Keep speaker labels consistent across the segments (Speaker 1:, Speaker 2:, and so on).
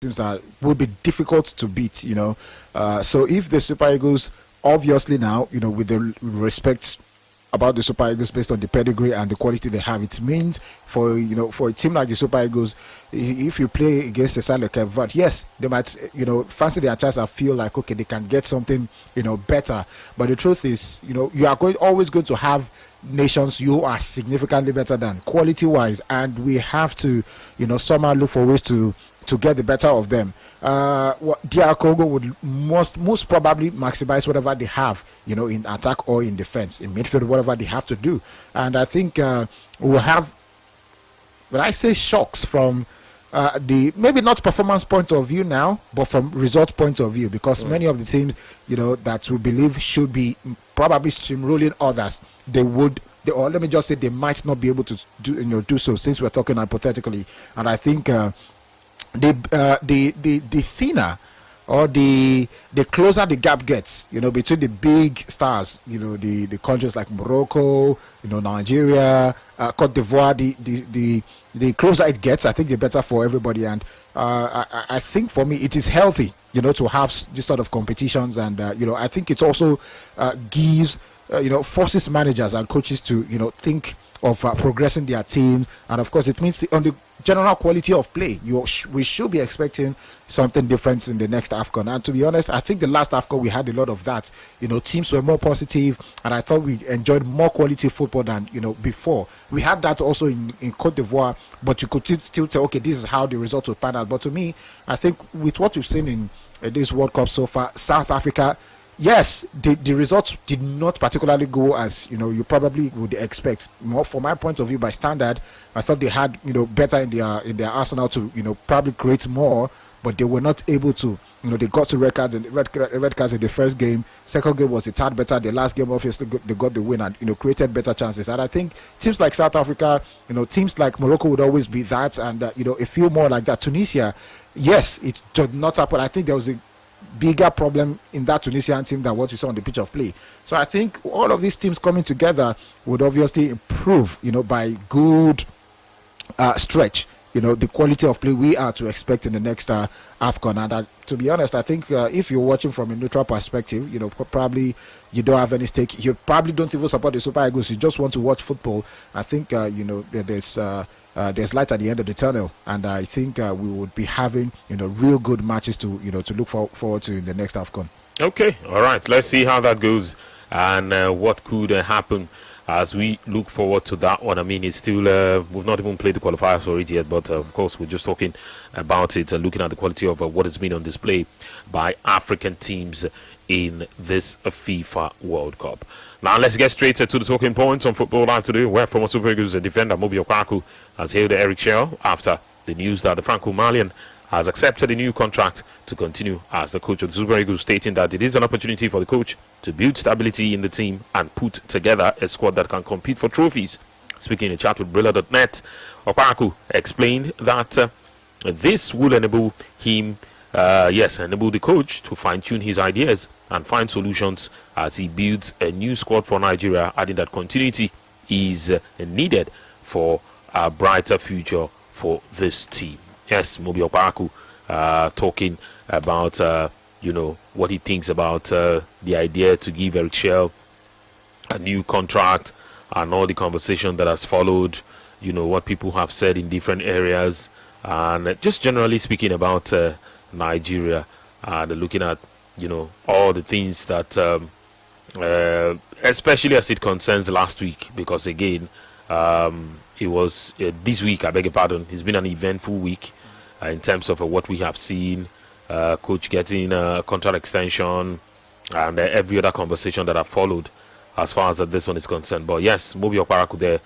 Speaker 1: teams will be difficult to beat. So if the Super Eagles, obviously now, with the respect about the Super Eagles based on the pedigree and the quality they have, it means for a team like the Super Eagles, if you play against a side like Cape Verde, yes, they might fancy their chance and feel like, okay, they can get something better. But the truth is, you are always going to have nations you are significantly better than quality wise, and we have to somehow look for ways to get the better of them. DR Congo would most probably maximize whatever they have, in attack or in defense, in midfield, whatever they have to do. And I think we'll have, when I say shocks from the maybe not performance point of view now, but from result point of view, because many of the teams, that we believe should be probably steamrolling others, or let me just say, they might not be able to do so, since we're talking hypothetically. And I think the thinner or the closer the gap gets, between the big stars, the countries like Morocco, Nigeria, Cote d'Ivoire, the closer it gets, I think the better for everybody. And I think for me, it is healthy, to have this sort of competitions. And, I think it also gives, forces managers and coaches to, think of progressing their teams. And of course, it means on the general quality of play, we should be expecting something different in the next AFCON. And to be honest, I think the last AFCON we had a lot of that. Teams were more positive, and I thought we enjoyed more quality football than before. We had that also in Cote d'Ivoire, but you could still tell, okay, this is how the results will pan out. But to me, I think with what we've seen in this World Cup so far, South Africa, yes, the results did not particularly go as you probably would expect. More from my point of view, by standard, I thought they had better in their arsenal to probably create more, but they were not able to. They got to red cards in the first game. Second game was a tad better. The last game, obviously, they got the win and created better chances. And I think teams like South Africa, teams like Morocco would always be that, and a few more like that. Tunisia, yes, it did not happen. I think there was a bigger problem in that Tunisian team than what you saw on the pitch of play. So I think all of these teams coming together would obviously improve, by good stretch, the quality of play we are to expect in the next AFCON. And to be honest, I think if you're watching from a neutral perspective, probably you don't have any stake. You probably don't even support the Super Eagles. You just want to watch football. I think, there's light at the end of the tunnel, and I think we would be having real good matches to look forward to in the next AFCON.
Speaker 2: Okay, all right. Let's see how that goes and what could happen as we look forward to that one. I mean, it's still we've not even played the qualifiers for it yet, but of course we're just talking about it and looking at the quality of what has been on display by African teams in this FIFA World Cup. Now let's get straight to the talking points on Football Live today, where former Super Eagles defender Mobi Okwaku has hailed Eric Shell after the news that the Franco-Malian has accepted a new contract to continue as the coach of the Super Eagles, stating that it is an opportunity for the coach to build stability in the team and put together a squad that can compete for trophies. Speaking in a chat with Brilla.net, Okwaku explained that this will enable him, enable the coach to fine-tune his ideas and find solutions as he builds a new squad for Nigeria, adding that continuity is needed for a brighter future for this team. Yes, Mobi Okwaku talking about what he thinks about the idea to give Eric Shell a new contract and all the conversation that has followed, what people have said in different areas, and just generally speaking about Nigeria, and looking at all the things that especially as it concerns last week, because again it was this week, I beg your pardon, it's been an eventful week in terms of what we have seen, coach getting a contract extension and every other conversation that have followed as far as this one is concerned. But yes, Mobi Okwaku there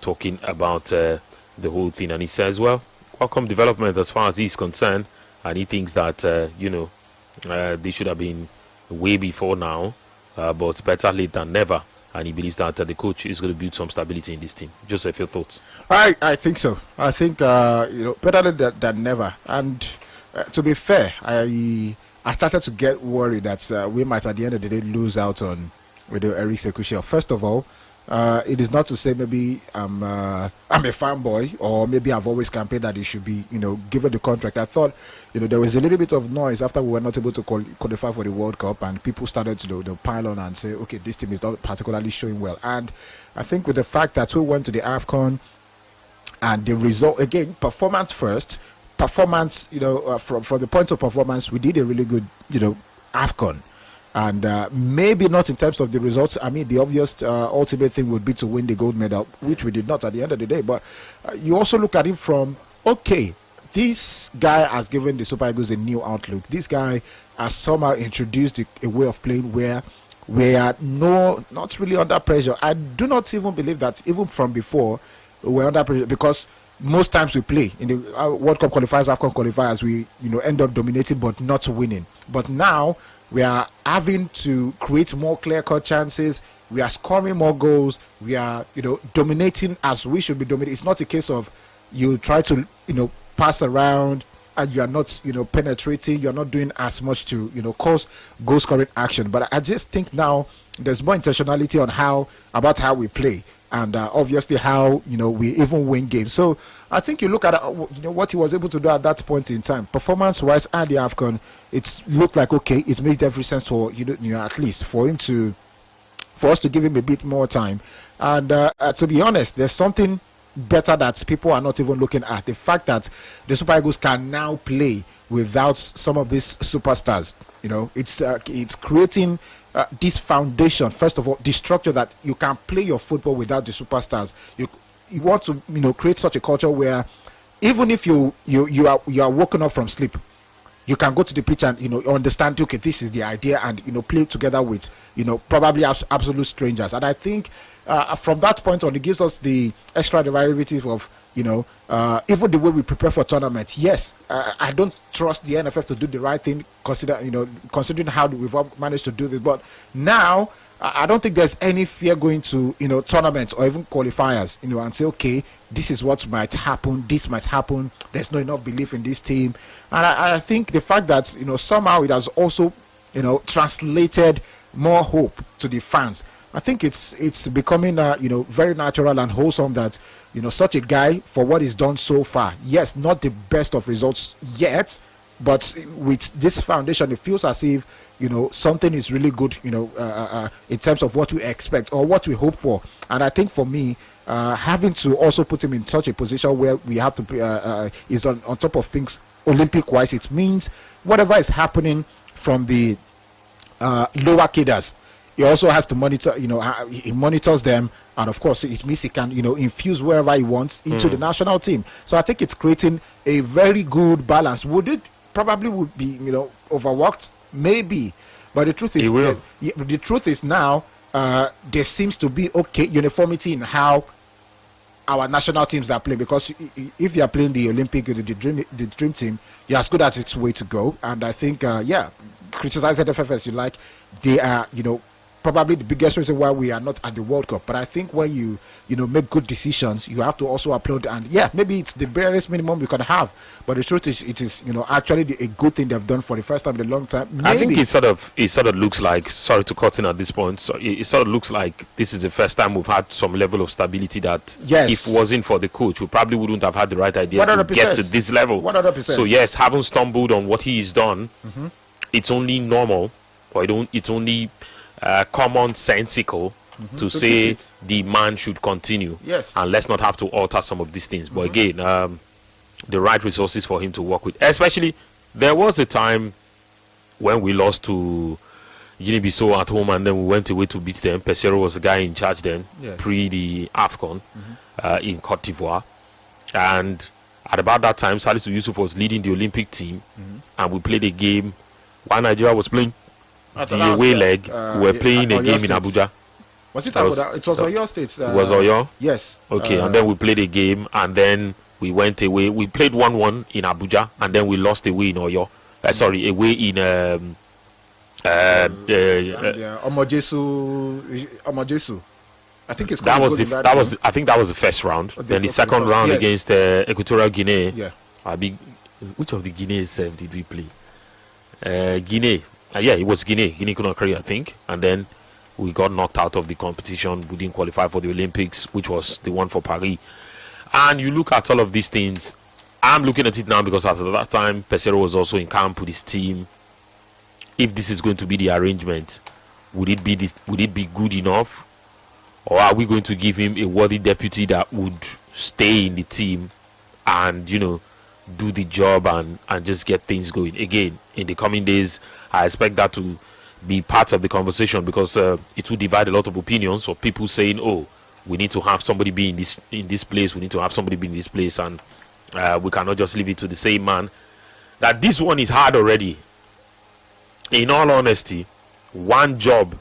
Speaker 2: talking about the whole thing, and he says, well, welcome development as far as he's concerned, and he thinks that they should have been way before now, but better late than never. And he believes that the coach is going to build some stability in this team. Joseph, your thoughts?
Speaker 1: I think so. I think better than never. And to be fair, I started to get worried that we might at the end of the day lose out on Eric Sekou Shell. First of all, It is not to say maybe I'm a fanboy, or maybe I've always campaigned that he should be, given the contract. I thought, there was a little bit of noise after we were not able to qualify for the World Cup, and people started to pile on and say, okay, this team is not particularly showing well. And I think with the fact that we went to the AFCON, and the result, again, performance first. Performance, from the point of performance, we did a really good, AFCON. And maybe not in terms of the results. I mean, the obvious ultimate thing would be to win the gold medal, which we did not at the end of the day. But you also look at it from, okay, this guy has given the Super Eagles a new outlook. This guy has somehow introduced a way of playing where we are not really under pressure. I do not even believe that even from before, we're under pressure, because most times we play in the World Cup qualifiers, AFCON qualifiers, we end up dominating but not winning. But now we are having to create more clear-cut chances. We are scoring more goals. We are dominating as we should be dominating. It's not a case of you try to pass around and you are not penetrating. You're not doing as much to cause goal-scoring action. But I just think now there's more intentionality on about how we play. And obviously how we even win games. So I think you look at what he was able to do at that point in time, performance-wise, and the AFCON. It looked like, okay, it made every sense for at least for us to give him a bit more time. And to be honest, there's something better that people are not even looking at. The fact that the Super Eagles can now play without some of these superstars. It's creating this foundation. First of all, the structure that you can play your football without the superstars. You want to create such a culture where even if you are woken up from sleep, you can go to the pitch and understand, okay, this is the idea, and play together with probably absolute strangers. And I think from that point on, it gives us the extra derivative of even the way we prepare for tournaments. Yes, I don't trust the NFF to do the right thing, considering how we've managed to do this. But now I don't think there's any fear going to tournaments or even qualifiers and say, okay, this is what might happen, this might happen. There's not enough belief in this team. And I think the fact that somehow it has also translated more hope to the fans. I think it's becoming very natural and wholesome that such a guy, for what he's done so far, yes, not the best of results yet, but with this foundation, it feels as if something is really good in terms of what we expect or what we hope for. And I think for me, having to also put him in such a position where we have to is on top of things Olympic wise, it means whatever is happening from the lower cadres, he also has to monitor, he monitors them, and of course it means he can infuse wherever he wants into the national team. So I think it's creating a very good balance. Would be overworked? Maybe, but the truth is the truth is now there seems to be uniformity in how our national teams are playing, because if you are playing the Olympic, the dream team, you're as good as its way to go. And I think criticize NFF as you like, they are probably the biggest reason why we are not at the World Cup. But I think when you make good decisions, you have to also applaud. And maybe it's the barest minimum you can have, but the truth is it is actually a good thing they've done for the first time in a long time. Maybe.
Speaker 2: I think it sort of looks like, sorry to cut in at this point, so it sort of looks like this is the first time we've had some level of stability that if it wasn't for the coach, we probably wouldn't have had the right ideas 100%. To get to this level.
Speaker 1: 100%.
Speaker 2: So yes, having stumbled on what he's done, it's only normal, or it's only commonsensical to say the man should continue.
Speaker 1: Yes.
Speaker 2: And let's not have to alter some of these things. But again, the right resources for him to work with. Especially, there was a time when we lost to Guinea-Bissau at home and then we went away to beat them. Pesero was the guy in charge then, pre the AFCON in Cote d'Ivoire. And at about that time, Salisu Yusuf was leading the Olympic team, and we played a game while Nigeria was playing the away leg. We were playing a game in Abuja.
Speaker 1: Was it Abuja? It was Oyo State.
Speaker 2: It was Oyo?
Speaker 1: Yes.
Speaker 2: Okay, and then we played a game, and then we went away. We played 1-1 in Abuja, and then we lost away in Oyo. Away in
Speaker 1: Omojesu. I think it's
Speaker 2: that was I think that was the first round. Then the second round against Equatorial Guinea.
Speaker 1: Yeah.
Speaker 2: Which of the Guineas did we play? Guinea. It was Guinea. Guinea Conakry, I think. And then we got knocked out of the competition. We didn't qualify for the Olympics, which was the one for Paris. And you look at all of these things. I'm looking at it now because at that time, Peseiro was also in camp with his team. If this is going to be the arrangement, would it be good enough? Or are we going to give him a worthy deputy that would stay in the team and, do the job and just get things going? Again, in the coming days, I expect that to be part of the conversation because it will divide a lot of opinions of people saying, oh, we need to have somebody be in this place, we need to have somebody be in this place, and we cannot just leave it to the same man. That this one is hard already. In all honesty, one job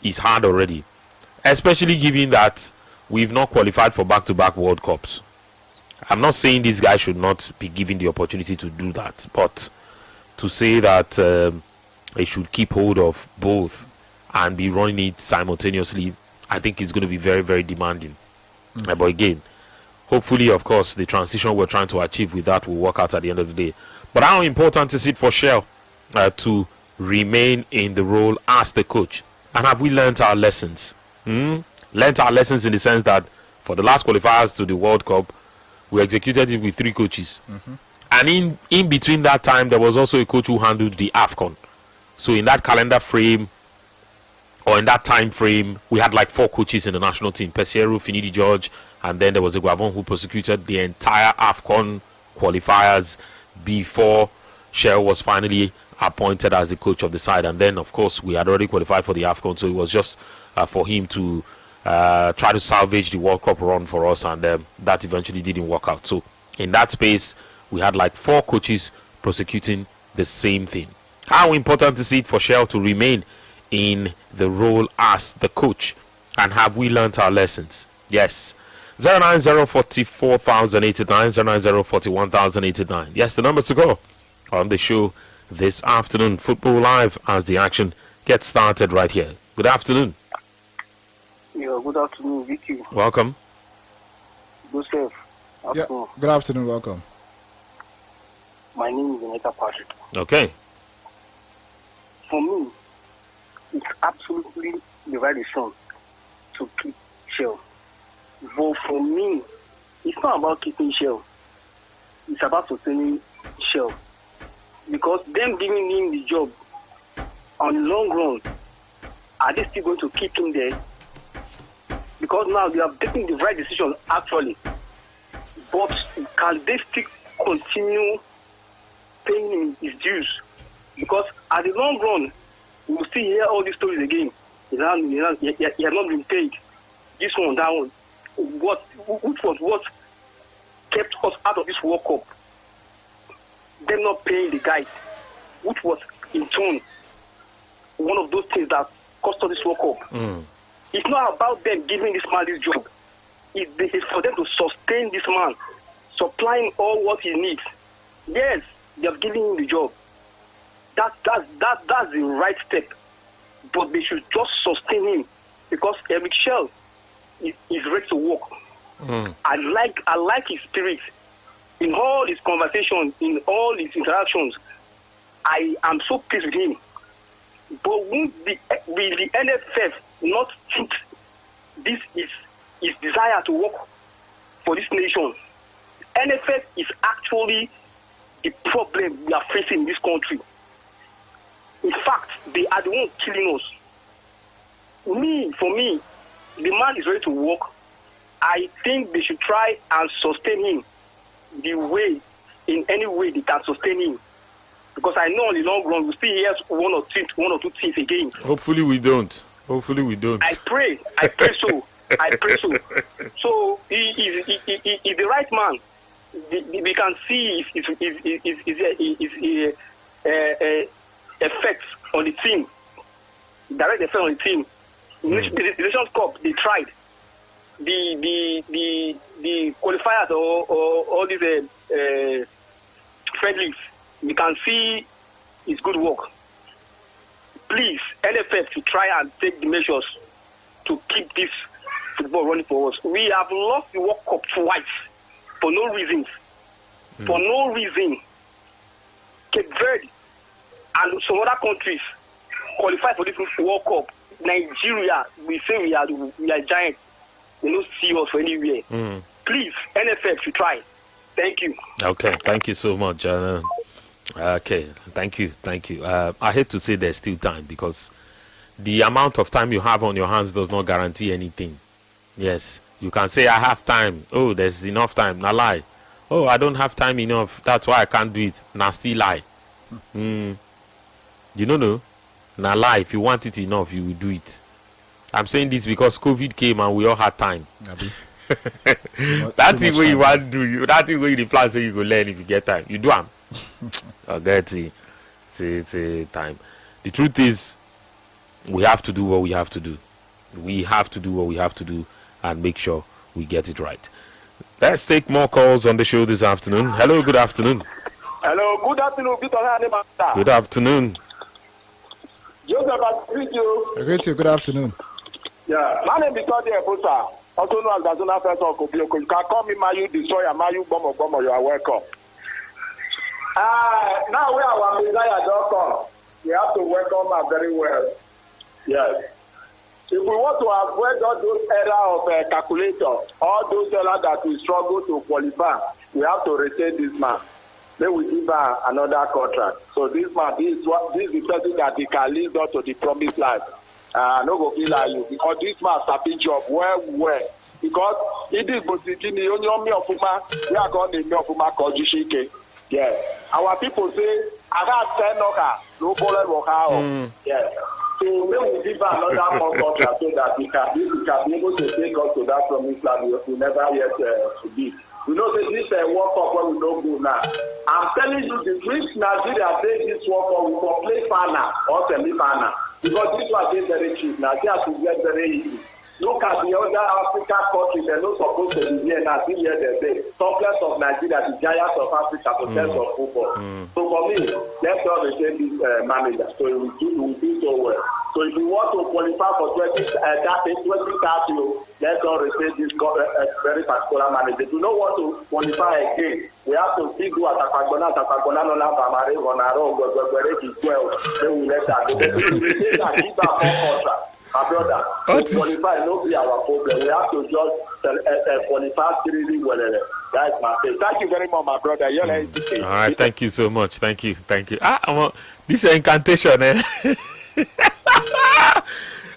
Speaker 2: is hard already. Especially given that we've not qualified for back-to-back World Cups. I'm not saying this guy should not be given the opportunity to do that, but to say that he should keep hold of both and be running it simultaneously, I think it's going to be very, very demanding. But again, hopefully, of course, the transition we're trying to achieve with that will work out at the end of the day. But how important is it for Shell to remain in the role as the coach? And have we learned our lessons? Learned our lessons in the sense that for the last qualifiers to the World Cup, we executed it with 3 coaches. And in between that time, there was also a coach who handled the AFCON. So in that calendar frame, or in that time frame, we had like 4 coaches in the national team. Peseiro, Finidi George, and then there was a Guavon who prosecuted the entire AFCON qualifiers before Shell was finally appointed as the coach of the side. And then, of course, we had already qualified for the AFCON, so it was just for him to try to salvage the World Cup run for us, and that eventually didn't work out. So in that space, we had like 4 coaches prosecuting the same thing. How important is it for Shell to remain in the role as the coach? And have we learnt our lessons? Yes. 09044,089, 09041,089. Yes, the numbers to go on the show this afternoon. Football Live as the action gets started right here. Good afternoon.
Speaker 3: Yeah, good afternoon, Vicky.
Speaker 2: Welcome.
Speaker 3: Joseph.
Speaker 1: Yeah, good afternoon, welcome.
Speaker 3: My name is Anita Patrick.
Speaker 2: Okay.
Speaker 3: For me, it's absolutely the right decision to keep Shell. But for me, it's not about keeping Shell. It's about sustaining Shell. Because them giving him the job on the long run, are they still going to keep him there? Because now they have taken the right decision, actually. But can they still continue paying him his dues? Because at the long run, we will still hear all these stories again. He has not been paid. This one, that one. Which was what kept us out of this World Cup? Them not paying the guys, which was in turn one of those things that cost us this World Cup. It's not about them giving this man this job. It's for them to sustain this man, supplying all what he needs. Yes, they have given him the job. That's the right step. But they should just sustain him, because Eric Shell is ready to work. I like his spirit. In all his conversations, in all his interactions, I am so pleased with him. But will the NFF not think this is his desire to work for this nation? NFF is actually the problem we are facing in this country. In fact, they are the ones killing us. For me, the man is ready to work. I think they should try and sustain him in any way they can sustain him. Because I know in the long run, we'll still hear one or two things again.
Speaker 2: Hopefully we don't.
Speaker 3: I pray so. So he is the right man. We can see his effects on the team, direct effect on the team. The Nations Cup, they tried. The qualifiers or all these friendlies, we can see his good work. Please, NFF to try and take the measures to keep this football running for us. We have lost the World Cup twice for no reasons. For no reason. Cape Verde and some other countries qualify for this World Cup. Nigeria, we say we are giants. We don't see us anywhere. Please, NFF, you try. Thank you.
Speaker 2: Okay, thank you so much. Okay, thank you. I hate to say there's still time because the amount of time you have on your hands does not guarantee anything. Yes, you can say I have time. Oh, there's enough time. Now lie. Oh, I don't have time enough. That's why I can't do it. Now still lie. You don't know. Now lie. If you want it enough, you will do it. I'm saying this because COVID came and we all had time. That's the way you want to do. That's the way the plan say you go learn if you get time. You do them. Okay, say time. The truth is, we have to do what we have to do. We have to do what we have to do and make sure we get it right. Let's take more calls on the show this afternoon. Hello, good afternoon.
Speaker 4: Hello, good afternoon, Peter.
Speaker 2: Good afternoon.
Speaker 4: Joseph, I greet you.
Speaker 1: I greet you. Good afternoon.
Speaker 4: Yeah, my name is Tony Ebusa, also known as Gazuna First of Kobioko. You can call me Mayu Destroyer, Mayu Bomo. You are welcome. Now we are on Messiah.com. We have to welcome her very well. Yes. If we want to avoid all those errors of calculator, all those errors that we struggle to qualify, we have to retain this man. Then we give her another contract. So this man, this is the person that he can lead us to the promised life. No go feel like you because this man happy job well. Because it is Bositini, only Ofuma, we are going to Ofuma Kojishike. Yeah. Our people say, I got 10 knocker, no bullet work out. Yeah. So when we give her another more contract so that we can be able to take us to that promised land we never yet to be. You know, this is a World Cup where we don't go now. I'm telling you, the Greek Nigeria play this World Cup, we can play final or semi-final. Because this was very cheap. Nigeria should get very easy. Look at the other African countries, they're not supposed to be here now. See here they say, topless of Nigeria, the giants of Africa, topless of football. So for me, let's not retain this manager. So we will do so well. So if we want to qualify for 2030, let's not retain this very particular manager. If we don't want to qualify again, we have to still do Atapagona, Nola, Bamare, Gonaro, Gwere, 12. Then we let that go. We retain that, give our contract. My brother, to qualify no be our problem. We have to just qualify really well. That's my thing. Thank you very much, my brother.
Speaker 2: All right, thank you so much. Thank you. This is incantation, eh?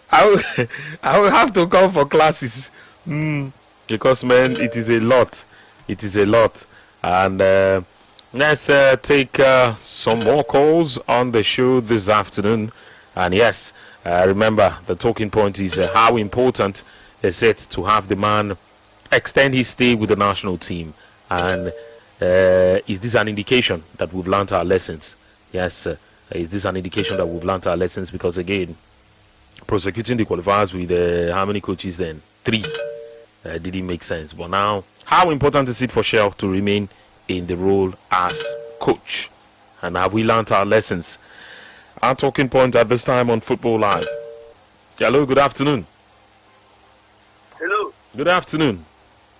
Speaker 2: I will have to come for classes because, man, it is a lot. It is a lot. And let's take some more calls on the show this afternoon. And yes, remember, the talking point is how important is it to have the man extend his stay with the national team. And is this an indication that we've learned our lessons? Yes, is this an indication that we've learned our lessons? Because, again, prosecuting the qualifiers with how many coaches then? 3. Didn't make sense. But now, how important is it for Shell to remain in the role as coach? And have we learned our lessons? Our talking point at this time on Football Live. Hello, good afternoon.
Speaker 3: Hello.
Speaker 2: Good afternoon.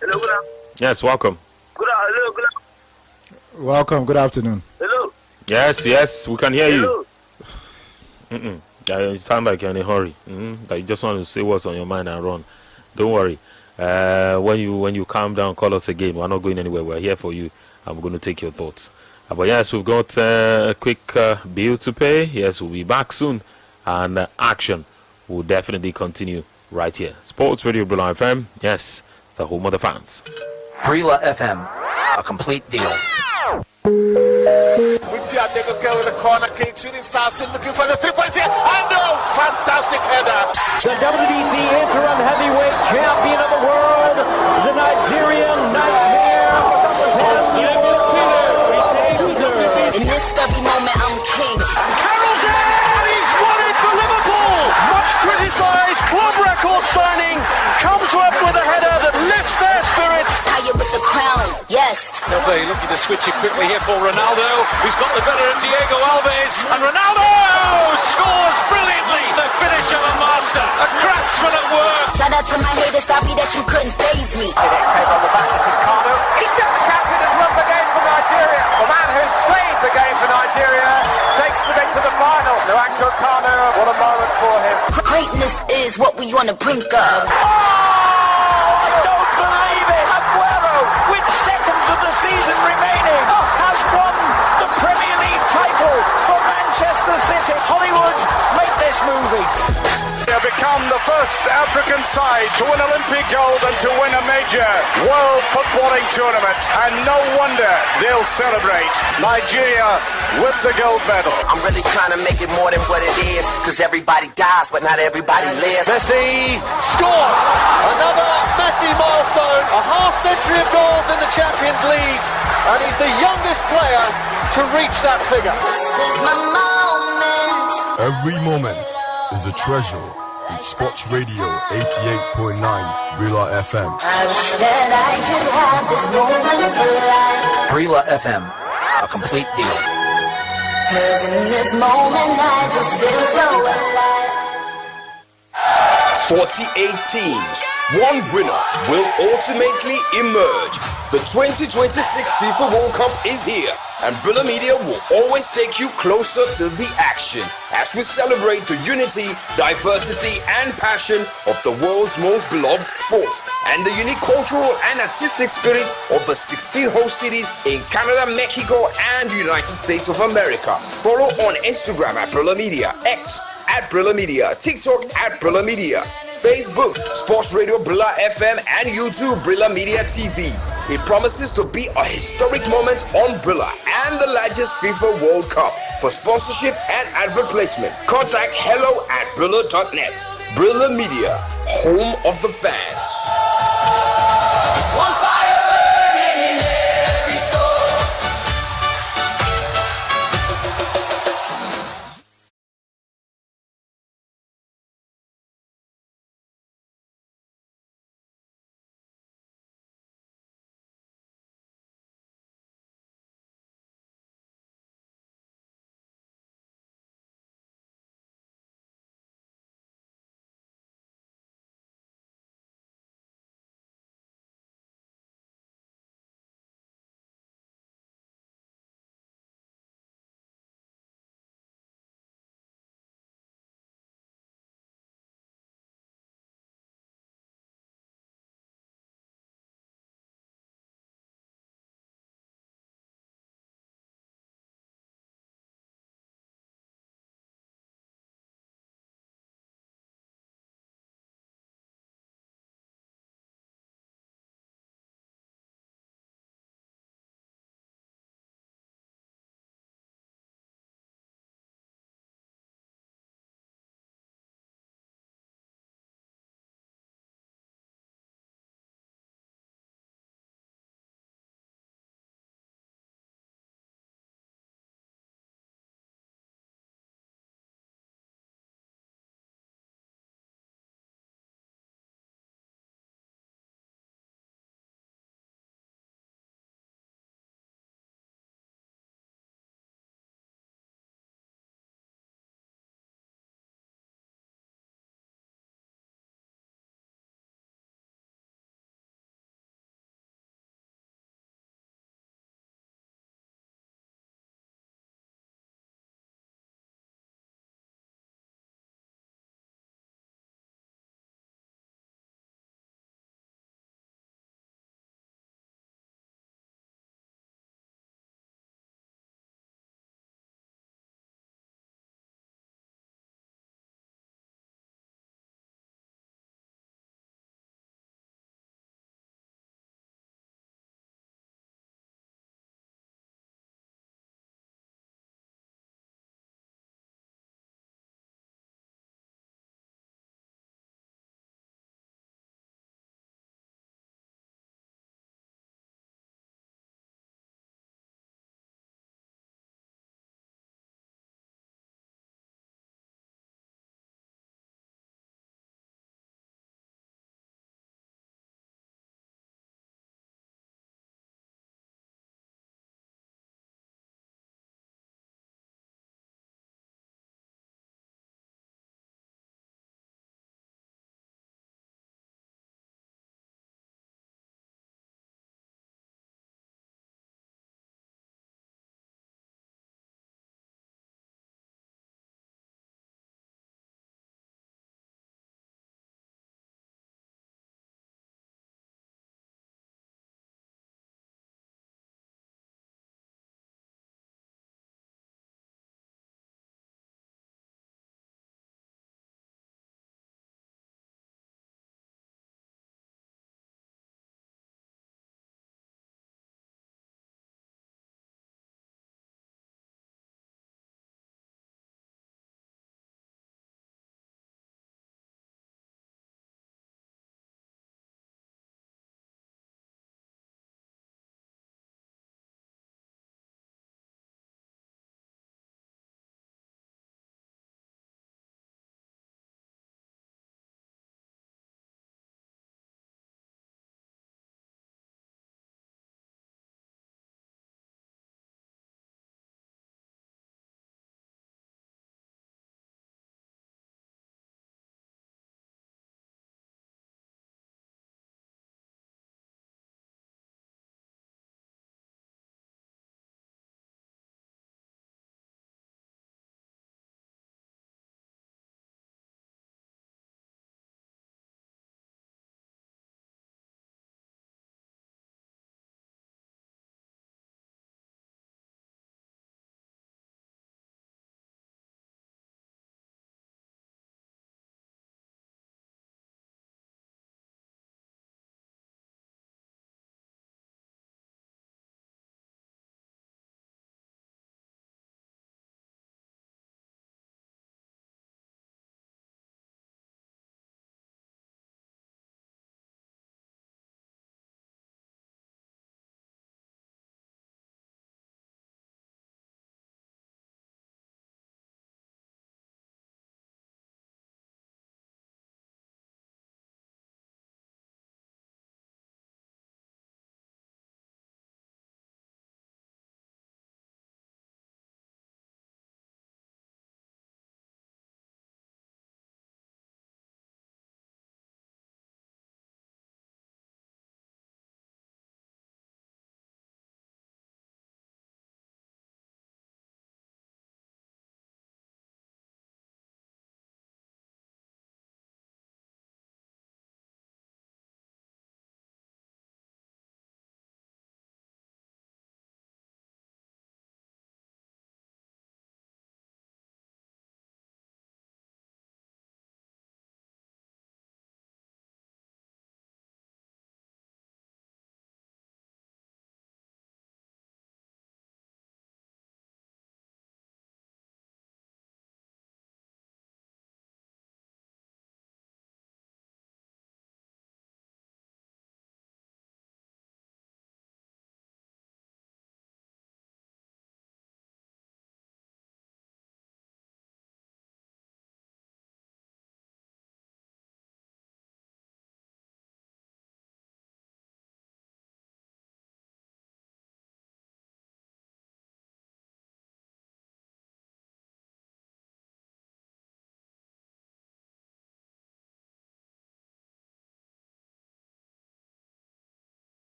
Speaker 3: Hello, good afternoon.
Speaker 2: Yes, welcome.
Speaker 3: Hello, good afternoon.
Speaker 1: Welcome. Good afternoon.
Speaker 3: Hello.
Speaker 2: Yes, we can hear
Speaker 3: Hello.
Speaker 2: you. You sound like you're in a hurry. That you just want to say what's on your mind and run. Don't worry. When you calm down, call us again. We're not going anywhere. We're here for you. I'm going to take your thoughts. But yes, we've got a quick bill to pay. Yes, we'll be back soon. And action will definitely continue right here. Sports Radio Brila FM. Yes, the home of the fans.
Speaker 5: Brila FM, a complete deal.
Speaker 6: With Diego with the corner kick, shooting star still looking for the 3 points here. And fantastic header.
Speaker 7: The WBC interim heavyweight champion of the world, the Nigerian Nightmare.
Speaker 8: In this stubby moment, I'm king.
Speaker 7: Carroll's in! He's won it for Liverpool! Much criticised club record signing comes up with a header that lifts their spirits.
Speaker 8: Higher with the crown, yes.
Speaker 6: They're looking to switch it quickly here for Ronaldo, who's got the better of Diego Alves. And Ronaldo scores brilliantly. The finish of a master, a craftsman at work.
Speaker 8: Shout out to my haters, sorry that you couldn't faze me.
Speaker 7: On the back of Ricardo. He's just the captain and won the game for Nigeria. The man who's played the game for Nigeria takes the game to the final. Nwankwo Kanu, what a moment for him.
Speaker 8: Greatness is what we on the brink of.
Speaker 7: I don't believe it. Aguero, with seconds of the season remaining, has won the Premier League title for Manchester City. Hollywood, make this movie. They have become the first African side to win Olympic gold and to win a major world footballing tournament. And no wonder they'll celebrate. Nigeria with the gold medal.
Speaker 9: I'm really trying to make it more than what it is, because everybody dies, but not everybody lives.
Speaker 7: Messi scores! Another Messi milestone, a half-century of goals in the Champions League, and he's the youngest player to reach that figure.
Speaker 8: This is my moment.
Speaker 10: Every moment is a treasure in Sports Radio 88.9 Brila FM.
Speaker 8: I wish that I could have this moment for life.
Speaker 5: Brila FM, a complete deal.
Speaker 8: 'Cause in this moment I just feel so alive.
Speaker 11: 48 teams, one winner will ultimately emerge. The 2026 FIFA World Cup is here, and Brilla Media will always take you closer to the action as we celebrate the unity, diversity, and passion of the world's most beloved sport, and the unique cultural and artistic spirit of the 16 host cities in Canada, Mexico, and United States of America. Follow on Instagram at Brilla Media, X at Brilla Media, TikTok at Brilla Media, Facebook, Sports Radio Brilla FM, and YouTube Brilla Media TV. It promises to be a historic moment on Brilla and the largest FIFA World Cup. For sponsorship and advert placement, contact hello@brilla.net. Brilla Media, home of the fans.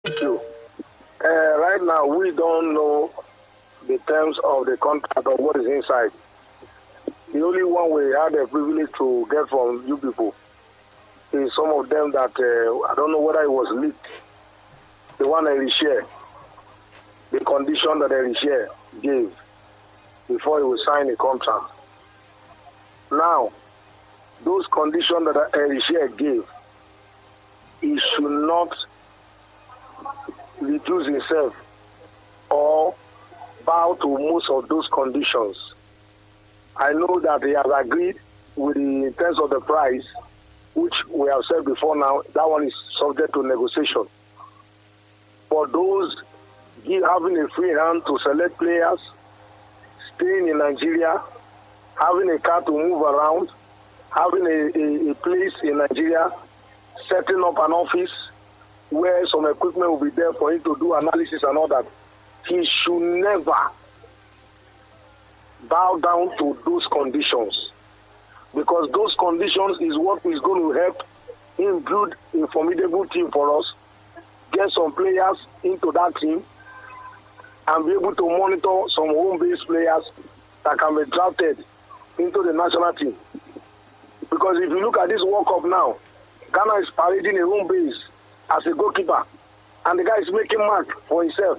Speaker 4: you. Right now, we don't know the terms of the contract or what is inside. The only one we had the privilege to get from you people is some of them that I don't know whether it was leaked. The one that he shared, the condition that he shared gave before he would sign a contract. Now, those conditions that Erisha gave, he should not reduce himself or bow to most of those conditions. I know that he has agreed with the terms of the price, which we have said before now, that one is subject to negotiation. For those having a free hand to select players, staying in Nigeria, having a car to move around, having a place in Nigeria, setting up an office where some equipment will be there for him to do analysis and all that, he should never bow down to those conditions, because those conditions is what is going to help him build a formidable team for us, get some players into that team, and be able to monitor some home-based players that can be drafted into the national team. Because if you look at this World Cup now, Ghana is parading a home base as a goalkeeper, and the guy is making mark for himself.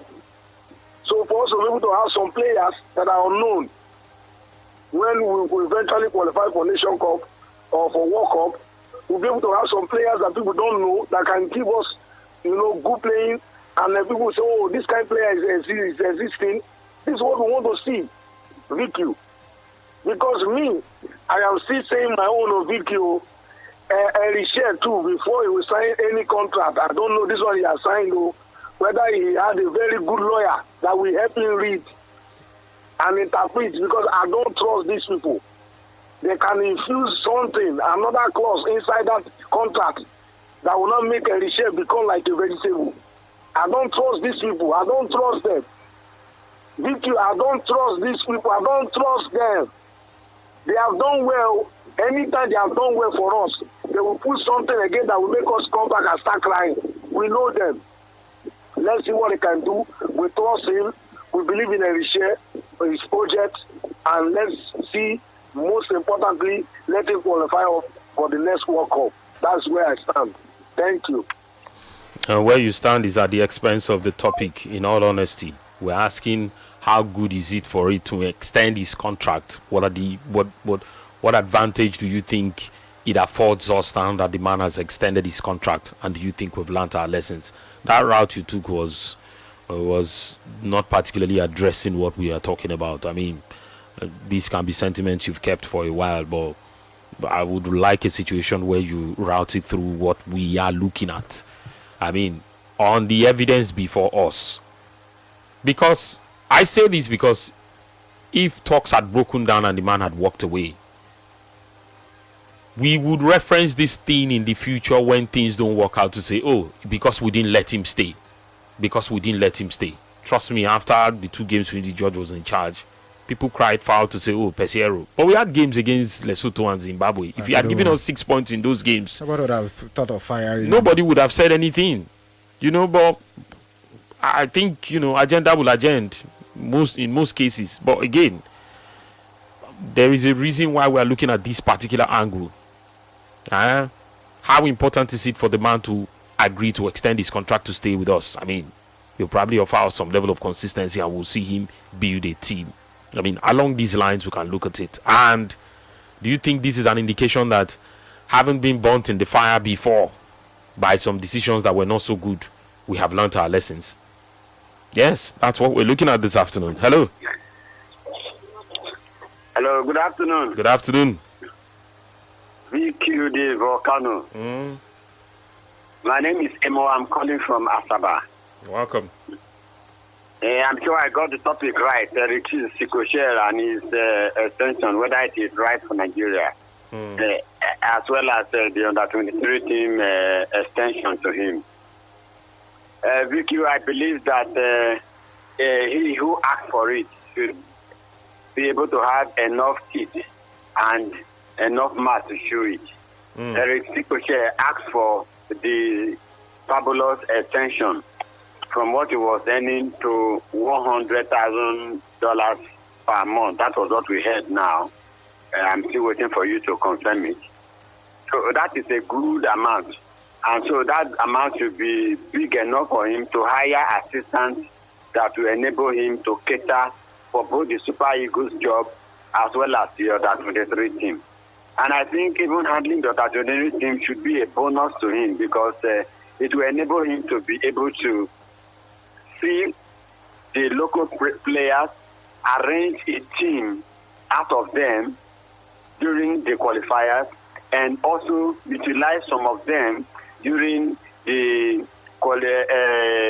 Speaker 4: So for us to be able to have some players that are unknown, when we eventually qualify for Nation Cup or for World Cup, we'll be able to have some players that people don't know that can give us, good playing, and then people say, oh, this kind of player is existing. This is what we want to see. VQ. Because me, I am still saying my own of VQ. Erisha too, before he will sign any contract, I don't know this one he has signed, whether he had a very good lawyer that will help him read and interpret, because I don't trust these people. They can infuse something, another clause inside that contract that will not make Erisha become like a vegetable. I don't trust these people. I don't trust them. VQ, I don't trust these people. I don't trust them. They have done well. Anytime they have done well for us, they will put something again that will make us come back and start crying. We know them. Let's see what they can do. We trust him. We believe in Erisha, his project, and let's see, most importantly, let him qualify for the next World Cup. That's where I stand. Thank you.
Speaker 2: Where you stand is at the expense of the topic, in all honesty. We're asking, how good is it for it to extend his contract? What advantage do you think it affords us now that the man has extended his contract? And do you think we've learned our lessons? That route you took was not particularly addressing what we are talking about. I mean, these can be sentiments you've kept for a while, but I would like a situation where you route it through what we are looking at. I mean, on the evidence before us. Because I say this because if talks had broken down and the man had walked away, we would reference this thing in the future when things don't work out to say, oh, because we didn't let him stay. Because we didn't let him stay. Trust me, after the 2 games when the judge was in charge, people cried foul to say, oh, Pesero. But we had games against Lesotho and Zimbabwe. If he had given us 6 points in those games,
Speaker 1: somebody would have thought of firing.
Speaker 2: Nobody would have said anything. But I think, agenda will agenda in most cases. But again, there is a reason why we are looking at this particular angle. How important is it for the man to agree to extend his contract to stay with us? I mean, he'll probably offer us some level of consistency and we'll see him build a team. I mean, along these lines, we can look at it. And do you think this is an indication that, having been burnt in the fire before by some decisions that were not so good, we have learned our lessons? Yes, that's what we're looking at this afternoon. Hello.
Speaker 12: Hello, good afternoon.
Speaker 2: Good afternoon.
Speaker 12: VQD Volcano. My name is Emo. I'm calling from Asaba.
Speaker 2: Welcome.
Speaker 12: I'm sure I got the topic right. Richie Sikoshel and his extension, whether it is right for Nigeria, as well as the under-23 team extension to him. VQ, I believe that he who asked for it should be able to have enough teeth and enough mass to show it. Eric Sikoshel asked for the fabulous extension from what he was earning to $100,000 per month. That was what we heard now. I'm still waiting for you to confirm it. So that is a good amount. And so that amount should be big enough for him to hire assistants that will enable him to cater for both the Super Eagles job as well as the Under 23 team. And I think even handling the Under 23 team should be a bonus to him because it will enable him to be able to see the local players, arrange a team out of them during the qualifiers, and also utilize some of them during the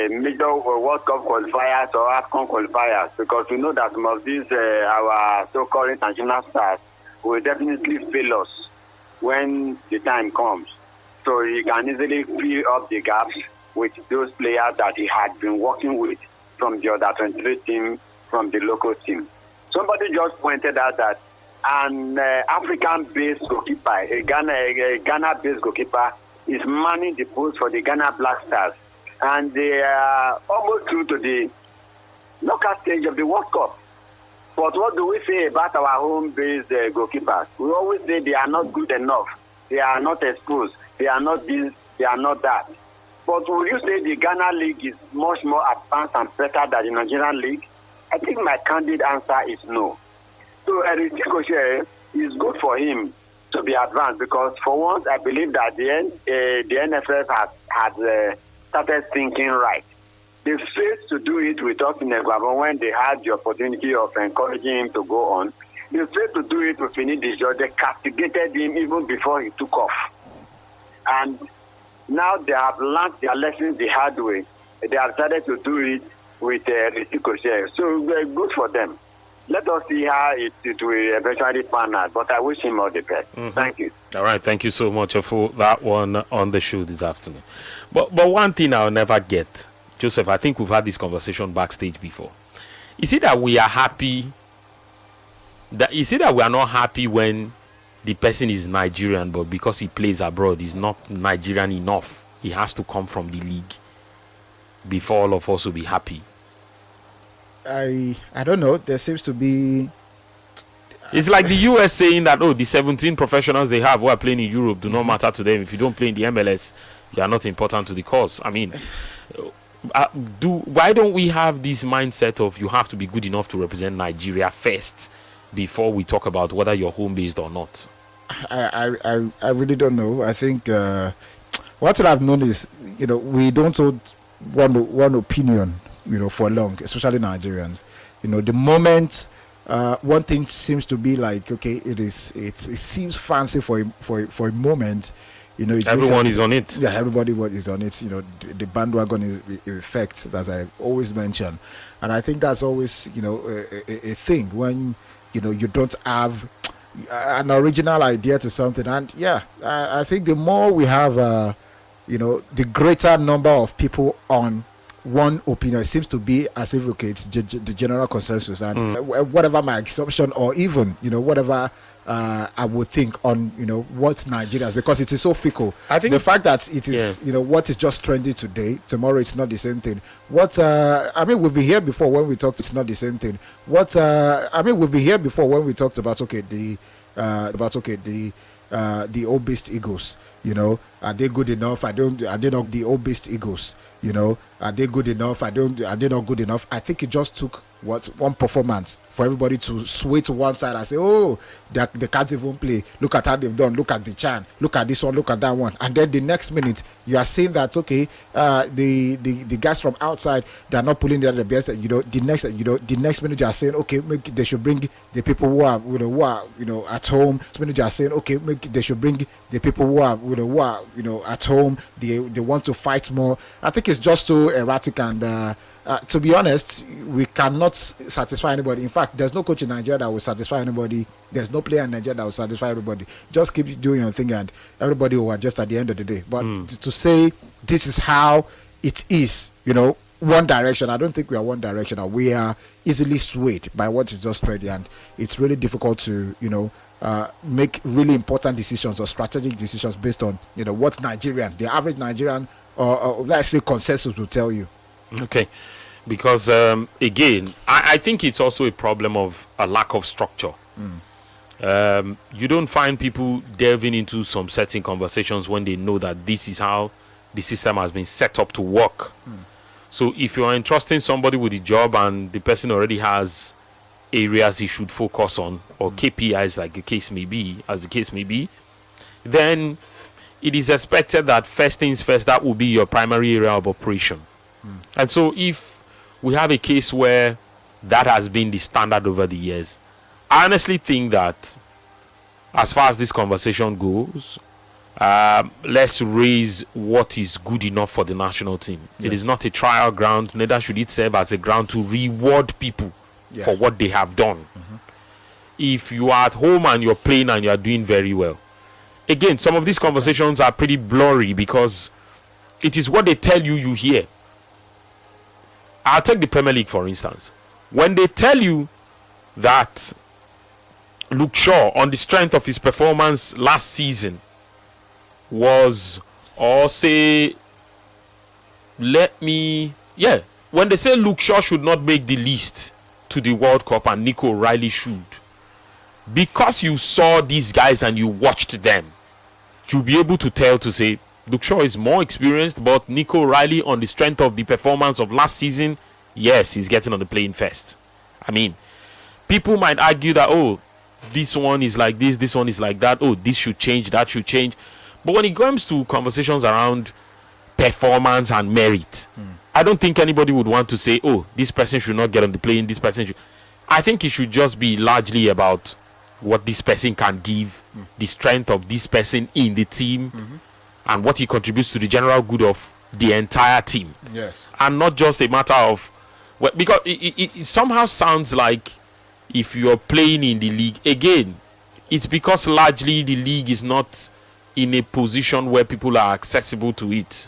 Speaker 12: major World Cup qualifiers or AFCON qualifiers, because we know that some of these our so-called international stars will definitely fail us when the time comes. So he can easily fill up the gaps with those players that he had been working with from the Under 23 team, from the local team. Somebody just pointed out that an African-based goalkeeper, a Ghana-based goalkeeper, is manning the post for the Ghana Black Stars. And they are almost through to the knockout stage of the World Cup. But what do we say about our home-based goalkeepers? We always say they are not good enough. They are not exposed. They are not this, they are not that. But would you say the Ghana League is much more advanced and better than the Nigerian League? I think my candid answer is no. So Eric Chikoshe is good for him to be advanced because for once I believe that the NFF has started thinking right. They failed to do it with us in Ecuador when they had the opportunity of encouraging him to go on. They failed to do it with Finidi. They castigated him even before he took off. And now they have learned their lessons the hard way. They have started to do it with Ricochet. So good for them. Let us see how it will eventually pan out. But I wish him all the best. Mm-hmm. Thank you.
Speaker 2: All right. Thank you so much for that one on the show this afternoon. But one thing I'll never get, Joseph, I think we've had this conversation backstage before. Is it that we are happy? Is it that we are not happy when the person is Nigerian, but because he plays abroad, he's not Nigerian enough? He has to come from the league before all of us will be happy.
Speaker 1: I don't know. There seems to be.
Speaker 2: It's like the US saying that the 17 professionals they have who are playing in Europe do not matter to them. If you don't play in the MLS, you are not important to the cause. I mean, why don't we have this mindset of you have to be good enough to represent Nigeria first before we talk about whether you're home based or not?
Speaker 1: I really don't know. I think what I've known is we don't hold one opinion for long, especially Nigerians. The moment one thing seems to be like, okay, it seems fancy for a moment.
Speaker 2: Everyone is on it.
Speaker 1: Yeah, everybody is on it. The bandwagon is effect, as I always mention, and I think that's always a thing when you don't have an original idea to something. And I think the more we have, the greater number of people on one opinion, it seems to be as if it's the general consensus, and whatever my assumption or even whatever I would think on what Nigerians, because it is so fickle. I think the fact that it is what is just trendy today, tomorrow it's not the same thing. We've been here before when we talked, it's not the same thing. We've been here before when we talked about the old-based Eagles. Are they good enough? Are they not the old-based Eagles? Are they good enough? Are they not good enough? I think it just took one performance for everybody to sway to one side and say, they can't even play. Look at how they've done. Look at the Chan. Look at this one. Look at that one. And then the next minute you are saying that the guys from outside, they are not pulling the best. The next minute you are saying they should bring the people who are at home. Next minute you are saying they should bring the people who are at home. They want to fight more. I think it's just so erratic, and to be honest, we cannot satisfy anybody. In fact, there's no coach in Nigeria that will satisfy anybody. There's no player in Nigeria that will satisfy everybody. Just keep doing your thing and everybody will adjust at the end of the day. But to say this is how it is, one direction, I don't think we are one direction. We are easily swayed by what is just ready, and it's really difficult to make really important decisions or strategic decisions based on what the average Nigerian or let's say consensus will tell you.
Speaker 2: Okay. Because, again, I think it's also a problem of a lack of structure. You don't find people delving into some certain conversations when they know that this is how the system has been set up to work. So if you're entrusting somebody with a job and the person already has areas he should focus on, or KPIs like the case may be, then it is expected that first things first, that will be your primary area of operation. And so if we have a case where that has been the standard over the years, I honestly think that as far as this conversation goes, let's raise what is good enough for the national team. It is not a trial ground, neither should it serve as a ground to reward people for what they have done. If you are at home and you're playing and you're doing very well, again, some of these conversations are pretty blurry because it is what they tell you you hear. I'll take the Premier League, for instance. When they tell you that Luke Shaw, on the strength of his performance last season, was, or say, when they say Luke Shaw should not make the list to the World Cup and Nico O'Reilly should, because you saw these guys and you watched them, you'll be able to tell to say, Luke Shaw is more experienced, but Nico O'Reilly, on the strength of the performance of last season, yes, he's getting on the plane first. I mean, people might argue that, oh, this one is like this one is like that, oh, this should change, that should change. But when it comes to conversations around performance and merit, I don't think anybody would want to say, oh, this person should not get on the plane, this person should. I think it should just be largely about what this person can give, the strength of this person in the team, and what he contributes to the general good of the entire team.
Speaker 1: Yes.
Speaker 2: And not just a matter of, well, because it somehow sounds like if you're playing in the league, again, it's because largely the league is not in a position where people are accessible to it.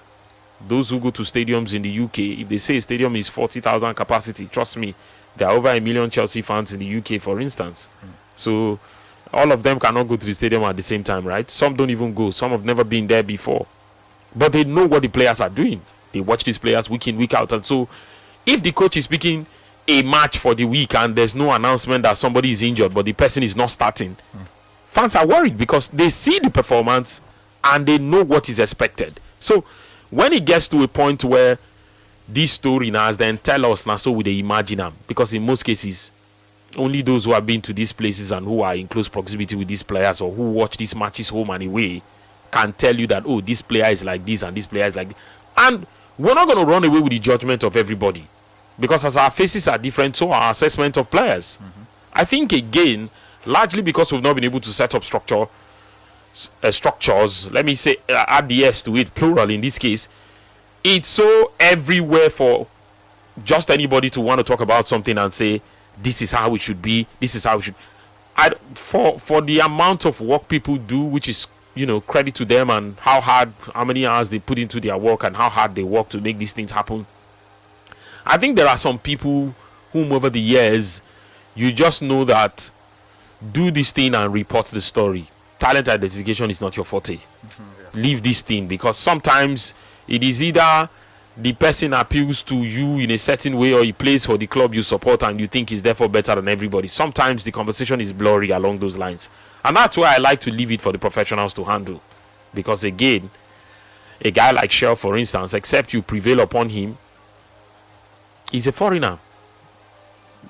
Speaker 2: Those who go to stadiums in the UK, if they say a stadium is 40,000 capacity, trust me, there are over 1 million Chelsea fans in the UK, for instance. So all of them cannot go to the stadium at the same time, right? Some don't even go. Some have never been there before. But they know what the players are doing. They watch these players week in, week out. And so if the coach is picking a match for the week and there's no announcement that somebody is injured but the person is not starting, fans are worried because they see the performance and they know what is expected. So when it gets to a point where this story now, then tell us now, so we they imagine them, because in most cases only those who have been to these places and who are in close proximity with these players or who watch these matches home and away can tell you that, oh, this player is like this and this player is like this. And we're not going to run away with the judgment of everybody, because as our faces are different, so our assessment of players. I think, again, largely because we've not been able to set up structures, let me say, add the S to it, plural in this case, it's so everywhere for just anybody to want to talk about something and say, this is how it should be, this is how it should. For the amount of work people do, which is, credit to them, and how many hours they put into their work and how hard they work to make these things happen. I think there are some people whom over the years, you just know that do this thing and report the story. Talent identification is not your forte. Leave this thing, because sometimes it is either the person appeals to you in a certain way or he plays for the club you support and you think he's therefore better than everybody. Sometimes the conversation is blurry along those lines. And that's why I like to leave it for the professionals to handle. Because again, a guy like Shell, for instance, except you prevail upon him, he's a foreigner.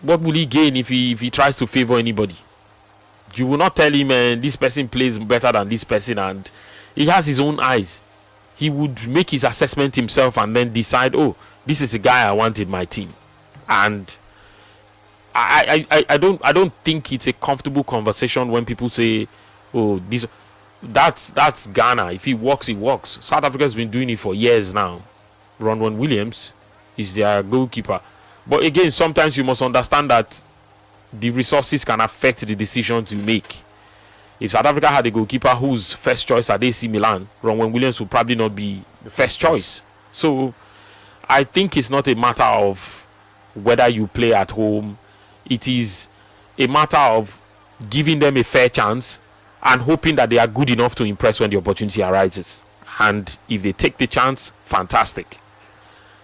Speaker 2: What will he gain if he tries to favor anybody? You will not tell him, this person plays better than this person, and he has his own eyes. He would make his assessment himself and then decide, oh, this is the guy I want in my team. And I don't think it's a comfortable conversation when people say, oh, that's Ghana. If he works, he works. South Africa has been doing it for years now. Ronwen Williams is their goalkeeper. But again, sometimes you must understand that the resources can affect the decisions you make. If South Africa had a goalkeeper whose first choice at AC Milan, Ronwen Williams would probably not be the first choice. So I think it's not a matter of whether you play at home. It is a matter of giving them a fair chance and hoping that they are good enough to impress when the opportunity arises. And if they take the chance, fantastic.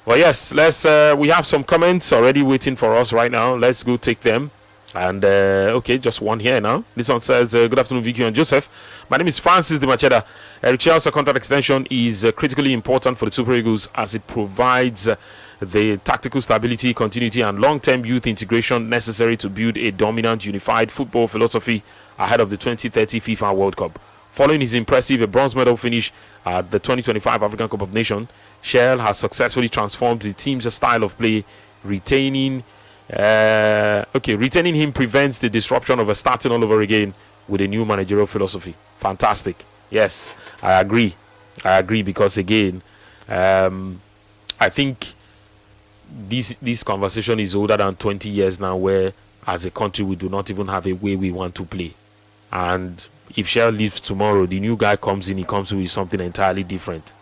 Speaker 2: Well, yes, let's. We have some comments already waiting for us right now. Let's go take them. And okay, just one here now. This one says, "Good afternoon, Vicky and Joseph. My name is Francis De Macheda. Eric Chelsea contract extension is critically important for the Super Eagles as it provides the tactical stability, continuity, and long-term youth integration necessary to build a dominant, unified football philosophy ahead of the 2030 FIFA World Cup. Following his impressive bronze medal finish at the 2025 African Cup of Nations, Shell has successfully transformed the team's style of play, retaining him prevents the disruption of starting all over again with a new managerial philosophy." Fantastic. Yes, I agree because again, I think this conversation is older than 20 years now, where as a country we do not even have a way we want to play. And if Shell leaves tomorrow, the new guy comes in, he comes with something entirely different.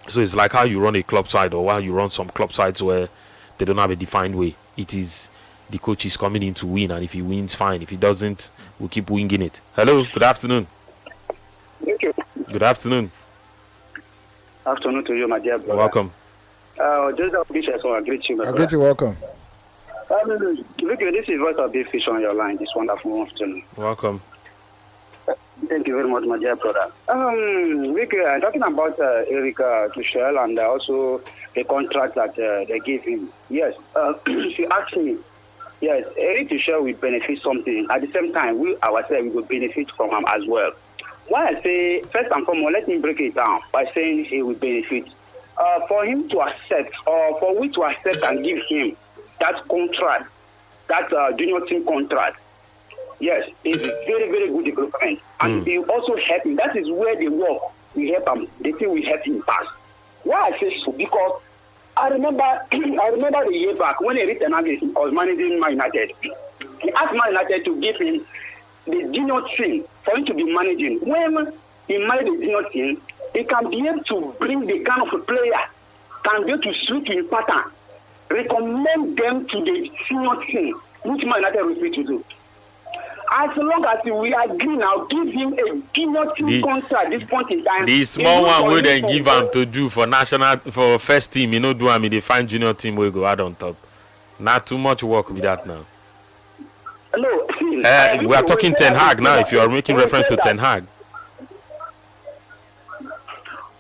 Speaker 2: So it's like how you run a club side, or how you run some club sides where they don't have a defined way. It is the coach is coming in to win, and if he wins, fine. If he doesn't, we'll keep winging it. Hello, good afternoon.
Speaker 13: Thank you.
Speaker 2: Good afternoon.
Speaker 13: Afternoon to you, my dear brother.
Speaker 2: Welcome.
Speaker 13: Joseph Bishop, I greet you, my brother.
Speaker 1: I greet you, welcome.
Speaker 13: Vicky, this is Voice of Big Fish on your line this wonderful afternoon.
Speaker 2: Welcome.
Speaker 13: Thank you very much, my dear brother. Vicky, I'm talking about Eric Tuchel and also the contract that they gave him. Yes, if you ask me, yes, Eric Tuchel will benefit something. At the same time, we ourselves we will benefit from him as well. Why I say, first and foremost, let me break it down by saying he will benefit. For him to accept, or for we to accept and give him that contract, that junior team contract, yes, it's a very, very good development. And it also help him. That is where the work will help him. The thing will help him pass. Why I say so? Because I remember the year back when Eric Ten Hag was managing Man United. He asked Man United to give him the junior team for him to be managing. When he managed the junior team, he can be able to bring the kind of a player, can be able to switch in pattern, recommend them to the senior team, which Man United refused to do. As long as we agree now, give him a junior team contract at this point in time.
Speaker 2: The small one will then give him to do for first team, do him in the fine junior team will go out on top. Not too much work with that now.
Speaker 13: No, see,
Speaker 2: we are talking Ten Hag now, if you are making reference to Ten Hag.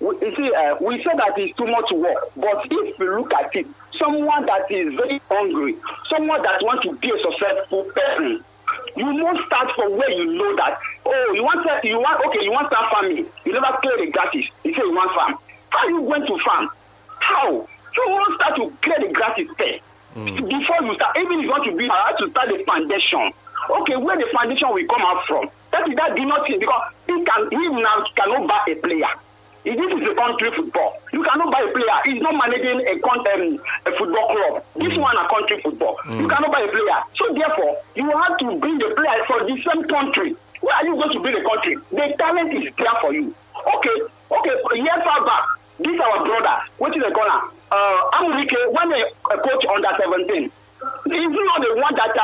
Speaker 13: You see, we said that it's too much work, but if you look at it, someone that is very hungry, someone that wants to be a successful person, you must start from where you know that, you want to start farming. You never clear the grasses. You say you want farm. How are you going to farm? How? You want to start to clear the grasses first. Before you start, even if you want to build, you have to start the foundation. Okay, where the foundation will come out from? That do not think, because he now cannot buy a player. If this is a country football, you cannot buy a player. He's not managing a football club. This one a country football. You cannot buy a player. So therefore, you have to bring the player for the same country. Where are you going to bring the country? The talent is there for you. Okay. A year far back, this our brother, which is a corner, Amurike, when a coach under 17, is not the one that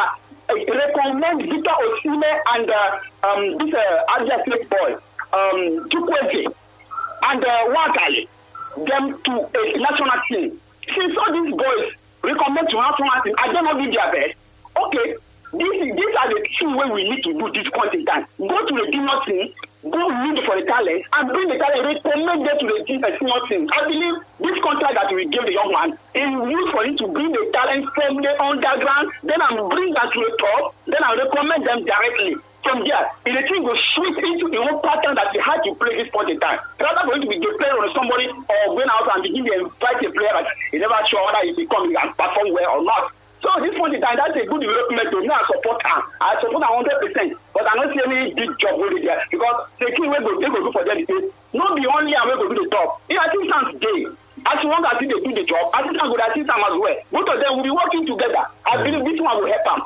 Speaker 13: recommend Victor Osimhen and this Asia State boy, Chukwueze, and Wakali, them to a national team. Since all these boys recommend to national team, I don't know if they are best. Okay, these are the two ways we need to do this point in time. Go to the junior team, go look for the talent, and bring the talent, recommend them to the senior team. I believe this contract that we give the young man is used for him to bring the talent from the underground, then I'll bring that to the top, then I'll recommend them directly. From there, if the team will switch into the whole pattern that they had to play this point in time, rather going to be dependent on somebody or going out and begin to invite a player that is never sure whether he will and perform well or not. So at this point in time, that's a good development. To me, I support her. I support her 100%. But I don't see any big job really there, because the key way they go do for them is not the only way go do the job. I think sounds gay. As long as they do the job, I think I'm good assist them as well. Both of them will be working together. I believe this one will help them.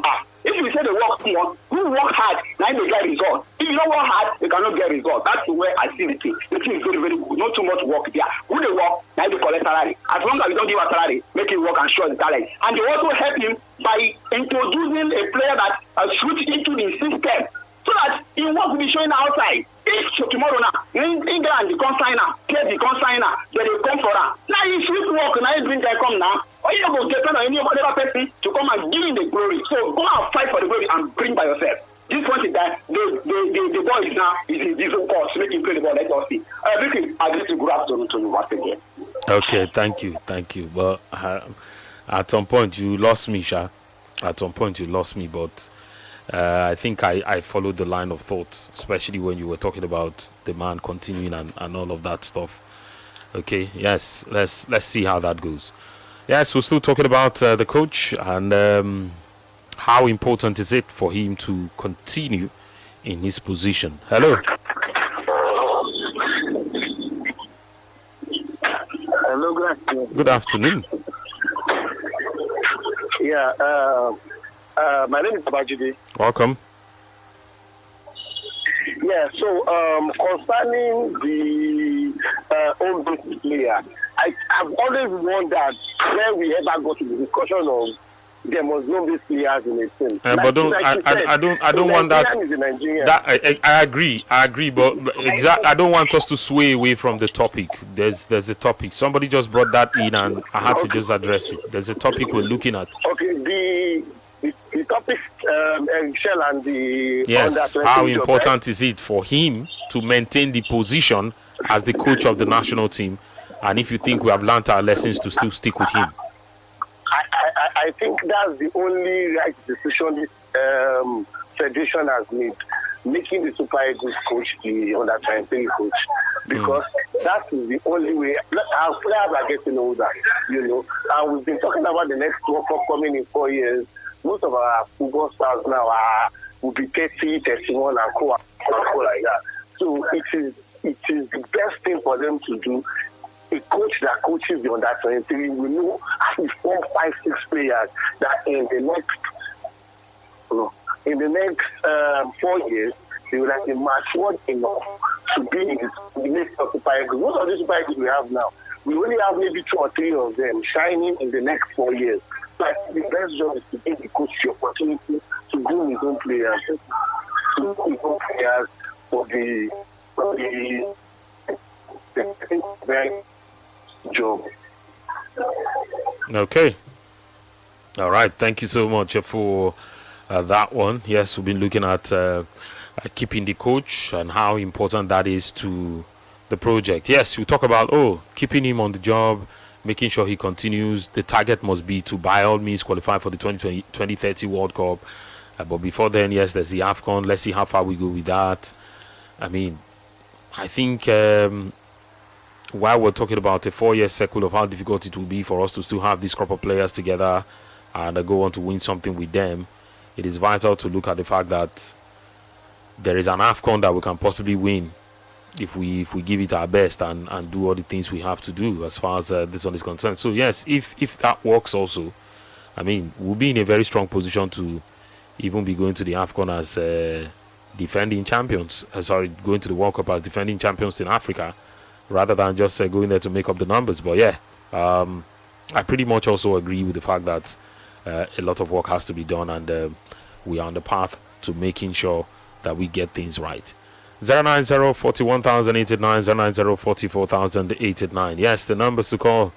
Speaker 13: If you say they work small, who work hard, now they get results. If you don't work hard, they cannot get results. That's the way I see the thing. The thing is very, very good. Not too much work there. Who they work, now they collect salary. As long as you don't give a salary, make him work and show the talent. And they also help him by introducing a player that switch into the system, so that he won't be showing outside. If tomorrow now, in England, the consigner, play the consigner, then they come for her. Now he switch work, now he bring their So go and fight for the glory and bring by yourself. This point is that the ball is now in different course, making play the ball. Let us see. Vicky, I need to go after to you once again.
Speaker 2: Okay, thank you. But at some point you lost me, Sha. At some point you lost me, but I think I followed the line of thought, especially when you were talking about the man continuing and all of that stuff. Okay, yes, let's see how that goes. Yes, we're still talking about the coach and how important is it for him to continue in his position. Hello.
Speaker 3: Hello, good afternoon.
Speaker 2: Good afternoon.
Speaker 3: Yeah, my name is Babajide.
Speaker 2: Welcome.
Speaker 3: Yeah, so concerning the home-based player, I've always wondered where we ever got to the discussion of there must no be players in a team.
Speaker 2: But I don't want that. I agree, but I don't want us to sway away from the topic. There's a topic. Somebody just brought that in, and I had to just address it. There's a topic we're looking at.
Speaker 3: Okay, the topic, Shell and the
Speaker 2: yes. How important is it for him to maintain the position as the coach of the national team? And if you think we have learned our lessons, to still stick with him.
Speaker 3: I think that's the only right decision this federation has made, making the Super Eagles coach the under-23 coach, because that is the only way. Our players are getting older, and we've been talking about the next World Cup coming in 4 years. Most of our football stars now will be 30, 31 and go like that. So it is the best thing for them to do. A coach that coaches the under-23 will know at least 4, 5, 6 players that in the next 4 years they will have been matured enough to be in the next Super Eagles. Most of the Super Eagles we have now, we only have maybe 2 or 3 of them shining in the next 4 years. But the best job is to give the coach the opportunity to groom his own players, for the very job.
Speaker 2: Okay. All right. Thank you so much for that one. Yes, we've been looking at keeping the coach and how important that is to the project. Yes, we talk about keeping him on the job, making sure he continues. The target must be to by all means qualify for the 2030 World Cup. But before then, yes, there's the AFCON. Let's see how far we go with that. I mean, I think while we're talking about a 4-year cycle of how difficult it will be for us to still have this crop of players together and go on to win something with them, it is vital to look at the fact that there is an AFCON that we can possibly win if we give it our best and do all the things we have to do as far as this one is concerned. So yes, if that works also, I mean, we'll be in a very strong position to even be going to the AFCON as defending champions. Going to the World Cup as defending champions in Africa, rather than just going there to make up the numbers. But yeah, I pretty much also agree with the fact that a lot of work has to be done, and we are on the path to making sure that we get things right. 090-41,089, 090-44,089. Yes, the numbers to call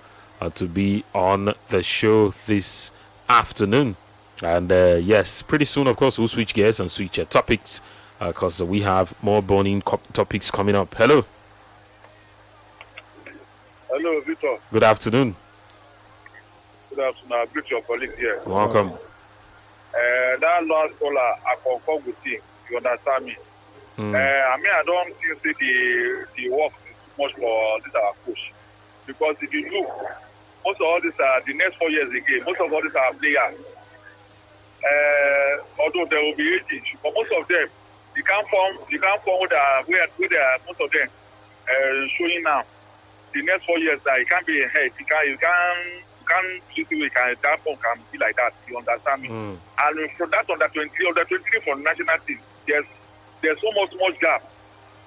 Speaker 2: to be on the show this afternoon. And yes, pretty soon, of course, we'll switch gears and switch topics because we have more burning topics coming up. Hello.
Speaker 14: Hello, Victor.
Speaker 2: Good afternoon.
Speaker 14: Good afternoon. I greet your colleagues here.
Speaker 2: Welcome.
Speaker 14: That last caller, I concur with him. You understand me? I mean, I don't think the work is too much for this our coach. Because if you look, most of all these are the next 4 years again, most of all these are players. Although there will be 18, but most of them, you can't form where most of them showing now. The next 4 years that it can't be ahead. You can't that one can be like that. You understand me? And from that under 23 for national team, there's so much gap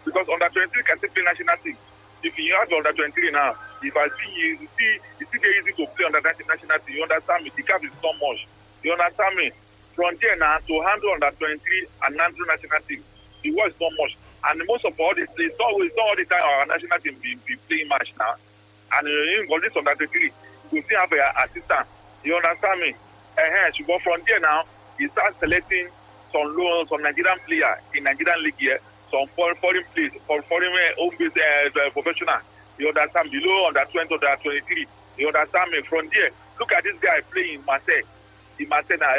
Speaker 14: because under 23 can still play national team. If you have under 23 now, if I see you see it's very easy to play under national team. You understand me? The gap is so much. You understand me? From there now to handle under 23 and handle national team, the work is so much. And most of all this, it's not all the time our national team be playing match now. And in this under 23, we still have an assistant. You understand me? But from there now, he starts selecting some loans, some Nigerian player in Nigerian league here, some foreign players, foreign home-based professional. You understand? Below under 20, under 23. You understand me? From there, look at this guy playing in Marseille. In Marseille now,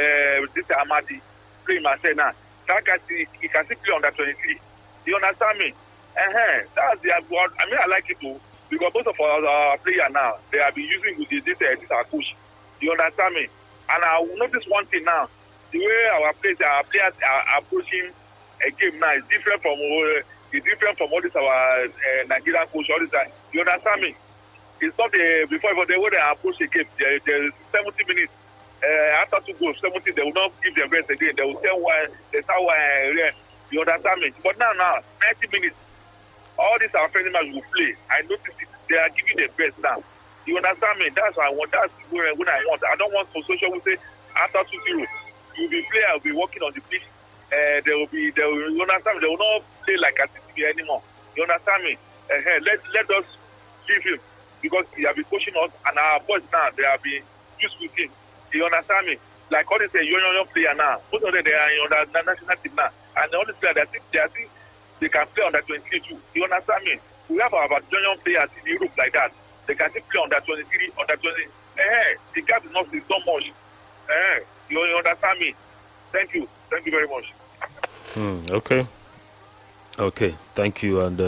Speaker 14: this Amadi playing in Marseille now. He can still play under 23. You understand me? That's the. I mean, I like it too because most of our players now they have been using this our coach. You understand me? And I will notice one thing now: the way our players are approaching a game now is different from all this our Nigerian coach. All this, you understand me? It's not before the way they approach the game. There's 70 minutes. After 2 goals, 70, they will not give their best again. They will tell why they start you understand me? But now 90 minutes, all these our friendly matches will play. I notice it. They are giving their best now. You understand me? That's what I want. That's when I want. I don't want for social will say after 2-0, you'll be player will be working on the pitch. You understand me? They will not play like a CCB anymore. You understand me? Let us leave him because he has been coaching us and our boys now they have been used with him. You understand me? Like all these young player now, most of them they are in the national team now, and all these players they can play under 23 too. You understand me? We have our young players in Europe like that. They can still play under 23, under 20. The gap is not much. You understand me? Thank you very much.
Speaker 2: Okay, thank you. And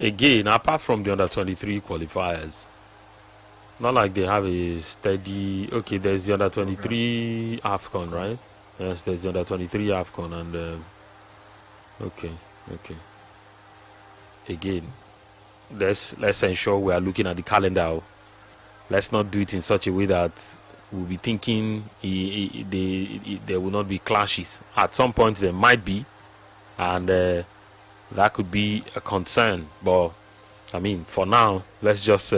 Speaker 2: again, apart from the under 23 qualifiers, not like they have a steady. Okay, there's the under 23 AFCON, right? Yes, there's the under 23 AFCON, and okay. Again, let's ensure we are looking at the calendar. Let's not do it in such a way that we'll be thinking there will not be clashes. At some point, there might be, and that could be a concern. But I mean, for now, let's just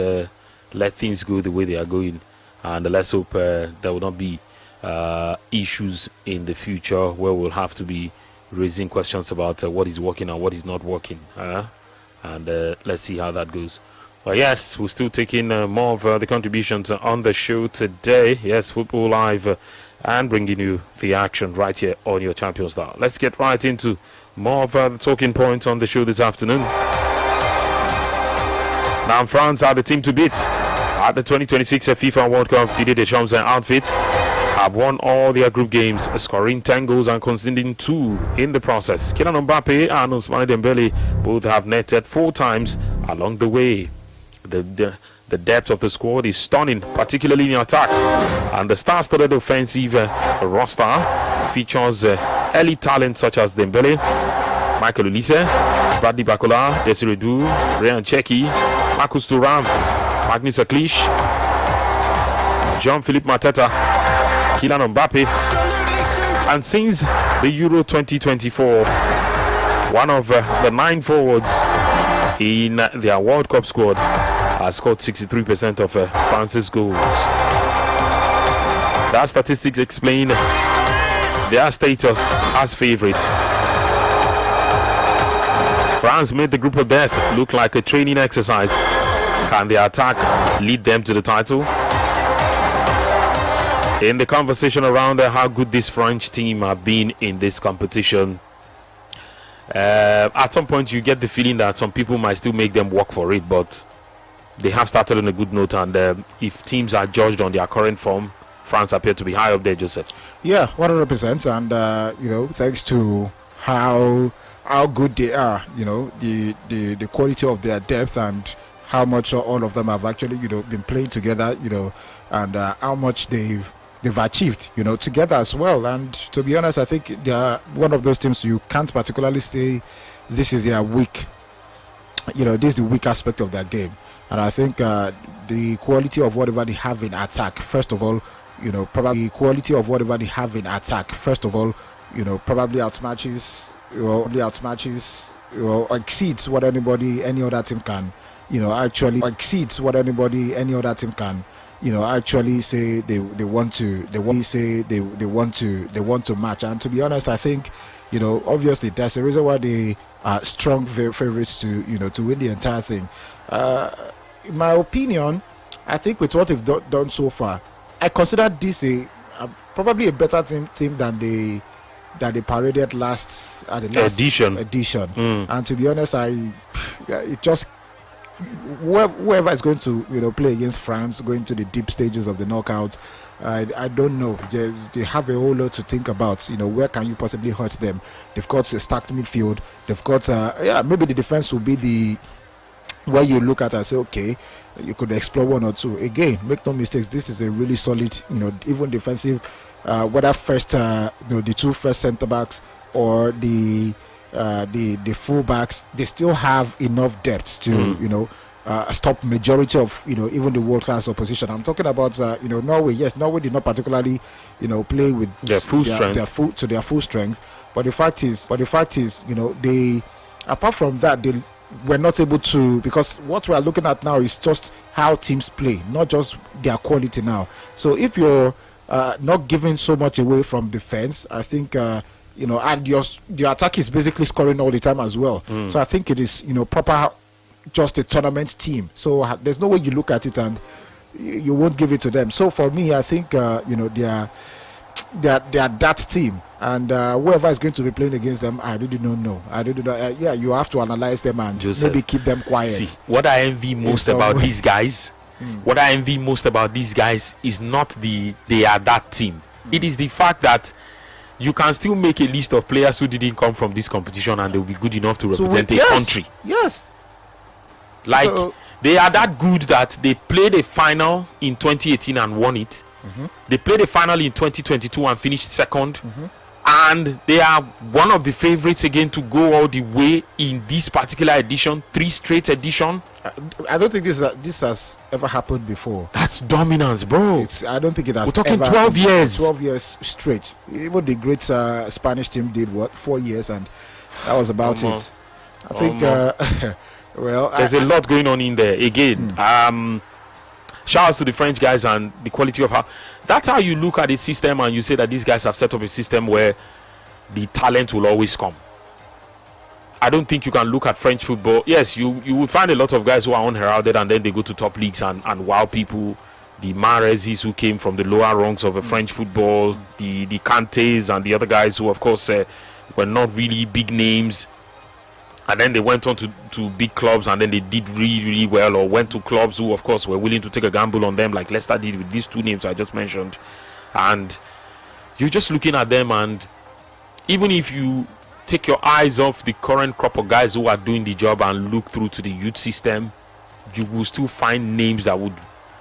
Speaker 2: let things go the way they are going, and let's hope there will not be issues in the future where we'll have to be raising questions about what is working and what is not working. And let's see how that goes. Well, yes, we're still taking more of the contributions on the show today. Yes, Football Live, and bringing you the action right here on your Champions Dial. Let's get right into more of the talking points on the show this afternoon. Now, France are the team to beat at the 2026 FIFA World Cup. Didier Deschamps' outfit have won all their group games, scoring 10 goals and conceding 2 in the process. Kylian Mbappe and Ousmane Dembele both have netted 4 times along the way. The depth of the squad is stunning, particularly in attack, and the star-studded offensive roster features elite talent such as Dembele, Michael Olise, Bradley Barcola, Desiree Dou, Ryan Cherki, Marcus Thuram, Magnus Aklish, Jean-Philippe Mateta, Kylian Mbappe, and since the Euro 2024, one of the 9 forwards in their World Cup squad has scored 63% of France's goals. That statistics explain their status as favourites. France made the group of death look like a training exercise. Can their attack lead them to the title? In the conversation around how good this French team have been in this competition, at some point you get the feeling that some people might still make them work for it, but they have started on a good note, and if teams are judged on their current form, France appear to be high up there, Joseph.
Speaker 1: Yeah, 100%, and thanks to how good they are, the quality of their depth and how much all of them have actually been playing together, and how much they've achieved, together as well. And to be honest, I think they are one of those teams you can't particularly say this is their weak. This is the weak aspect of their game. And I think the quality of whatever they have in attack, first of all, probably outmatches, exceeds what any other team can, actually say they want to match. And to be honest, I think obviously that's the reason why they are strong favorites to win the entire thing. In my opinion, I think with what they've done so far, I consider this probably a better team than they paraded last edition. And to be honest, it just whoever is going to play against France, going to the deep stages of the knockout, I don't know. They have a whole lot to think about. Where can you possibly hurt them? They've got a stacked midfield. They've got maybe the defense will be the where you look at and say, okay, you could explore one or two. Again, make no mistakes. This is a really solid, even defensive. Whether first, the two first centre backs or the full backs, they still have enough depth to stop majority of even the world class opposition. I'm talking about Norway. Yes, Norway did not particularly play with
Speaker 2: their full
Speaker 1: strength. But the fact is, they apart from that, they were not able to, because what we are looking at now is just how teams play, not just their quality now. So if you're not giving so much away from defense, I think and your attack is basically scoring all the time as well. So I think it is proper, just a tournament team. So there's no way you look at it and you won't give it to them. So for me, I think they are that team, and whoever is going to be playing against them, I really don't know. You have to analyze them and maybe keep them quiet.
Speaker 2: See, what I envy most about these guys. What I envy most about these guys is not they are that team. It is the fact that you can still make a list of players who didn't come from this competition and they will be good enough to represent a country.
Speaker 1: Yes.
Speaker 2: They are that good that they played a final in 2018 and won it. They played a final in 2022 and finished second. And they are one of the favorites again to go all the way in this particular edition, 3 straight edition.
Speaker 1: I don't think this has ever happened before.
Speaker 2: That's dominance, bro.
Speaker 1: I don't think it has.
Speaker 2: We're talking 12 years.
Speaker 1: 12 years straight. Even the great Spanish team did 4 years, and that was about it. I think. Well,
Speaker 2: there's a lot going on in there. Again, shout out to the French guys and the quality of how. That's how you look at the system, and you say that these guys have set up a system where the talent will always come. I don't think you can look at French football. Yes, you will find a lot of guys who are unheralded and then they go to top leagues and wow people. The Mahrezes who came from the lower rungs of French football, the Kantés and the other guys who, of course, were not really big names. And then they went on to big clubs and then they did really, really well, or went to clubs who, of course, were willing to take a gamble on them, like Leicester did with these 2 names I just mentioned. And you're just looking at them, and even if you take your eyes off the current crop of guys who are doing the job and look through to the youth system, you will still find names that would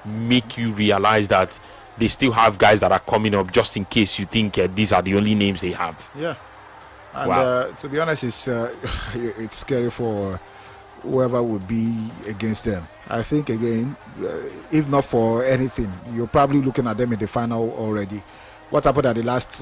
Speaker 2: make you realize that they still have guys that are coming up, just in case you think these are the only names they have.
Speaker 1: Yeah. And to be honest, it's scary for whoever would be against them. I think, again, if not for anything, you're probably looking at them in the final already. What happened at the last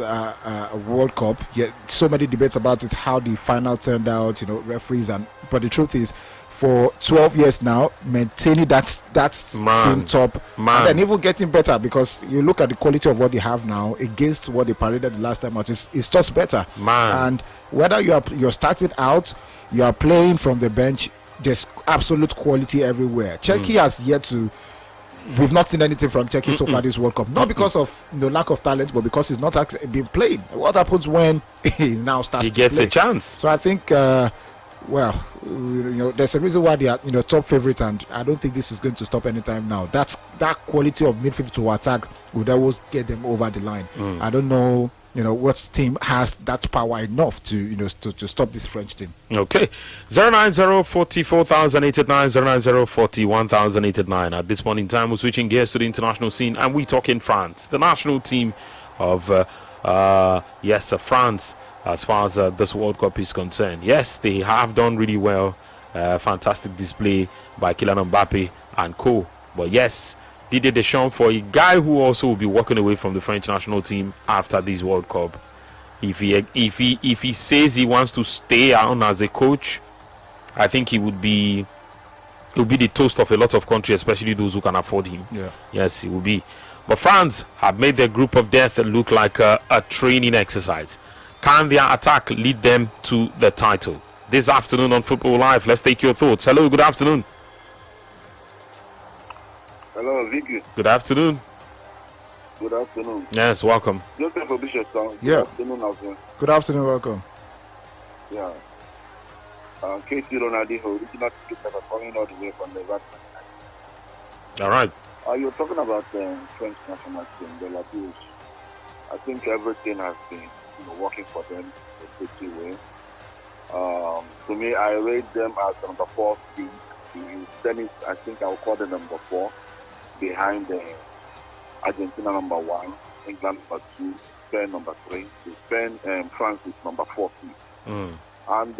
Speaker 1: World Cup? Yeah, so many debates about it, how the final turned out, referees, but the truth is, for 12 years now, maintaining that same top, and then even getting better, because you look at the quality of what they have now against what they paraded the last time out, it's just better. And whether you're starting out, you are playing from the bench, there's absolute quality everywhere. Turkey has yet to. We've not seen anything from Turkey so far this World Cup, not because of lack of talent, but because it's not being played. What happens when he now starts?
Speaker 2: He gets
Speaker 1: to play?
Speaker 2: A chance.
Speaker 1: So I think. There's a reason why they are top favorite, and I don't think this is going to stop anytime now. That quality of midfield to attack would always get them over the line. I don't know what team has that power enough to stop this French team.
Speaker 2: Okay, 090-44,889, 090-41,889. At this point in time, we're switching gears to the international scene, and we talk in France, the national team of France. As far as this World Cup is concerned, yes, they have done really well. Fantastic display by Kylian Mbappe and co. But yes, Didier Deschamps, for a guy who also will be walking away from the French national team after this World Cup, if he says he wants to stay on as a coach, I think it will be the toast of a lot of countries, especially those who can afford him.
Speaker 1: Yeah.
Speaker 2: Yes, it will be. But France have made their group of death look like a training exercise. Can their attack lead them to the title? This afternoon on Football Live, let's take your thoughts. Hello, good afternoon.
Speaker 15: Hello, Vicky.
Speaker 2: Good afternoon.
Speaker 15: Good afternoon.
Speaker 2: Yes, welcome.
Speaker 15: Joseph Obishoton.
Speaker 1: Yeah.
Speaker 15: Good afternoon, Alvin.
Speaker 1: Good afternoon, welcome.
Speaker 15: Yeah. Casey Ronaldinho, original ticket calling all the way from the Vat.
Speaker 2: All right.
Speaker 15: You're talking about French national team, the Belarus. I think everything has been working for them a pretty well. To me, I rate them as number 4 team. The tennis, I think I'll call them number 4, behind Argentina number 1, England number 2, Spain number 3. So Spain and France is number 4 team. And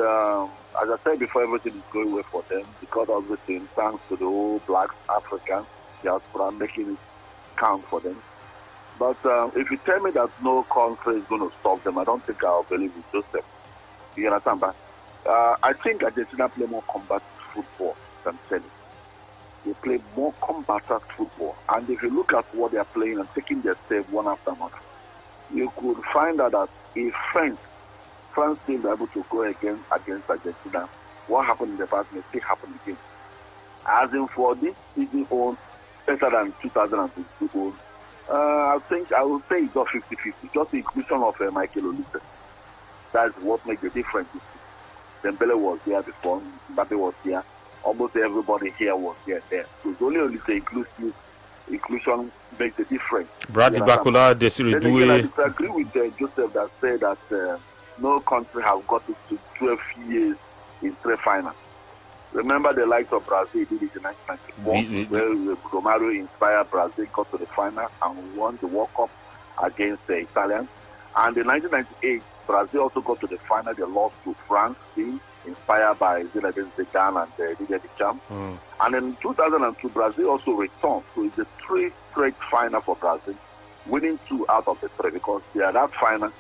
Speaker 15: as I said before, everything is going well for them because of everything, thanks to the whole Black Africans, diaspora, making it count for them. But if you tell me that no country is going to stop them, I don't think I'll believe it, Joseph. You understand? But I think Argentina play more combative football than tennis. They play more combative football. And if you look at what they are playing and taking their step one after another, you could find out that if France still be able to go against Argentina, what happened in the past may still happen again. As in for this season on better than 2022, I think I would say it's not 50-50. Just the inclusion of Michael Olise. That's what makes the difference. Dembele was there before, Mbappe was there. Almost everybody here was there. So it's only Olise inclusion makes the difference.
Speaker 2: Bradley Bakula, Desiree Doué.
Speaker 15: I disagree with Joseph that said that no country have got to 12 years in 3 finals. Remember the likes of Brazil did it in 1994, where Romario inspired Brazil, got to the final and won the World Cup against the Italians. And in 1998, Brazil also got to the final. They lost to France, inspired by Zinedine Zidane and Didier Deschamps. And in 2002, Brazil also returned. So it's a 3 straight final for Brazil, winning 2 out of the 3 because they are that final.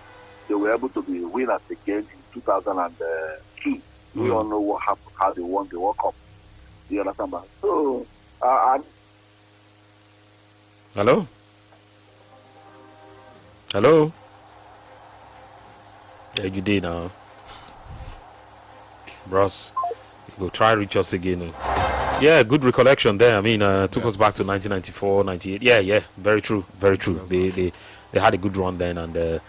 Speaker 15: They were able to be winners again in 2002. We all know what happened, how they won the World Cup. You understand? So,
Speaker 2: Hello? Hello? Yeah, you did now. Bros, you go try reach us again. Yeah, good recollection there. I mean, took us back to 1994, 98. Yeah, very true, very true. They had a good run then, and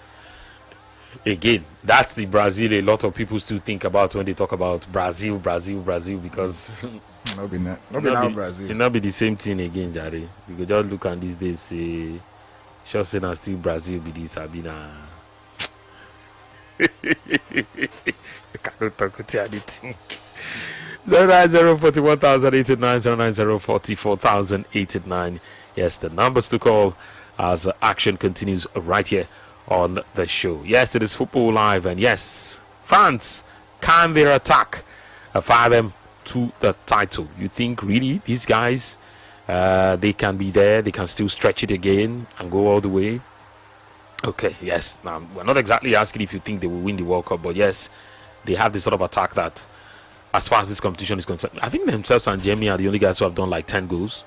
Speaker 2: again, that's the Brazil a lot of people still think about when they talk about Brazil, because
Speaker 1: not now Brazil.
Speaker 2: It not be the same thing again, Jare. You could just look at these days, say, sure, say now still Brazil be this, Sabina. I cannot talk with you anything. 09041,089, Yes, the numbers to call as action continues right here on the show. Yes, it is Football Live, and yes, France can their attack fire them to the title. You think really these guys they can be there, they can still stretch it again and go all the way? Okay, yes. Now we're not exactly asking if you think they will win the World Cup, but yes, they have this sort of attack that, as far as this competition is concerned, I think themselves and Germany are the only guys who have done like 10 goals.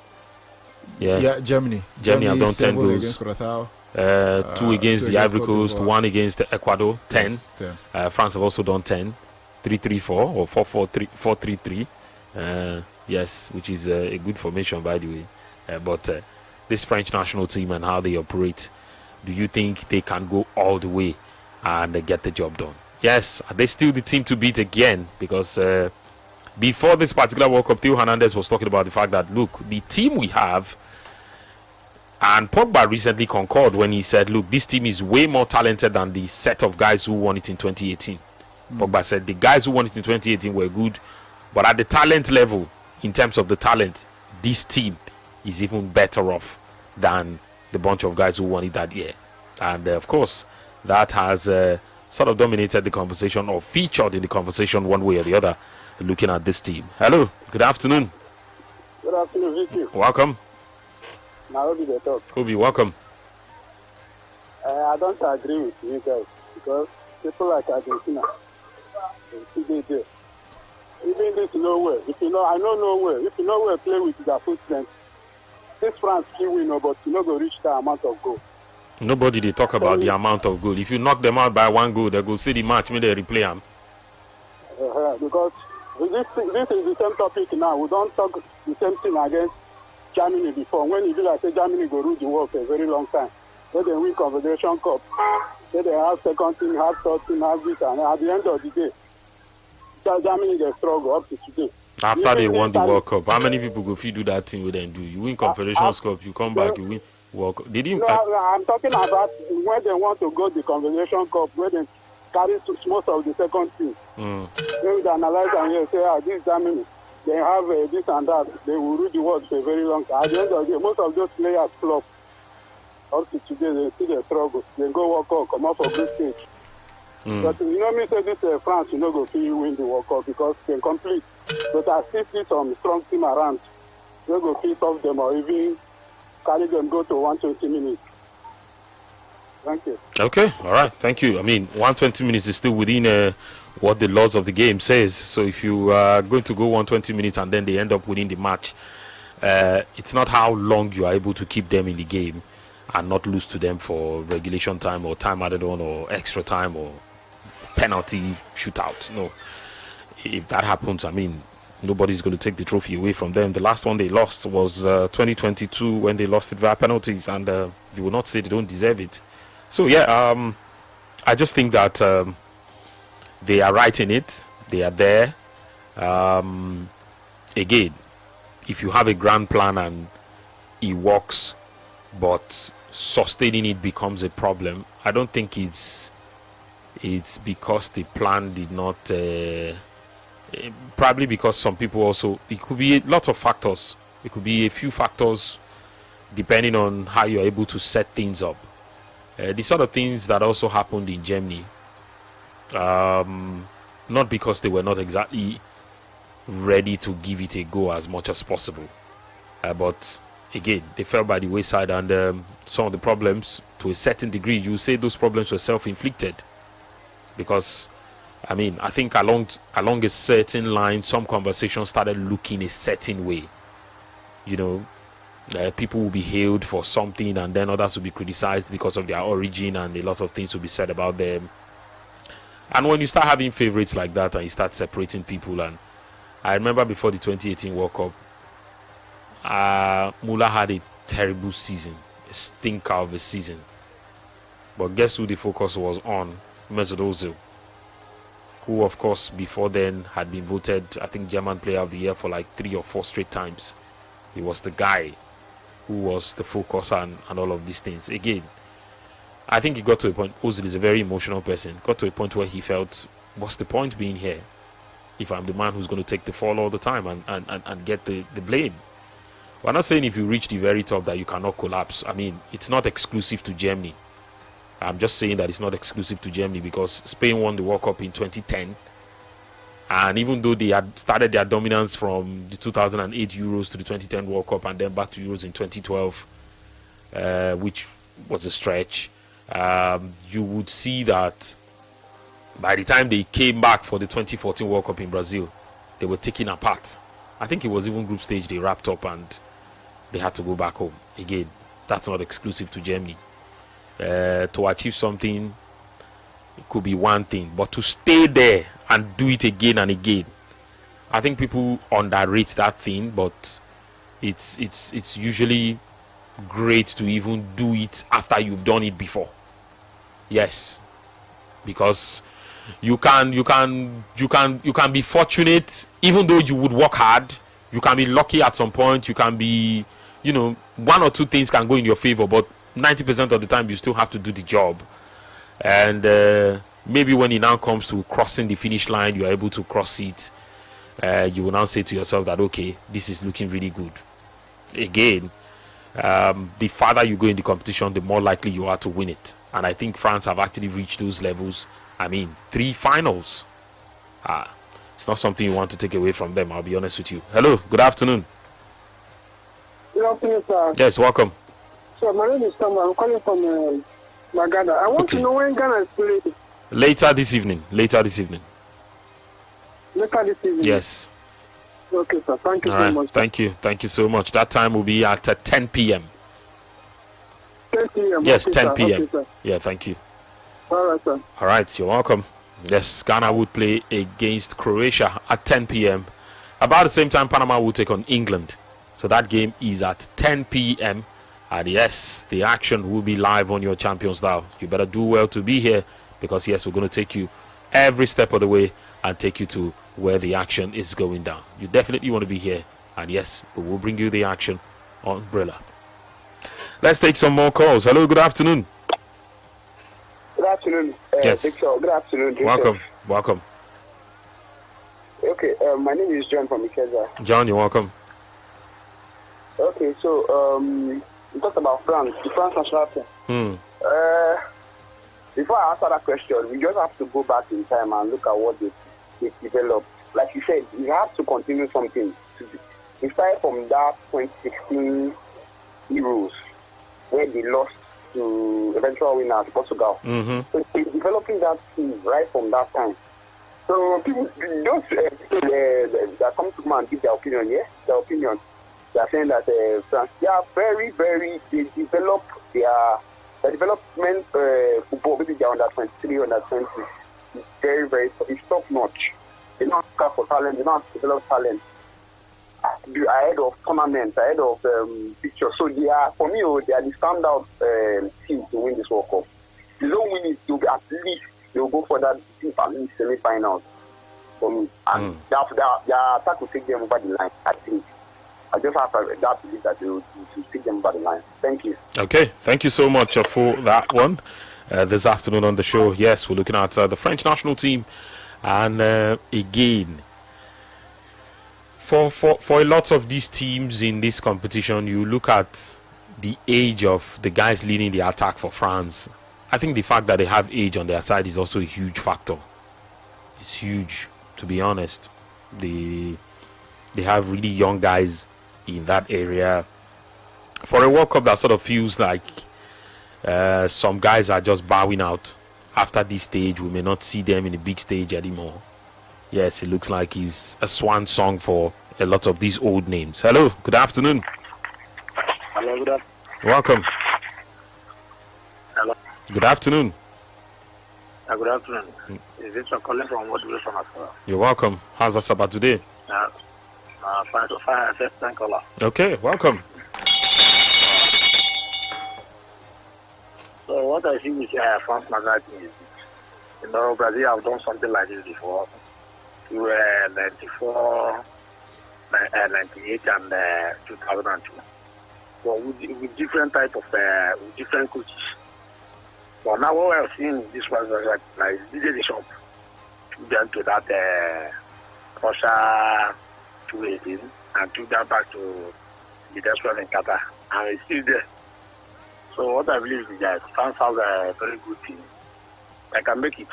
Speaker 2: Yeah,
Speaker 1: Germany
Speaker 2: have done 10 goals.
Speaker 1: Against Curaçao.
Speaker 2: 2 against the Ivory Coast, 1 against Ecuador, 10.
Speaker 1: Yes, 10.
Speaker 2: France have also done 10, 3-3-4 or 4-4-3. Yes, which is a good formation, by the way. But this French national team and how they operate, do you think they can go all the way and get the job done? Yes, are they still the team to beat again? Because before this particular World Cup, Theo Hernandez was talking about the fact that, look, the team we have, and Pogba recently concurred when he said, look, this team is way more talented than the set of guys who won it in 2018. Pogba said the guys who won it in 2018 were good, but at the talent level, in terms of the talent, this team is even better off than the bunch of guys who won it that year. And of course, that has sort of dominated the conversation or featured in the conversation one way or the other, looking at this team. Hello, good afternoon.
Speaker 16: Good afternoon, Vicky.
Speaker 2: Welcome.
Speaker 16: Now, Obi, they talk.
Speaker 2: Obi, welcome.
Speaker 16: I don't agree with you guys because people like Argentina, they do. Even this Norway, if you know, I know Norway. If you Norway play with their footprint, this France still win, but you not go reach that amount of goal.
Speaker 2: Nobody they talk about the amount of goal. If you knock them out by 1 goal, they go see the match, maybe they replay them.
Speaker 16: Because this is the same topic now. We don't talk the same thing against Germany before. When you do that, say Germany go rule the world for a very long time. where they win Confederation Cup, where they have second team, have third team, have this, and at the end of the day, Germany they struggle up to today.
Speaker 2: After they won the World Cup, how many people go if you do that thing with them do? You win Confederations Cup, you come back, you win World Cup. They didn't.
Speaker 16: No, I'm talking about when they want to go the Confederation Cup, where they carry most of the second team. Maybe they analyze and here say, this Germany, they have this and that. They will rule the world for a very long time. At the end of the day, most of those players flop. Up to today, they see their struggle. They go World Cup, come out for good stage. But you know me say this France, you know, go feel win the World Cup because they complete. But I still see some strong team around. They go feel off them or even carry them go to 120 minutes. Thank you.
Speaker 2: Okay, all right, thank you. I mean, 120 minutes is still within what the laws of the game says. So if you are going to go 120 minutes and then they end up winning the match, it's not how long you are able to keep them in the game and not lose to them for regulation time or time added on or extra time or penalty shootout. No, if that happens, I mean, nobody's going to take the trophy away from them. The last one they lost was 2022 when they lost it via penalties, and you will not say they don't deserve it. So yeah, I just think that they are right in it. They are there. Again, if you have a grand plan and it works, but sustaining it becomes a problem, I don't think it's because the plan did not. Probably because some people also. It could be a lot of factors. It could be a few factors, depending on how you're able to set things up. The sort of things that also happened in Germany, not because they were not exactly ready to give it a go as much as possible, but again, they fell by the wayside, and some of the problems, to a certain degree, you say those problems were self-inflicted, because I mean, I think along a certain line, some conversations started looking a certain way. You know, people will be hailed for something, and then others will be criticized because of their origin, and a lot of things will be said about them. And when you start having favorites like that, and you start separating people, and I remember before the 2018 World Cup, Muller had a terrible season, a stinker of a season. But guess who the focus was on? Mesut Ozil, who of course before then had been voted, I think, German Player of the Year for like 3 or 4 straight times. He was the guy who was the focus and all of these things. Again, I think he got to a point, Ozil is a very emotional person, got to a point where he felt, what's the point being here if I'm the man who's going to take the fall all the time and get the blame? We're not saying if you reach the very top that you cannot collapse. I mean, it's not exclusive to Germany. I'm just saying that it's not exclusive to Germany, because Spain won the World Cup in 2010, and even though they had started their dominance from the 2008 Euros to the 2010 World Cup and then back to Euros in 2012, which was a stretch, you would see that by the time they came back for the 2014 World Cup in Brazil, they were taken apart. I think it was even group stage they wrapped up and they had to go back home. Again, that's not exclusive to Germany. To achieve something, it could be one thing, but to stay there and do it again and again, I think people underrate that thing. But it's usually great to even do it after you've done it before. Yes, because you can be fortunate, even though you would work hard. You can be lucky at some point. You can be, one or two things can go in your favor, but 90% of the time you still have to do the job. And maybe when it now comes to crossing the finish line, you are able to cross it. You will now say to yourself that, okay, this is looking really good. Again, the farther you go in the competition, the more likely you are to win it. And I think France have actually reached those levels. I mean, 3 finals. It's not something you want to take away from them, I'll be honest with you. Hello, good afternoon.
Speaker 17: Good afternoon, sir.
Speaker 2: Yes, welcome.
Speaker 17: So my name is Tom. I'm calling from Magada. I want to know when Ghana is playing.
Speaker 2: Later this evening.
Speaker 17: Later this evening?
Speaker 2: Yes.
Speaker 17: Okay, sir. Thank you
Speaker 2: All
Speaker 17: so
Speaker 2: right.
Speaker 17: much.
Speaker 2: Thank you. Thank you so much. That time will be at 10 p.m.
Speaker 17: 10 p.m.
Speaker 2: Yes,
Speaker 17: okay,
Speaker 2: 10 p.m.
Speaker 17: Okay, sir.
Speaker 2: Yeah, thank you.
Speaker 17: All right, sir.
Speaker 2: All right, you're welcome. Yes, Ghana would play against Croatia at 10 p.m. About the same time, Panama will take on England. So that game is at 10 p.m. And yes, the action will be live on your Champions Dial. You better do well to be here because, yes, we're going to take you every step of the way and take you to where the action is going down. You definitely want to be here. And yes, we will bring you the action on Umbrella. Let's take some more calls. Hello, good afternoon.
Speaker 18: Good afternoon.
Speaker 2: Yes.
Speaker 18: Victor. Good afternoon.
Speaker 2: Welcome. Welcome.
Speaker 18: Okay, my name is John from Ikeza.
Speaker 2: John, you're welcome.
Speaker 18: Okay, so we talked about France, the France national team. Before I answer that question, we just have to go back in time and look at what they developed. Like you said, you have to continue something. We started from that 2016 Euros, where they lost to eventual winners, Portugal. So they're developing that team right from that time. So people, those that come to come and give their opinion, their opinion. They are saying that France, they are very, they develop their development football, maybe they are under 23, under 20. It's very, it's top notch. They don't look for talent, they don't develop talent ahead of tournaments, ahead of pictures. So they are, for me, they are the standout team to win this World Cup. They don't win it, they'll be at least they'll go for that at least semi-finals for me. And their attack will take them over the line, I think. I just have that belief that they will take them over the line. Thank you.
Speaker 2: Okay, thank you so much for that one. This afternoon on the show, yes, we're looking at the French national team. And again, for a lot of these teams in this competition, you look at the age of the guys leading the attack for France. I think the fact that they have age on their side is also a huge factor. It's huge, to be honest. They have really young guys in that area. For a World Cup that sort of feels like some guys are just bowing out. After this stage, we may not see them in the big stage anymore. Yes, it looks like it's a swan song for a lot of these old names. Hello, good afternoon.
Speaker 18: Hello, good afternoon.
Speaker 2: Welcome.
Speaker 18: Hello.
Speaker 2: Good afternoon.
Speaker 18: Good afternoon. Is this a calling from what from as well?
Speaker 2: You're welcome. How's that about today?
Speaker 18: Fine to fire, first time caller.
Speaker 2: Okay, welcome.
Speaker 18: So what I see with France national team is, Brazil have done something like this before. We were 94, 98, and 2002. But with different type of, with different coaches. But now what we have seen, this was like DJ Deschamps took them to that Russia 2018 and took that back to the next one in Qatar, and it's still there. So what I believe is that France has a very good team. I can make it.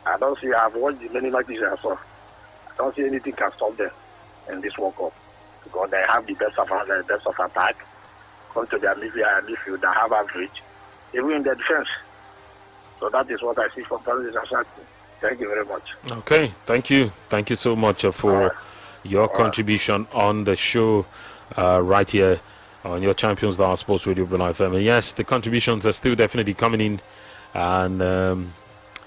Speaker 18: I don't see, I've watched the many matches I saw. I don't see anything can stop them in this World Cup. Because they have the best of attack. Come to their midfield, they have average. Even in their defense. So that is what I see from France national team. Thank you very much.
Speaker 2: Okay, thank you. Thank you so much for your contribution on the show right here on your Champions Dial Sports Radio Brunei FM. And yes, the contributions are still definitely coming in. And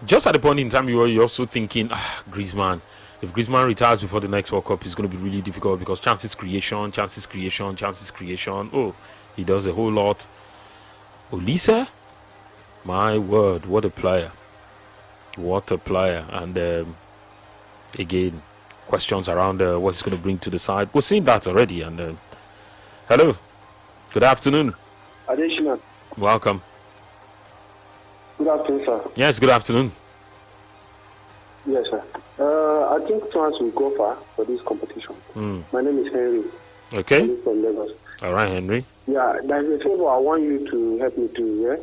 Speaker 2: just at the point in time, you're also thinking, Griezmann. If Griezmann retires before the next World Cup, it's going to be really difficult because chances creation. Oh, he does a whole lot. Olise? My word, what a player. What a player. And again, questions around what he's going to bring to the side. We've seen that already. And hello. Good afternoon.
Speaker 19: Additional.
Speaker 2: Welcome.
Speaker 19: Good afternoon, sir.
Speaker 2: Yes, good afternoon.
Speaker 19: Yes, sir. I think France will go far for this competition. My name is Henry.
Speaker 2: Okay.
Speaker 19: I'm from Lagos.
Speaker 2: All right, Henry.
Speaker 19: Yeah, there's a favor I want you to help me do. Yeah?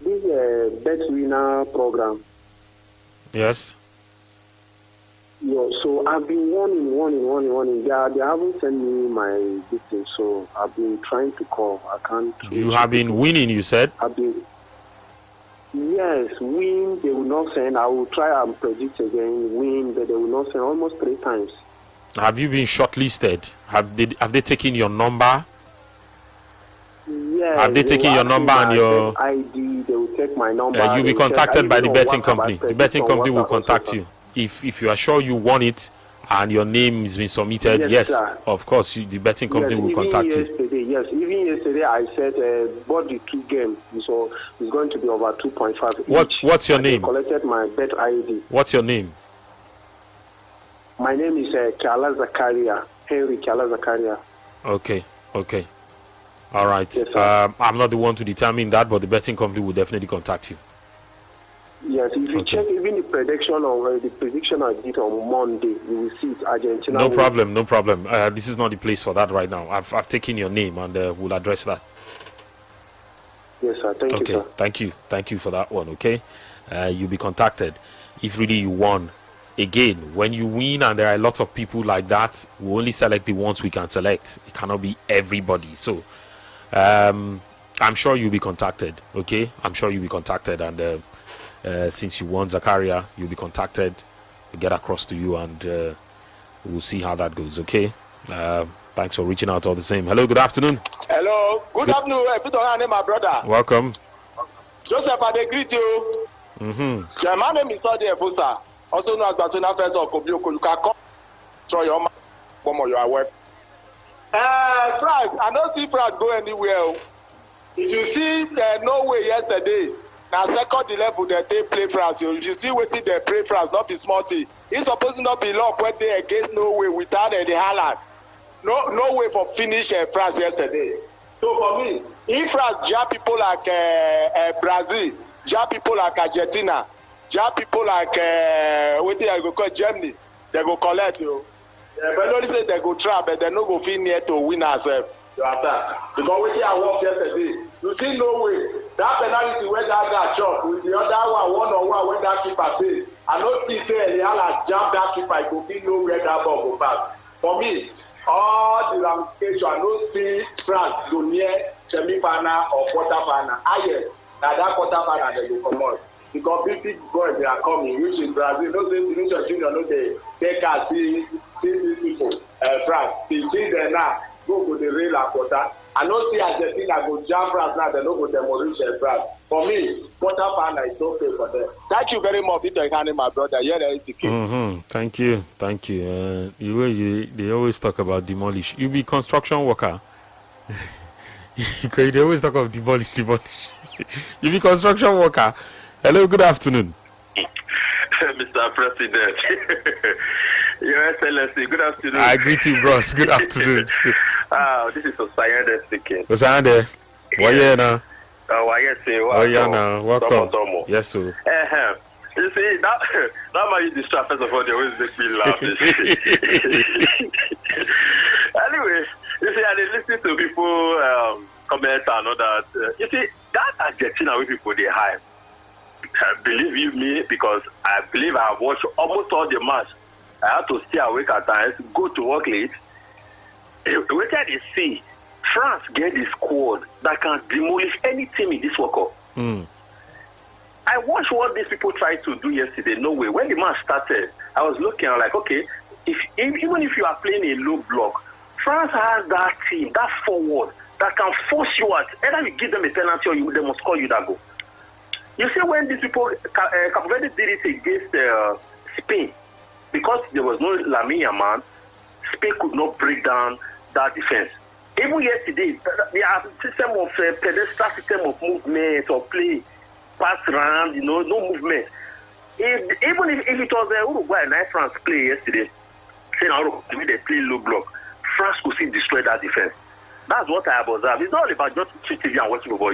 Speaker 19: This Bet Winner program.
Speaker 2: Yes.
Speaker 19: Yeah, so I've been warning. They haven't sent me my details, so I've been trying to call. I can't.
Speaker 2: You have been winning, you said?
Speaker 19: Yes, win, they will not send. I will try and predict again, win, but they will not send almost 3 times.
Speaker 2: Have you been shortlisted? Have they taken your number?
Speaker 19: Yes.
Speaker 2: Have they taken your number and your
Speaker 19: ID? They will take my number.
Speaker 2: You'll be contacted by the betting company. The betting company will contact you. If you are sure you won it, and your name has been submitted, yes, of course, the betting company will contact you.
Speaker 19: Yes, even yesterday I said bought the 2 games, so it's going to be over 2.5.
Speaker 2: What's your name?
Speaker 19: I collected my bet ID.
Speaker 2: What's your name?
Speaker 19: My name is Kyala Zakaria, Henry Kyala Zakaria.
Speaker 2: Okay. All right.
Speaker 19: Yes,
Speaker 2: I'm not the one to determine that, but the betting company will definitely contact you.
Speaker 19: Yes, if you check even the prediction I did on Monday, you will see it Argentina.
Speaker 2: No problem. This is not the place for that right now. I've taken your name and we'll address that.
Speaker 19: Yes, sir. Thank you, sir.
Speaker 2: Thank you for that one. Okay, you'll be contacted if really you won. Again, when you win and there are a lot of people like that, we only select the ones we can select. It cannot be everybody. So, I'm sure you'll be contacted. Okay, I'm sure you'll be contacted and. Since you won, Zakaria, you'll be contacted. We'll get across to you and we'll see how that goes, okay? Thanks for reaching out all the same. Hello, good afternoon.
Speaker 4: Hello, good afternoon. My brother.
Speaker 2: Welcome.
Speaker 4: Joseph, I greet you. Yeah, my name is Sadi Efusa, also known as Barcelona First of Kobioko. You can come through your web. France, I don't see France go anywhere. If you see Norway yesterday, now second level that they play France. If you see what they play France, not be smarty. It's supposed to not be long when they against Norway without the Haaland. No way for finish France yesterday. So for me, if France jab people like Brazil, jab people like Argentina, jab people like what they go call Germany, they go collect you. But only say they go try, but they no go feel near to win ourselves. Because what they work yesterday, you see Norway. That penalty where that guy chop with the other one-on-one when that keeper say, I don't think say the Haaland jump that keeper, I go feel know where that ball go pass. For me, all the ramifications, I don't see France go near semi-final or quarter-final. Now that quarter-final they go come out. Because big boys they are coming, which is Brazil. No say Vinicius Junior, no they can see these people. France, they see them now, go the rail and quarter. I don't see Argentina go jump France now, they don't go demolish France. For me, quarter-final is okay for them. Thank you very much, Victor Ikane, my brother.
Speaker 2: Thank you. They always talk about demolish. You be construction worker. They always talk about demolish. You be construction worker. Hello, good afternoon.
Speaker 20: Mr. President. Your Excellency, good afternoon.
Speaker 2: I greet you, bros. Good afternoon.
Speaker 20: This is Osayande speaking.
Speaker 2: Osayande, what you now?
Speaker 20: Now?
Speaker 2: Welcome. Yes, sir.
Speaker 20: You see, that man you distract, first of all, they always make me laugh. Anyway, you see, I listen to people comment and all that. You see, that Argentina with people they hype. Believe you me, because I believe I have watched almost all the match. I had to stay awake at times, go to work late. What they see, France get the squad that can demolish any team in this World Cup. I watched what these people tried to do yesterday. No way. When the match started, I was looking, I'm like, okay, even if you are playing a low block, France has that team, that forward, that can force you out. Either you give them a penalty or they must score you that goal. You see, when these people, Cape Verde did it against Spain, because there was no Lamine Yamal, Spain could not break down that defense. Even yesterday, the system of pedestal system of movement or play, pass round, no movement. Even if it was Uruguay and France play yesterday, saying Uruguay they play low block, France could still destroy that defense. That's what I have observed. It's not about just TV and watching football.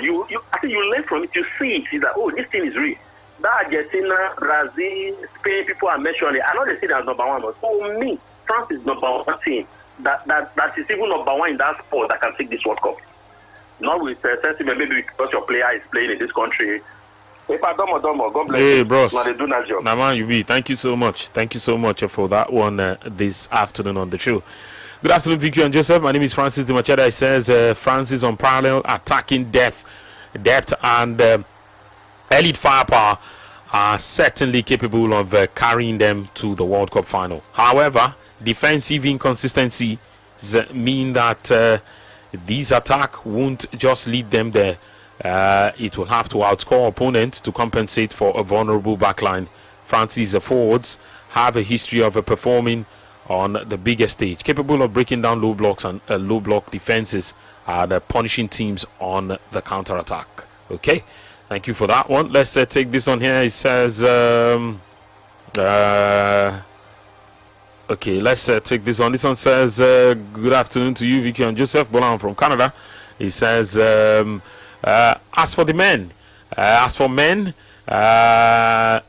Speaker 20: I think you learn from it. You see it. It's like, oh, this thing is real. That Argentina, Brazil, Spain, people are mentioning. I know they say that's number one, but for me, France is number one team. That is even number one in that sport that can take this World Cup. Not with sentiment, maybe because your player is playing in this country. God bless
Speaker 2: hey,
Speaker 20: you.
Speaker 2: bros.
Speaker 20: Now they do that job.
Speaker 2: Naman, you be. Thank you so much. Thank you so much for that one this afternoon on the show. Good afternoon, Vicky and Joseph. My name is Francis de Macheda. It says France is unparalleled attacking depth and elite firepower are certainly capable of carrying them to the World Cup final. However, defensive inconsistencies mean that these attacks won't just lead them there. It will have to outscore opponents to compensate for a vulnerable backline. France's forwards have a history of performing on the biggest stage, capable of breaking down low blocks and low block defenses and punishing teams on the counter-attack. Okay, thank you for that one. Let's take this on here. It says, okay, let's take this on. This one says, good afternoon to you, Vicky and Joseph Bolan from Canada. He says, as for the men,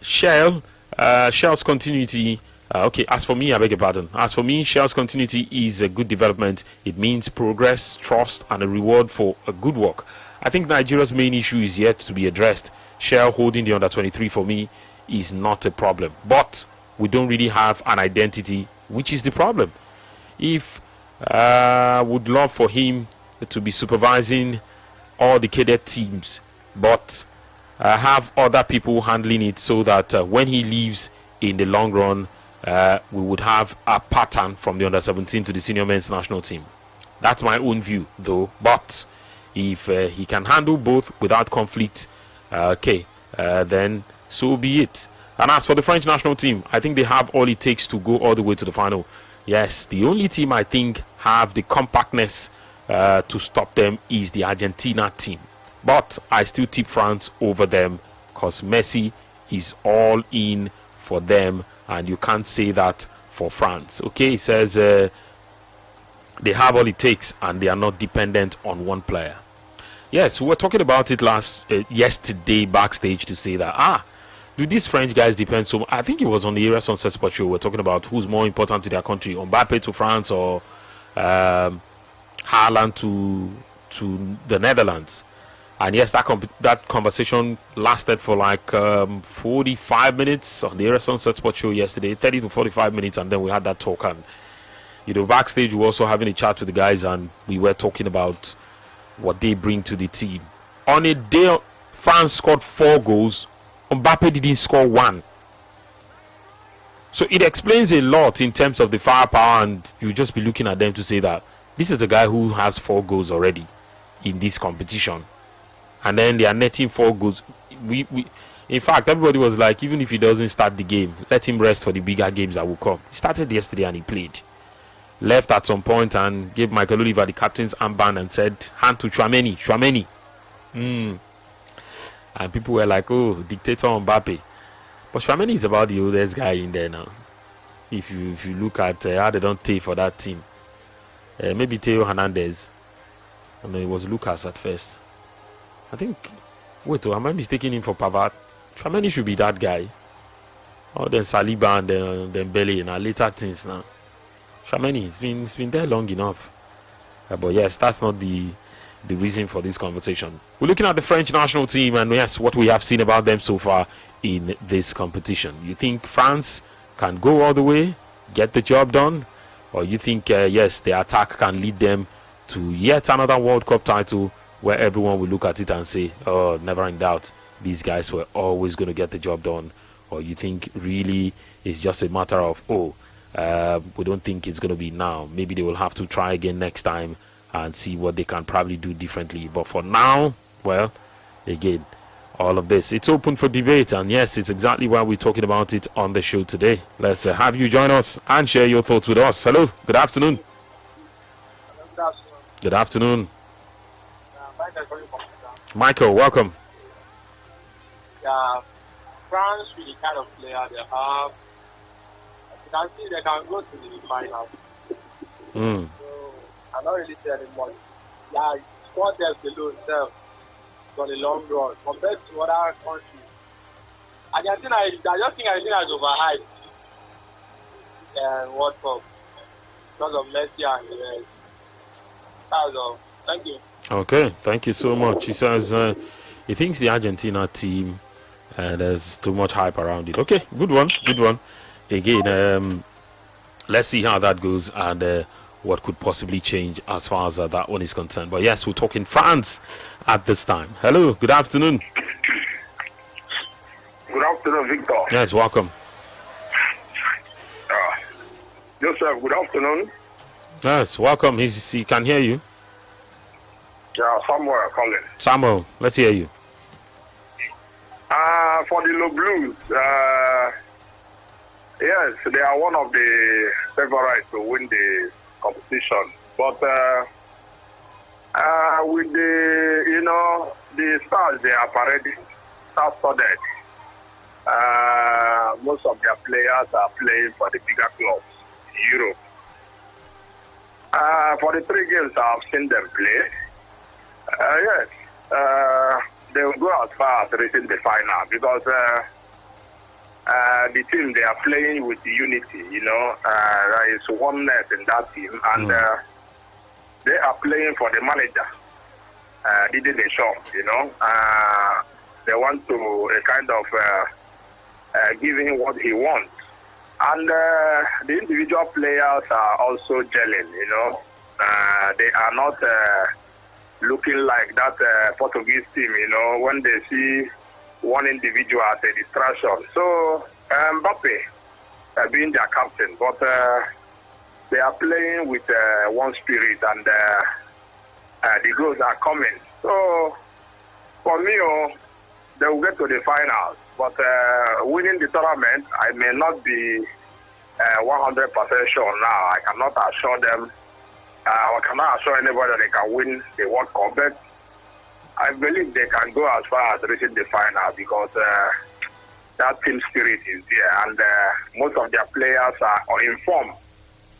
Speaker 2: Shell's continuity. Okay, as for me, I beg your pardon. As for me, Shell's continuity is a good development. It means progress, trust, and a reward for a good work. I think Nigeria's main issue is yet to be addressed. Shell holding the under-23 for me is not a problem. But we don't really have an identity, which is the problem. If would love for him to be supervising all the cadet teams, but have other people handling it so that when he leaves in the long run, we would have a pattern from the under-17 to the senior men's national team. That's my own view, though. But if he can handle both without conflict, then so be it. And as for the French national team, I think they have all it takes to go all the way to the final. Yes, the only team I think have the compactness to stop them is the Argentina team. But I still tip France over them because Messi is all in for them, and you can't say that for France. Okay, it says they have all it takes and they are not dependent on one player. Yes, we were talking about it yesterday backstage to say that do these French guys depend so much? I think it was on the Era Sunset Sport show. We're talking about who's more important to their country, Mbappe to France or Haaland to the Netherlands. And yes, that conversation lasted for like 45 minutes on the Era Sunset Sport show yesterday, 30 to 45 minutes, and then we had that talk. And backstage we were also having a chat with the guys, and we were talking about what they bring to the team. On a day, France scored 4 goals. Mbappe didn't score 1. So it explains a lot in terms of the firepower, and you just be looking at them to say that this is the guy who has 4 goals already in this competition. And then they are netting 4 goals. In fact, everybody was like, even if he doesn't start the game, let him rest for the bigger games that will come. He started yesterday and he played. Left at some point and gave Michael Oliver the captain's armband and said, hand to Chouameni. And people were like, oh, dictator Mbappe. But Chouameni is about the oldest guy in there now. If you look at how they don't take for that team. Maybe Theo Hernandez. I know it was Lucas at first. I think, am I mistaking him for Pavard? Chouameni should be that guy. Or then Saliba and then Dembele and later things now. Chouameni, it's been there long enough. But yes, that's not the reason for this conversation. We're looking at the French national team, and yes, what we have seen about them so far in this competition. You think France can go all the way, get the job done? Or you think, yes, the attack can lead them to yet another World Cup title where everyone will look at it and say, oh, never in doubt, these guys were always going to get the job done? Or you think really it's just a matter of, we don't think it's going to be now. Maybe they will have to try again next time and see what they can probably do differently. But for now, well, again, all of this, it's open for debate. And yes, it's exactly why we're talking about it on the show today. Let's have you join us and share your thoughts with us. Hello, good afternoon. Good afternoon. Michael, welcome.
Speaker 21: Yeah, France with the kind of player they have, you can see they can go to the final. So I'm not really telling much. Yeah, squad depth below itself for the long run compared to other countries. I just think Argentina is overhyped. World Cup because of Messi and the rest. That's all. Thank you.
Speaker 2: Okay, thank you so much. He says he thinks the Argentina team there's too much hype around it. Okay, good one. Again, let's see how that goes and what could possibly change as far as that one is concerned. But yes, we're talking France at this time. Hello, good afternoon.
Speaker 4: Good afternoon, Victor.
Speaker 2: Yes, welcome.
Speaker 4: Yes, sir. Good afternoon.
Speaker 2: Yes, welcome. He can hear you.
Speaker 4: Yeah, Samuel calling.
Speaker 2: Samuel, let's hear you.
Speaker 4: For the Low Blues, yeah, Yes, they are one of the favorites to win the competition. But with the stars they are already star-studded. Most of their players are playing for the bigger clubs in Europe. For the 3 games I've seen them play, yes, they will go as far as reaching the final because the team they are playing with the unity, there is oneness in that team, and they are playing for the manager, Didier Deschamps, they want to kind of give him what he wants. And the individual players are also gelling, they are not looking like that Portuguese team, when they see one individual as a distraction. So Mbappe being their captain, but they are playing with one spirit, and the goals are coming. So for me, they will get to the finals. But winning the tournament, I may not be 100% sure now. I cannot assure them. I cannot assure anybody that they can win the World Cup. But I believe they can go as far as reaching the final because that team spirit is there, and most of their players are informed.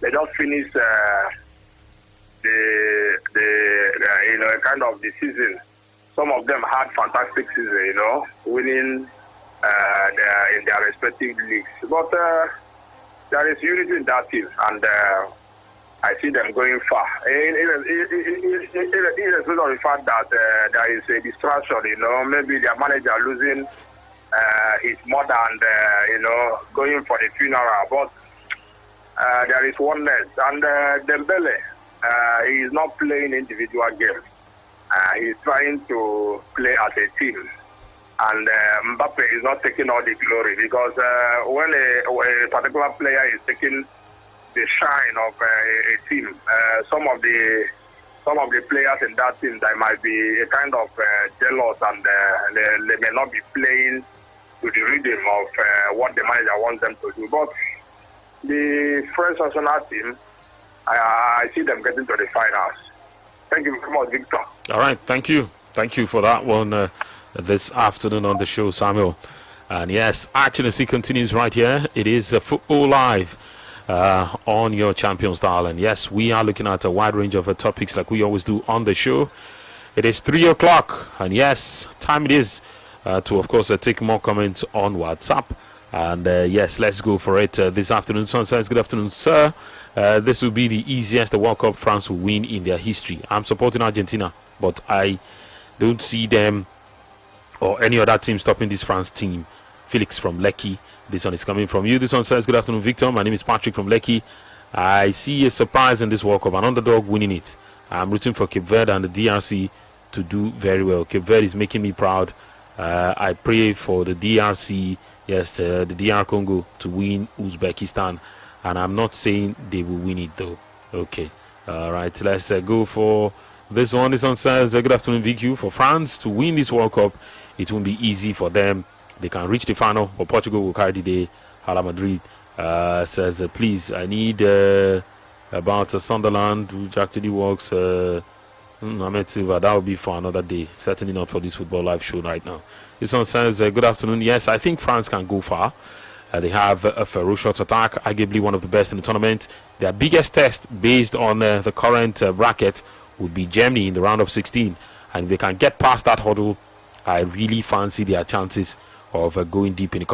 Speaker 4: They just finished the kind of the season. Some of them had fantastic season, winning in their respective leagues. But there is unity in that team, and I see them going far. Irrespective of the fact that there is a distraction, maybe their manager losing his mother and, going for the funeral. But there is oneness. And Dembele, he is not playing individual games. He's trying to play as a team. And Mbappe is not taking all the glory because when a particular player is taking the shine of a team, some of the players in that team that might be a kind of jealous, and they may not be playing to the rhythm of what the manager wants them to do. But the French national team, I see them getting to the finals. Thank you very much, Victor.
Speaker 2: All right, thank you for that one this afternoon on the show, Samuel. And yes, action continues right here. It is Football Live on your Champions Dial. And yes, we are looking at a wide range of topics like we always do on the show. It is 3 o'clock, and yes, time it is to, of course, take more comments on WhatsApp. And yes, let's go for it this afternoon. Sunshine, good afternoon, sir. This will be the easiest the World Cup France will win in their history. I'm supporting Argentina, but I don't see them or any other team stopping this France team. Felix from Lekki. This one is coming from you. This one says, good afternoon, Victor. My name is Patrick from Lekki. I see a surprise in this World Cup, an underdog winning it. I'm rooting for Cape Verde and the DRC to do very well. Cape Verde is making me proud. I pray for the DRC, yes, the DR Congo to win Uzbekistan. And I'm not saying they will win it, though. Okay. All right. Let's go for this one. This one says, good afternoon, VQ. For France to win this World Cup, it won't be easy for them. They can reach the final, but Portugal will carry the day. Hala Madrid says, please, I need about Sunderland, which actually works. Ahmed Silva, that will be for another day. Certainly not for this Football Live show right now. This one says, good afternoon. Yes, I think France can go far. They have a ferocious attack, arguably one of the best in the tournament. Their biggest test, based on the current bracket, would be Germany in the round of 16. And if they can get past that hurdle, I really fancy their chances of going deep in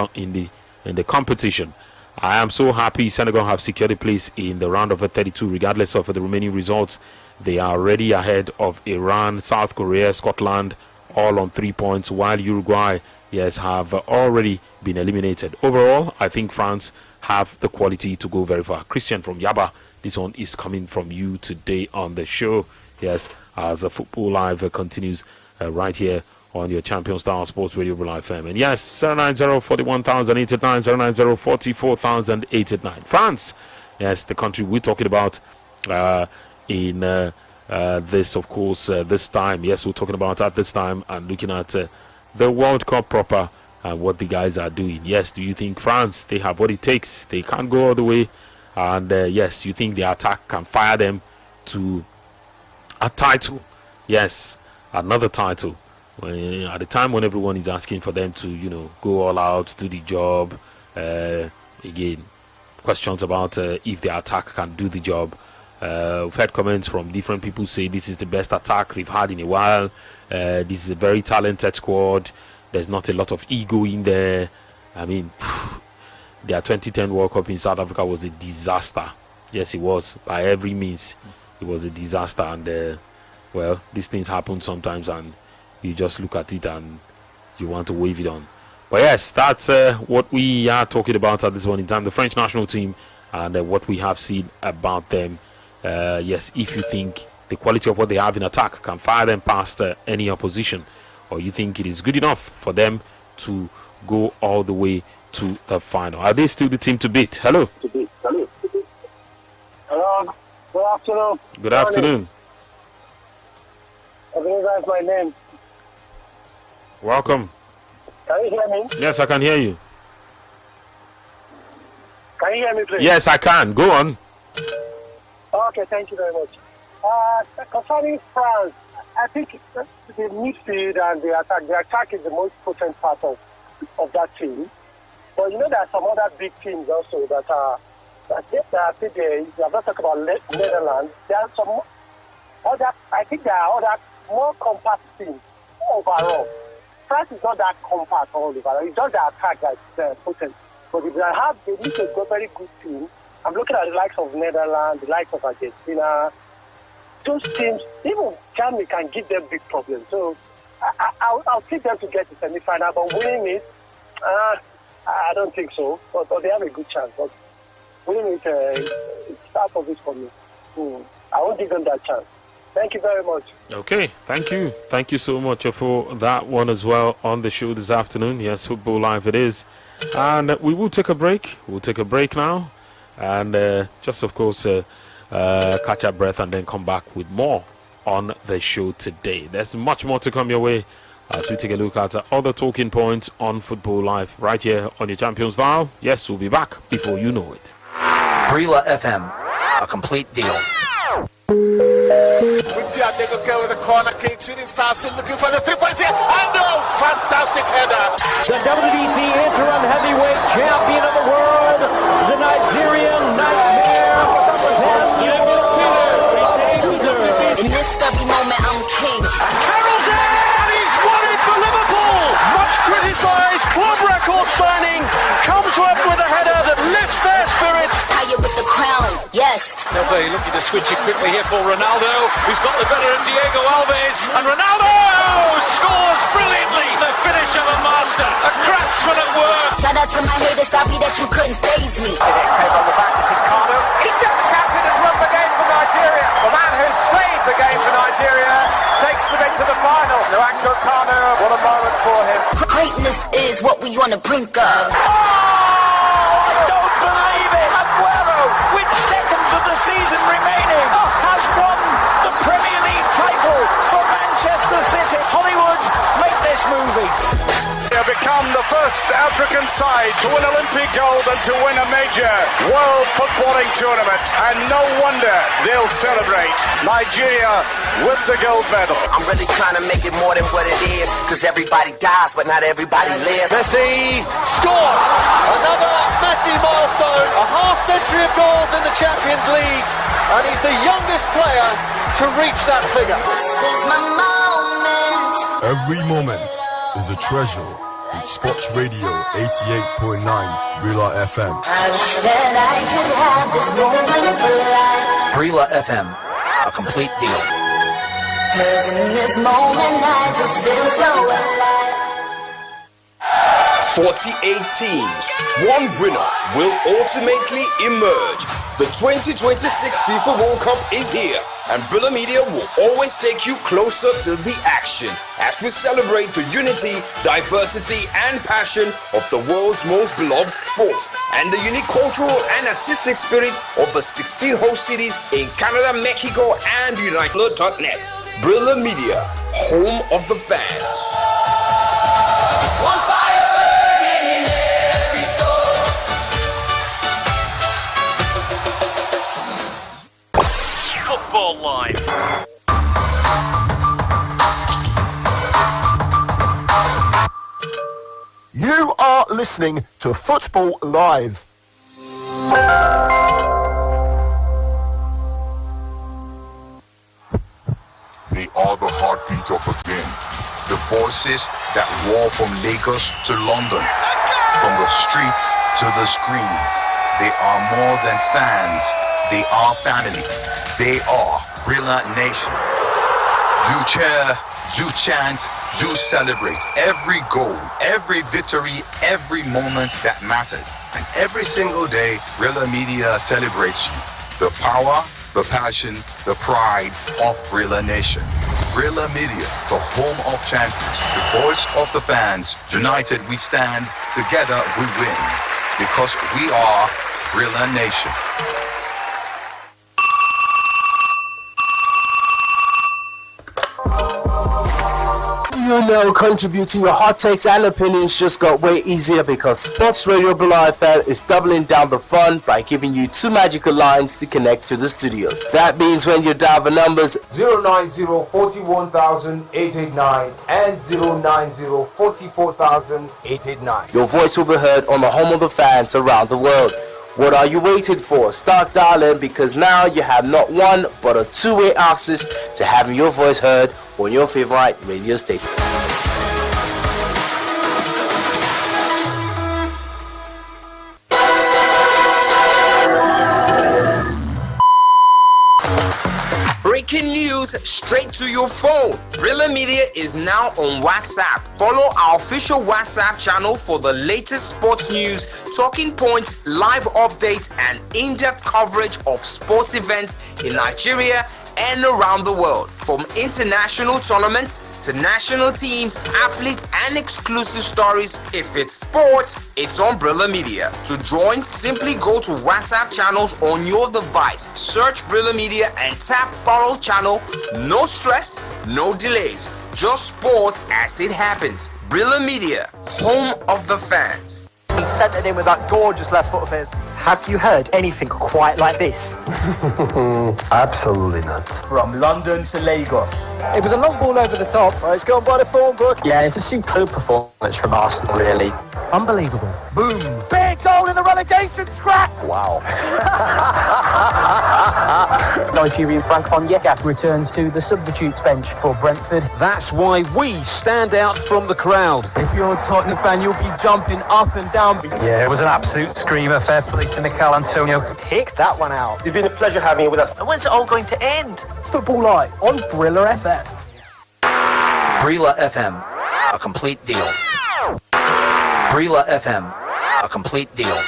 Speaker 2: the competition. I am so happy Senegal have secured a place in the round of 32, regardless of the remaining results. They are already ahead of Iran, South Korea, Scotland, all on 3 points, while Uruguay, yes, have already been eliminated. Overall, I think France have the quality to go very far. Christian from Yaba, this one is coming from you today on the show. Yes, as a Football Live continues right here on your Champions Style Sports Radio Live FM. And yes, 090-41,889, 090-44,889. France, yes, the country we're talking about in this, of course, this time. Yes, we're talking about at this time and looking at the World Cup proper. and what the guys are doing. Yes, do you think France, they have what it takes? They can't go all the way. And yes, you think the attack can fire them to a title? Yes, another title. At the time when everyone is asking for them to, go all out, do the job. Again, questions about if the attack can do the job. We've had comments from different people say this is the best attack they've had in a while. This is a very talented squad. There's not a lot of ego in there. I mean, their 2010 World Cup in South Africa was a disaster. Yes, it was. By every means, it was a disaster. And, well, these things happen sometimes, and you just look at it and you want to wave it on. But, yes, that's what we are talking about at this point in time. The French national team and what we have seen about them. Yes, if you think the quality of what they have in attack can fire them past any opposition, or you think it is good enough for them to go all the way to the final. Are they still the team to beat? Hello.
Speaker 17: Hello. Good afternoon.
Speaker 2: Good afternoon.
Speaker 17: I believe that's my name.
Speaker 2: Welcome.
Speaker 17: Can you hear me?
Speaker 2: Yes, I can hear you.
Speaker 17: Can you hear me, please?
Speaker 2: Yes, I can. Go on.
Speaker 17: Okay, thank you very much. Concerning France, I think the midfield and the attack is the most potent part of that team. But there are some other big teams also that are there. You have not talked about Netherlands. There are some other, I think there are other more compact teams overall. France is not that compact all overall. It's just the attack that's potent. But if they need to go very good team. I'm looking at the likes of Netherlands, the likes of Argentina. Those teams, even Germany can give them big problems. So I'll take them to get to semi-final, but winning it, I don't think so. But they have a good chance. But winning it, it's out of it for me. I won't give them that chance. Thank you very much.
Speaker 2: Okay, thank you. Thank you so much for that one as well on the show this afternoon. Yes, Football Live it is. And we will take a break. We'll take a break now. And just, of course, catch our breath and then come back with more on the show today. There's much more to come your way as we take a look at other talking points on Football Live right here on your Champions Dial. Yes, we'll be back before you know it.
Speaker 5: Brila FM, a complete deal.
Speaker 6: With Diego go with the corner kick, shooting star still looking for the 3-point here. And no, fantastic header.
Speaker 22: The WBC interim heavyweight champion of the world, the Nigerian Nightmare.
Speaker 8: In this stubby moment, I'm king.
Speaker 22: Carroll's in, and he's won it for Liverpool. Much criticised club record signing comes up with a header that lifts their spirits.
Speaker 8: Higher with the crown, yes.
Speaker 22: They're looking to switch it quickly here for Ronaldo, who's got the better of Diego Alves, and Ronaldo scores brilliantly. The finish of a master, a craftsman at work.
Speaker 8: Shout out to my haters, sorry that you couldn't faze me.
Speaker 22: Head on the back to Kanu. He's just the captain and won the game for Nigeria. The man who saved the game for Nigeria takes them into the final. Nwankwo Kanu, what a moment for him.
Speaker 8: Greatness is what we on the brink of.
Speaker 7: Don't believe it! Aguero, with seconds of the season remaining, has won the Premier League title for Manchester City. Hollywood, make this movie.
Speaker 22: They have become the first African side to win Olympic gold and to win a major world footballing tournament. And no wonder they'll celebrate. Nigeria with the gold medal.
Speaker 9: I'm really trying to make it more than what it is, because everybody dies, but not everybody lives.
Speaker 22: Messi scores! Another massive milestone, a half-century of goals in the Champions League, and he's the youngest player to reach that figure.
Speaker 8: This is my moment.
Speaker 10: Every moment is a treasure. In Sports Radio 88.9 Brila FM.
Speaker 8: I wish that I could have this moment for life.
Speaker 5: Brila FM, a complete deal.
Speaker 8: 'Cause in this moment I just feel so alive.
Speaker 11: 48 teams, one winner will ultimately emerge. The 2026 FIFA World Cup is here, and Brilla Media will always take you closer to the action as we celebrate the unity, diversity, and passion of the world's most beloved sport, and the unique cultural and artistic spirit of the 16 host cities in Canada, Mexico, and United.net. Brilla Media, home of the fans.
Speaker 7: One fire!
Speaker 10: listening to Football Live.
Speaker 12: They are the heartbeat of a game. The voices that roar from Lagos to London. From the streets to the screens. They are more than fans. They are family. They are Brilliant Nation. You cheer, you chant, you celebrate every goal, every victory, every moment that matters. And every single day, Brilliant Media celebrates you. The power, the passion, the pride of Brilliant Nation. Brilliant Media, the home of champions, the voice of the fans. United we stand, together we win. Because we are Brilliant Nation.
Speaker 13: You know, contributing your hot takes and opinions just got way easier because Sports Radio Brilla FM is doubling down the fun by giving you 2 magical lines to connect to the studios. That means when you dial the numbers
Speaker 23: 090-41,889 and 090-44,889,
Speaker 13: your voice will be heard on the home of the fans around the world. What are you waiting for? Start dialing, because now you have not one but a 2-way access to having your voice heard on your favorite radio station.
Speaker 24: Breaking news straight to your phone. Brilliant Media is now on WhatsApp. Follow our official WhatsApp channel for the latest sports news, talking points, live updates, and in-depth coverage of sports events in Nigeria and around the world. From international tournaments to national teams, athletes, and exclusive stories. If it's sports, it's on Brilliant Media. To join, simply go to WhatsApp channels on your device. Search Brilliant Media and tap follow channel. No stress, no delays. Just sports as it happens. Brilliant Media, home of the fans.
Speaker 25: He sent it in with that gorgeous left foot of his. Have you heard anything quite like this?
Speaker 26: Absolutely not.
Speaker 25: From London to Lagos. It was a long ball over the top. Oh, it's gone by the form book.
Speaker 27: Yeah, it's a superb performance from Arsenal, really.
Speaker 25: Unbelievable. Boom. Big goal in the relegation scrap.
Speaker 27: Wow. Nigerian Frank Onyeka returns to the substitutes bench for Brentford.
Speaker 28: That's why we stand out from the crowd.
Speaker 25: If you're a Tottenham fan, you'll be jumping up and down.
Speaker 27: Yeah, it was an absolute screamer. Fair play to Mikel Antonio.
Speaker 25: Pick that one out.
Speaker 27: It's been a pleasure having you with us.
Speaker 25: And when's it all going to end? Football Live on Brilla FM.
Speaker 5: Brilla FM, a complete deal. Brilla FM, a complete deal.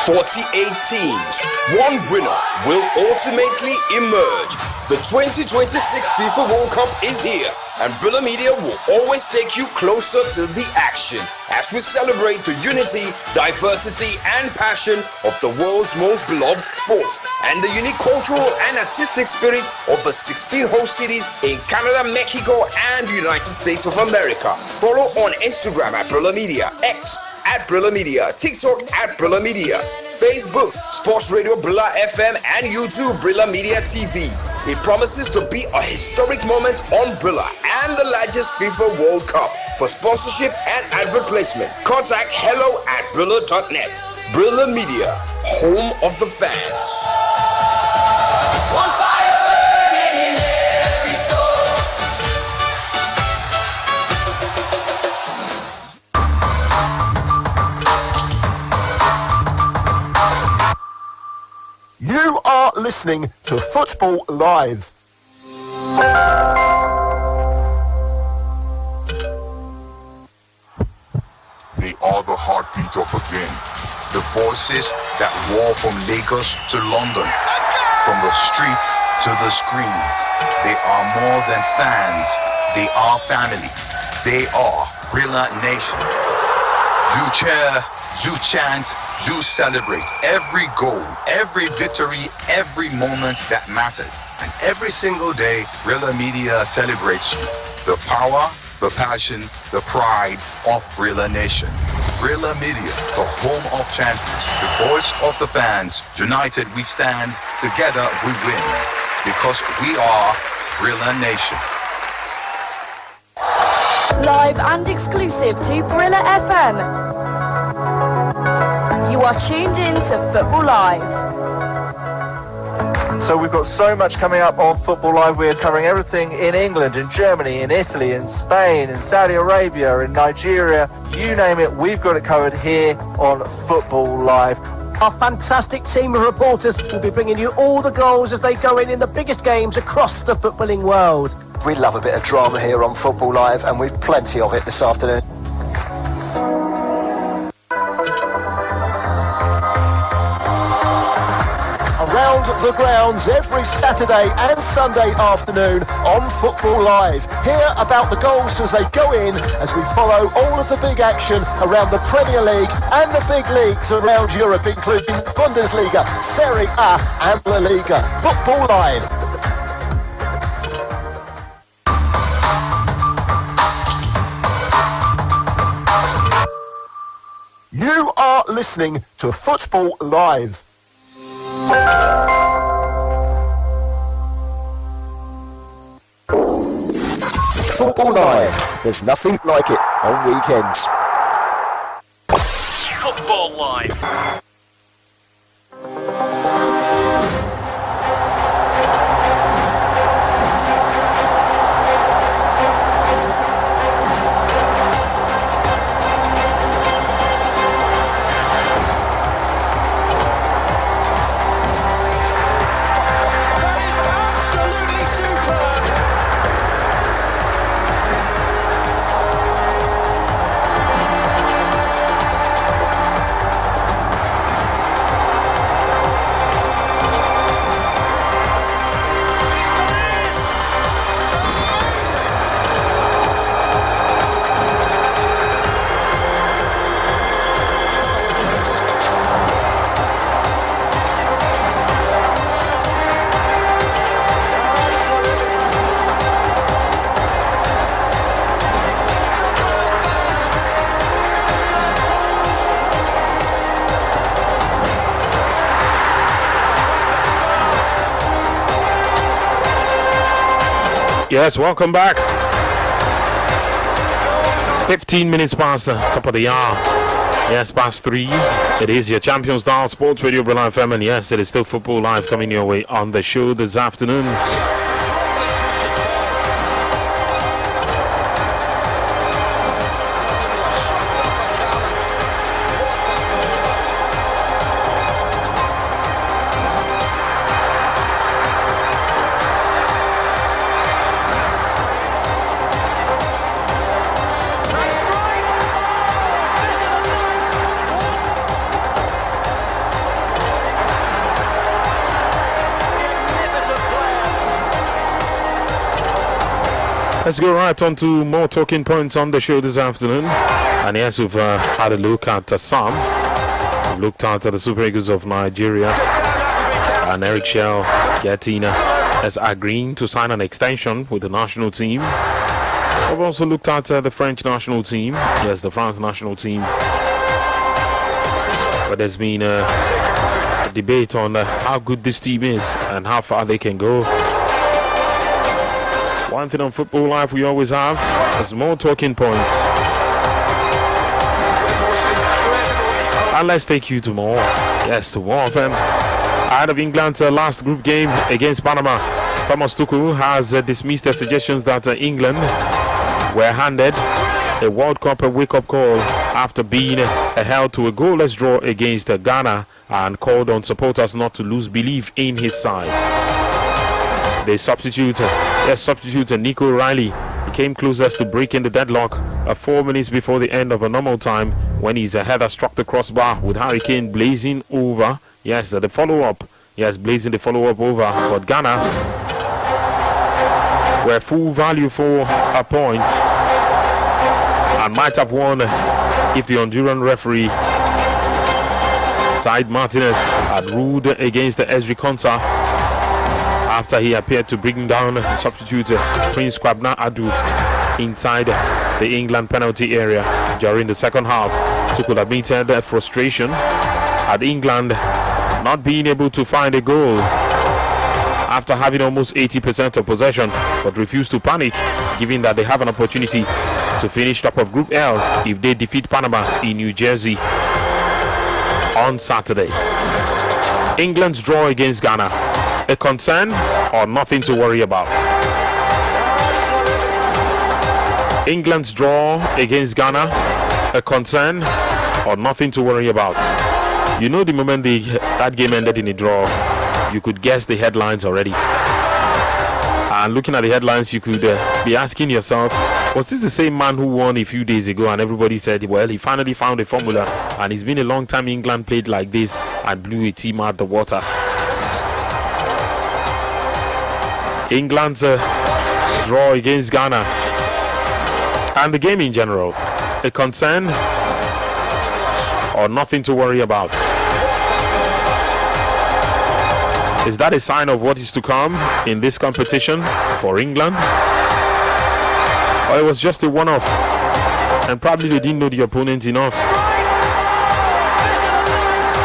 Speaker 11: 48 teams, one winner will ultimately emerge. The 2026 FIFA World Cup is here, and Brilla Media will always take you closer to the action as we celebrate the unity, diversity, and passion of the world's most beloved sport, and the unique cultural and artistic spirit of the 16 host cities in Canada, Mexico, and United States of America. Follow on Instagram at Brilla Media, X at Brilla Media, TikTok at Brilla Media, Facebook, Sports Radio Brilla FM, and YouTube Brilla Media TV. It promises to be a historic moment on Brilla and the largest FIFA World Cup. For sponsorship and advert placement, contact hello@brilla.net. Brilla Media, home of the fans.
Speaker 8: One fire burning in every soul.
Speaker 10: You are listening to Football Live.
Speaker 12: They are the heartbeat of a game. The voices that roar from Lagos to London. From the streets to the screens. They are more than fans. They are family. They are Brilliant Nation. You cheer, you chant, you celebrate every goal, every victory, every moment that matters. And every single day, Brilliant Media celebrates you. The power, the passion, the pride of Brilliant Nation. Brilliant Media, the home of champions, the voice of the fans. United we stand, together we win. Because we are Brilliant Nation.
Speaker 29: Live and exclusive to Brilla FM.
Speaker 1: are tuned in to Football Live.
Speaker 25: So we've got so much coming up on Football Live. We're covering everything in England, in Germany, in Italy, in Spain, in Saudi Arabia, in Nigeria. You name it, we've got it covered here on Football Live.
Speaker 27: Our fantastic team of reporters will be bringing you all the goals as they go in the biggest games across the footballing world.
Speaker 25: We love a bit of drama here on Football Live, and we've plenty of it this afternoon. Around the grounds every Saturday and Sunday afternoon on Football Live. Hear about the goals as they go in as we follow all of the big action around the Premier League and the big leagues around Europe, including Bundesliga, Serie A and La Liga. Football Live.
Speaker 10: You are listening to Football Live. Football Live. There's nothing like it on weekends.
Speaker 3: Football Live.
Speaker 2: Yes, welcome back. 15 minutes past the top of the hour. Yes, past 3. It is your Champions Dial Sports Radio Brilliant FM, and yes, it is still Football Live coming your way on the show this afternoon. Let's go right on to more talking points on the show this afternoon. And yes, we've had a look at Sam. We've looked at the Super Eagles of Nigeria. And Eric Shell Gettina has agreed to sign an extension with the national team. We've also looked at the French national team. Yes, the France national team. But there's been a debate on how good this team is and how far they can go. One thing on Football Live we always have is more talking points. And let's take you to more. Yes, to more of them. Ahead of England's last group game against Panama, Thomas Tuchel has dismissed the suggestions that England were handed a World Cup wake-up call after being held to a goalless draw against Ghana, and called on supporters not to lose belief in his side. The substitute Nico Riley came closest to breaking the deadlock 4 minutes before the end of a normal time when his header struck the crossbar with Harry Kane blazing over. Yes, the follow-up. Yes, blazing the follow-up over. But Ghana were full value for a point and might have won if the Honduran referee Said Martinez had ruled against the Ezri Konsa after he appeared to bring down substitute Prince Kwabena Adu inside the England penalty area during the second half. Tuchel admitted frustration at England not being able to find a goal after having almost 80% of possession, but refused to panic given that they have an opportunity to finish top of Group L if they defeat Panama in New Jersey. on Saturday. England's draw against Ghana, a concern or nothing to worry about? England's draw against Ghana, a concern or nothing to worry about? You know, the moment that game ended in a draw, you could guess the headlines already. And looking at the headlines, you could be asking yourself, was this the same man who won a few days ago? And everybody said, well, he finally found a formula, and it's been a long time England played like this and blew a team out the water. England's draw against Ghana and the game in general, a concern or nothing to worry about? Is that a sign of what is to come in this competition for England? Or it was just a one-off and probably they didn't know the opponent enough?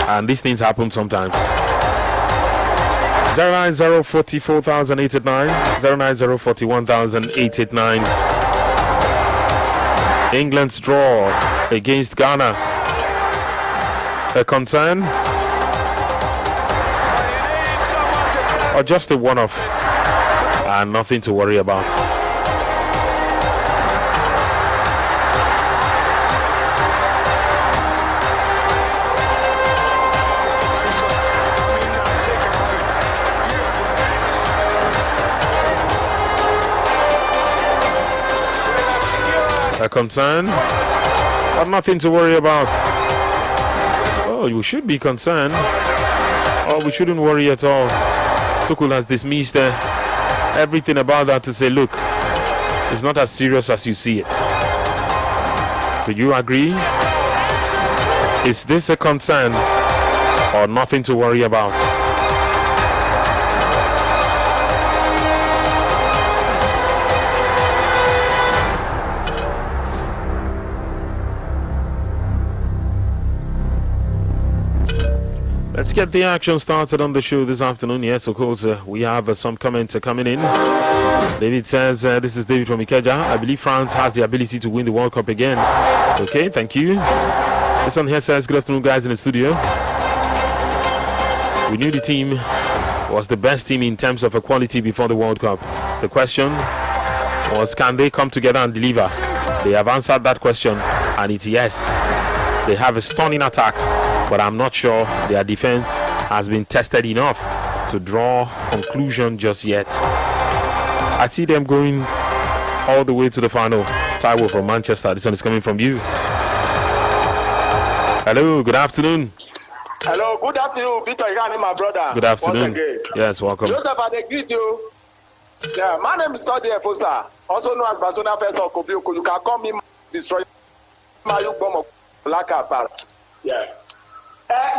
Speaker 2: And these things happen sometimes. 090440889, 090410889. England's draw against Ghana, a concern or just a one-off and nothing to worry about? A concern or nothing to worry about? Oh, you should be concerned, or we shouldn't worry at all. Tuchel has dismissed everything about that to say, look, it's not as serious as you see it. Do you agree? Is this a concern or nothing to worry about? Let's get the action started on the show this afternoon. Yes, of course, we have some comments coming in. David says, this is David from Ikeja. I believe France has the ability to win the World Cup again. Okay, thank you. This one here says, good afternoon, guys in the studio. We knew the team was the best team in terms of quality before the World Cup. The question was, can they come together and deliver? They have answered that question, and it's yes. They have a stunning attack, but I'm not sure their defense has been tested enough to draw conclusion just yet. I see them going all the way to the final. Taiwo from Manchester. This one is coming from you. Hello, good afternoon.
Speaker 4: Hello, good afternoon, Peter Igani, my brother.
Speaker 2: Good afternoon. Yes, welcome.
Speaker 4: Joseph, I greet you. Yeah, my name is Sodi Efosa, also known as Basona First of Kobioko. You can call me Destroyer. You yeah.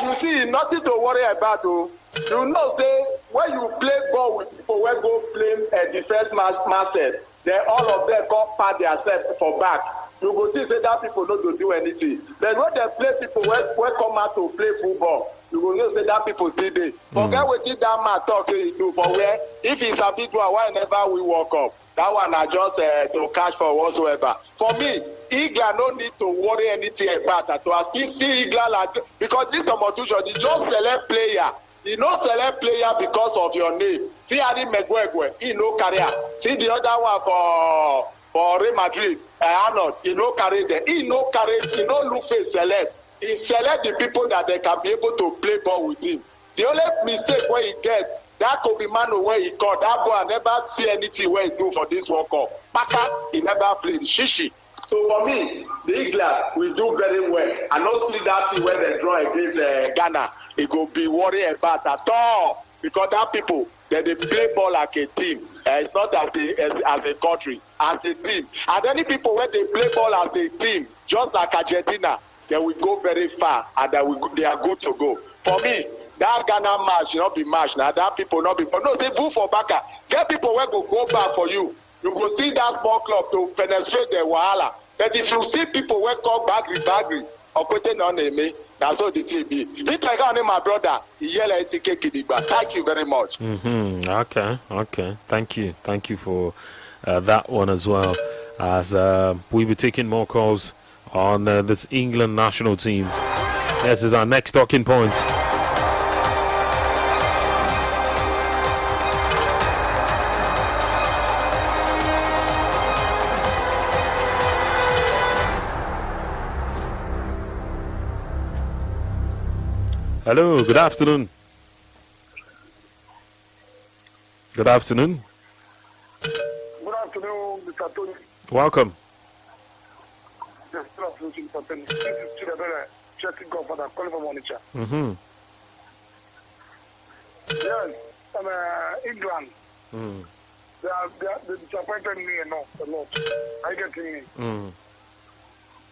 Speaker 4: You see, nothing to worry about. You know, say when you play ball with people, when go play a defense master, then all of them come pat themselves for back. You go see say that people not to do anything. Then when they play people when come out to play football, you go know say that people still there. Forget what that man talk say he do for where if he's a big one, why never we walk up? That one are just to cash for whatsoever. For me, England no need to worry anything about that. To assist England like, because this competition is just select player. You no select player because of your name. See Harry Maguire, he no career. See the other one for Real Madrid, Arnold, he no carry them. He no look face select. He select the people that they can be able to play ball with him. The only mistake where he get, that Kobe Mano where he caught, that boy I never see anything where he do for this World Cup. Baka, he never played. Shishi. So for me, the England will do very well. And not see that thing when they draw against Ghana, it go be worried about at all. Because that people, they play ball like a team. It's not as a country, as a team. And any people when they play ball as a team, just like Argentina, they will go very far and they are good to go. For me, that Ghana match should not be match. Now that people not be. But no, say vote for Baka. Get people where go back for you. You go see that small club to penetrate the wahala. But if you see people where come bagri, or putting on me, that's all the team be. This like my brother, thank you very much.
Speaker 2: Okay. Thank you for that one as well. As we'll be taking more calls on this England national team. This is our next talking point. Hello, good afternoon. Good afternoon.
Speaker 3: Good afternoon, Mr. Tony.
Speaker 2: Welcome.
Speaker 3: Yes, good afternoon, Mr. Tony. This is Chidabere, Chelsea Godfather, calling from Onitsha.
Speaker 2: Mm-hmm.
Speaker 3: Yes, England.
Speaker 2: Mm.
Speaker 3: They disappointed me a lot. Are you getting me?
Speaker 2: Mm.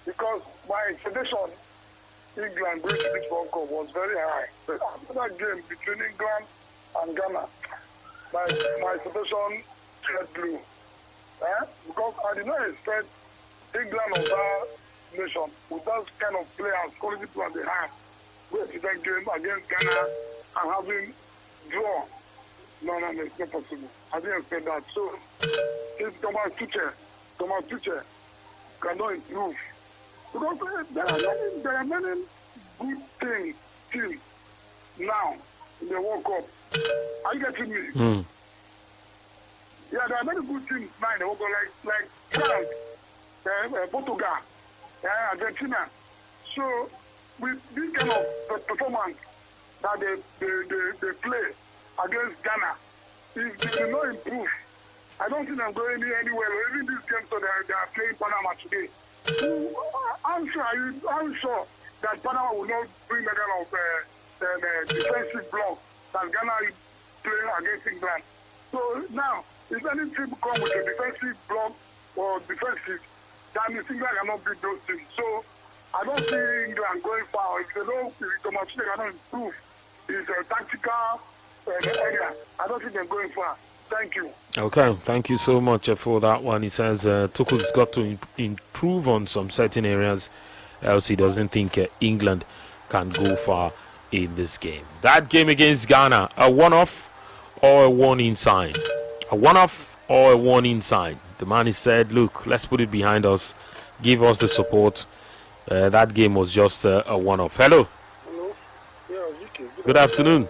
Speaker 3: Because my expectation, England going to this World Cup was very high. But after that game between England and Ghana, my expectation turned blue. Because I did not expect England of that nation with that kind of players, quality players they have, going to that game against Ghana and having draw. No, it's not possible. I didn't expect that. So, if Thomas Tuchel cannot improve, because there are many good teams now in the World Cup. Are you getting me?
Speaker 2: Mm.
Speaker 3: Yeah, there are many good teams now in the World Cup, like France, Portugal, Argentina. So, with this kind of performance that they play against Ghana, if they do not improve, I don't think they're going anywhere. Even this game, so they are playing Panama today. I'm sure that Panama will not bring that kind of defensive block that Ghana is playing against England. So now, if any team come with a defensive block or defensive, that means England cannot beat those teams. So I don't see England going far. If Thomas Tuchel cannot improve his tactical area, I don't think they're going far. Thank you.
Speaker 2: Okay, thank you so much for that one. He says Tuchel's got to improve on some certain areas, else he doesn't think England can go far in this game. That game against Ghana, a one-off or a warning sign? A one-off or a warning sign? The man has said, look, let's put it behind us, give us the support. That game was just a one-off. Hello.
Speaker 3: Hello. Yeah, Vicky.
Speaker 2: Good afternoon.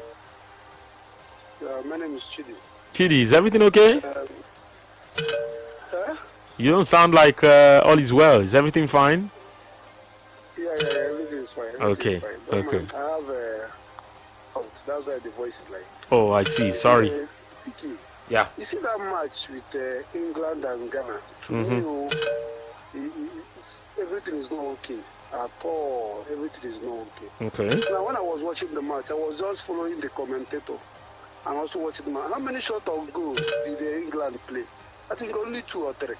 Speaker 3: My name is Chidi.
Speaker 2: Chidi, is everything okay? You don't sound like all is well. Is everything fine?
Speaker 3: Yeah, everything is fine.
Speaker 2: Okay. Okay.
Speaker 3: I have that's why the voice is like.
Speaker 2: Oh, I see. Sorry.
Speaker 3: Vicky,
Speaker 2: yeah.
Speaker 3: You see that match with England and Ghana? To me, everything is not okay at all. Everything is not okay.
Speaker 2: Okay.
Speaker 3: Now, when I was watching the match, I was just following the commentator. And also watching the match. How many shots of goal did England play? I think only 2 or 3.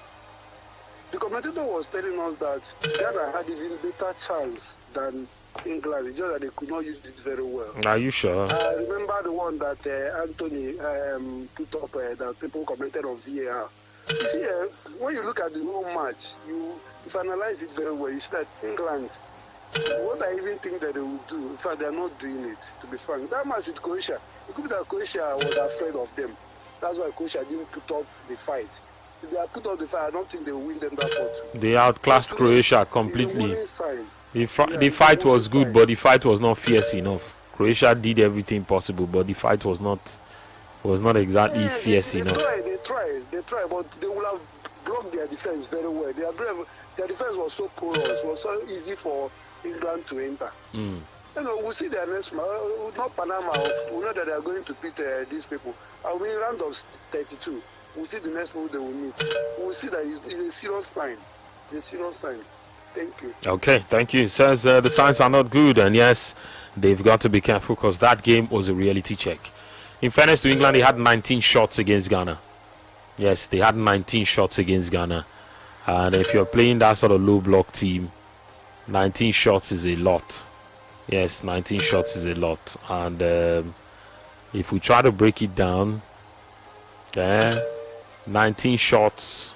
Speaker 3: The commentator was telling us that Ghana had even better chance than England. It's just that they could not use it very well.
Speaker 2: Are you sure?
Speaker 3: I remember the one that Anthony put up that people commented on VAR. You see, when you look at the whole match, if you analyze it very well, you see that England, what I even think that they will do, in fact, they are not doing it, to be frank. That match with Croatia, it could be that Croatia was afraid of them. That's why Croatia didn't put up the fight. If they had put up the fight, I don't think they will win them that 4-2.
Speaker 2: They outclassed Croatia completely. The fight was good, but the fight was not fierce enough. Croatia did everything possible, but the fight was not exactly fierce enough.
Speaker 3: They tried, but they would have blocked their defense very well. Their defense was so porous, it was so easy for England to enter.
Speaker 2: Mm.
Speaker 3: We'll see their next match. Not Panama. We know that they are going to beat these people. And we round of 32. We'll see the next people they will meet. We'll see that it's a serious sign. It's a serious sign. Thank you.
Speaker 2: Okay, thank you. It says the signs are not good, and yes, they've got to be careful because that game was a reality check. In fairness to England, they had 19 shots against Ghana. Yes, they had 19 shots against Ghana. And if you're playing that sort of low block team, 19 shots is a lot. Yes, 19 shots is a lot. And if we try to break it down, 19 shots,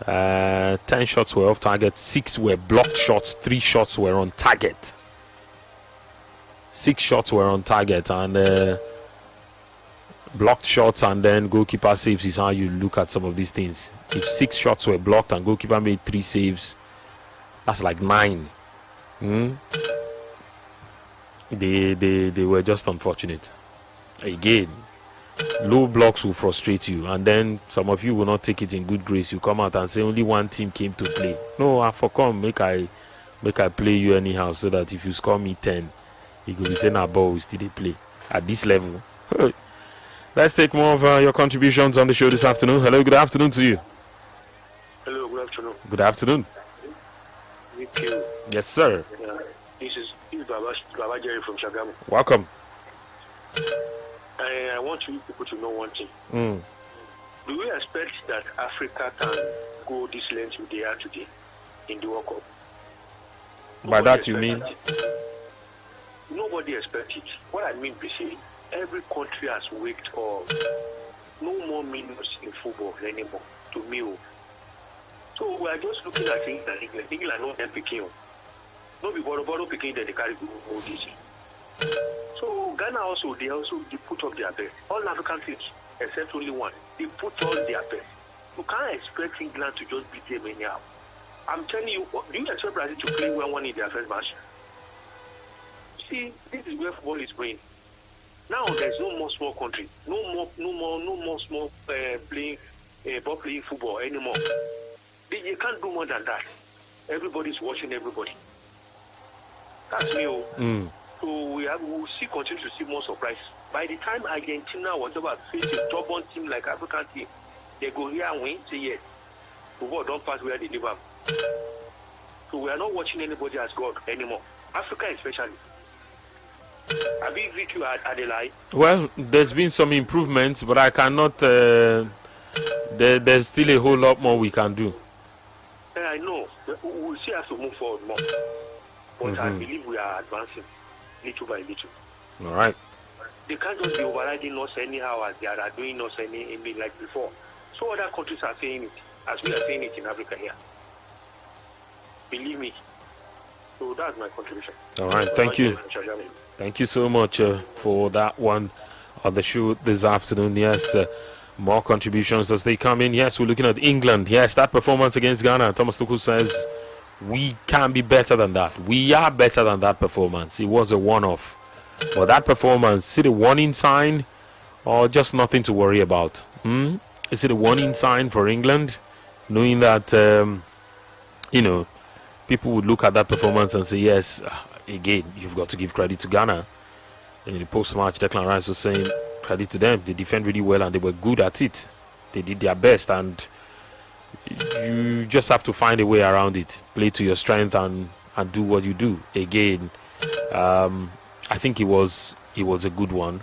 Speaker 2: 10 shots were off target, 6 were blocked shots, 3 shots were on target. 6 shots were on target, and blocked shots and then goalkeeper saves is how you look at some of these things. If 6 shots were blocked and goalkeeper made 3 saves, that's like 9. They were just unfortunate. Again, low blocks will frustrate you, and then some of you will not take it in good grace. You come out and say only one team came to play. No, I for come make I play you anyhow, so that if you score me 10, you could be saying our ball will still play at this level. Let's take more of your contributions on the show this afternoon. Hello, good afternoon to you.
Speaker 14: Hello, good afternoon.
Speaker 2: Good afternoon.
Speaker 14: Thank you.
Speaker 2: Yes, sir.
Speaker 14: This is Baba Jerry from Shagamu.
Speaker 2: Welcome.
Speaker 14: I want you people to know one thing. Do we expect that Africa can go this length they are today in the World Cup?
Speaker 2: By that you mean?
Speaker 14: Nobody expects it. What I mean to say, every country has waked up. No more minutes in football anymore, to me. So we are just looking at things that England not them picking. No be bottle picking that they carry go this. So Ghana also they put up their best. All African teams, except only one, they put all their best. You can't expect England to just beat them anyhow. I'm telling you, do you expect Brazil to play 1-1 in their first match? See, this is where football is going. Now there's no more small country, no more small ball playing football anymore. You can't do more than that. Everybody's watching everybody. That's me. So we will continue to see more surprise. By the time Argentina was about facing a stubborn team like African team, they go here and win. Say yes, football don't pass where they live up. So we are not watching anybody as God anymore. Africa especially. Have you reached Adelaide?
Speaker 2: Well, there's been some improvements, but I cannot. There's still a whole lot more we can do.
Speaker 14: I know. We still have to move forward more. But I believe we are advancing little by little.
Speaker 2: All right.
Speaker 14: They can't just be overriding us anyhow as they are doing us any like before. So other countries are saying it, as we are saying it in Africa here. Believe me. So that's my contribution.
Speaker 2: All right. Thank you. Thank you so much for that one on the show this afternoon. Yes, more contributions as they come in. Yes, we're looking at England. Yes, that performance against Ghana. Thomas Tuchel says we can be better than that. We are better than that performance. It was a one-off. But that performance, is it a warning sign or just nothing to worry about? Is it a warning sign for England? Knowing that, people would look at that performance and say, yes, again, you've got to give credit to Ghana. In the post-match, Declan Rice was saying, credit to them. They defend really well and they were good at it. They did their best and you just have to find a way around it. Play to your strength and do what you do. Again, I think it was a good one.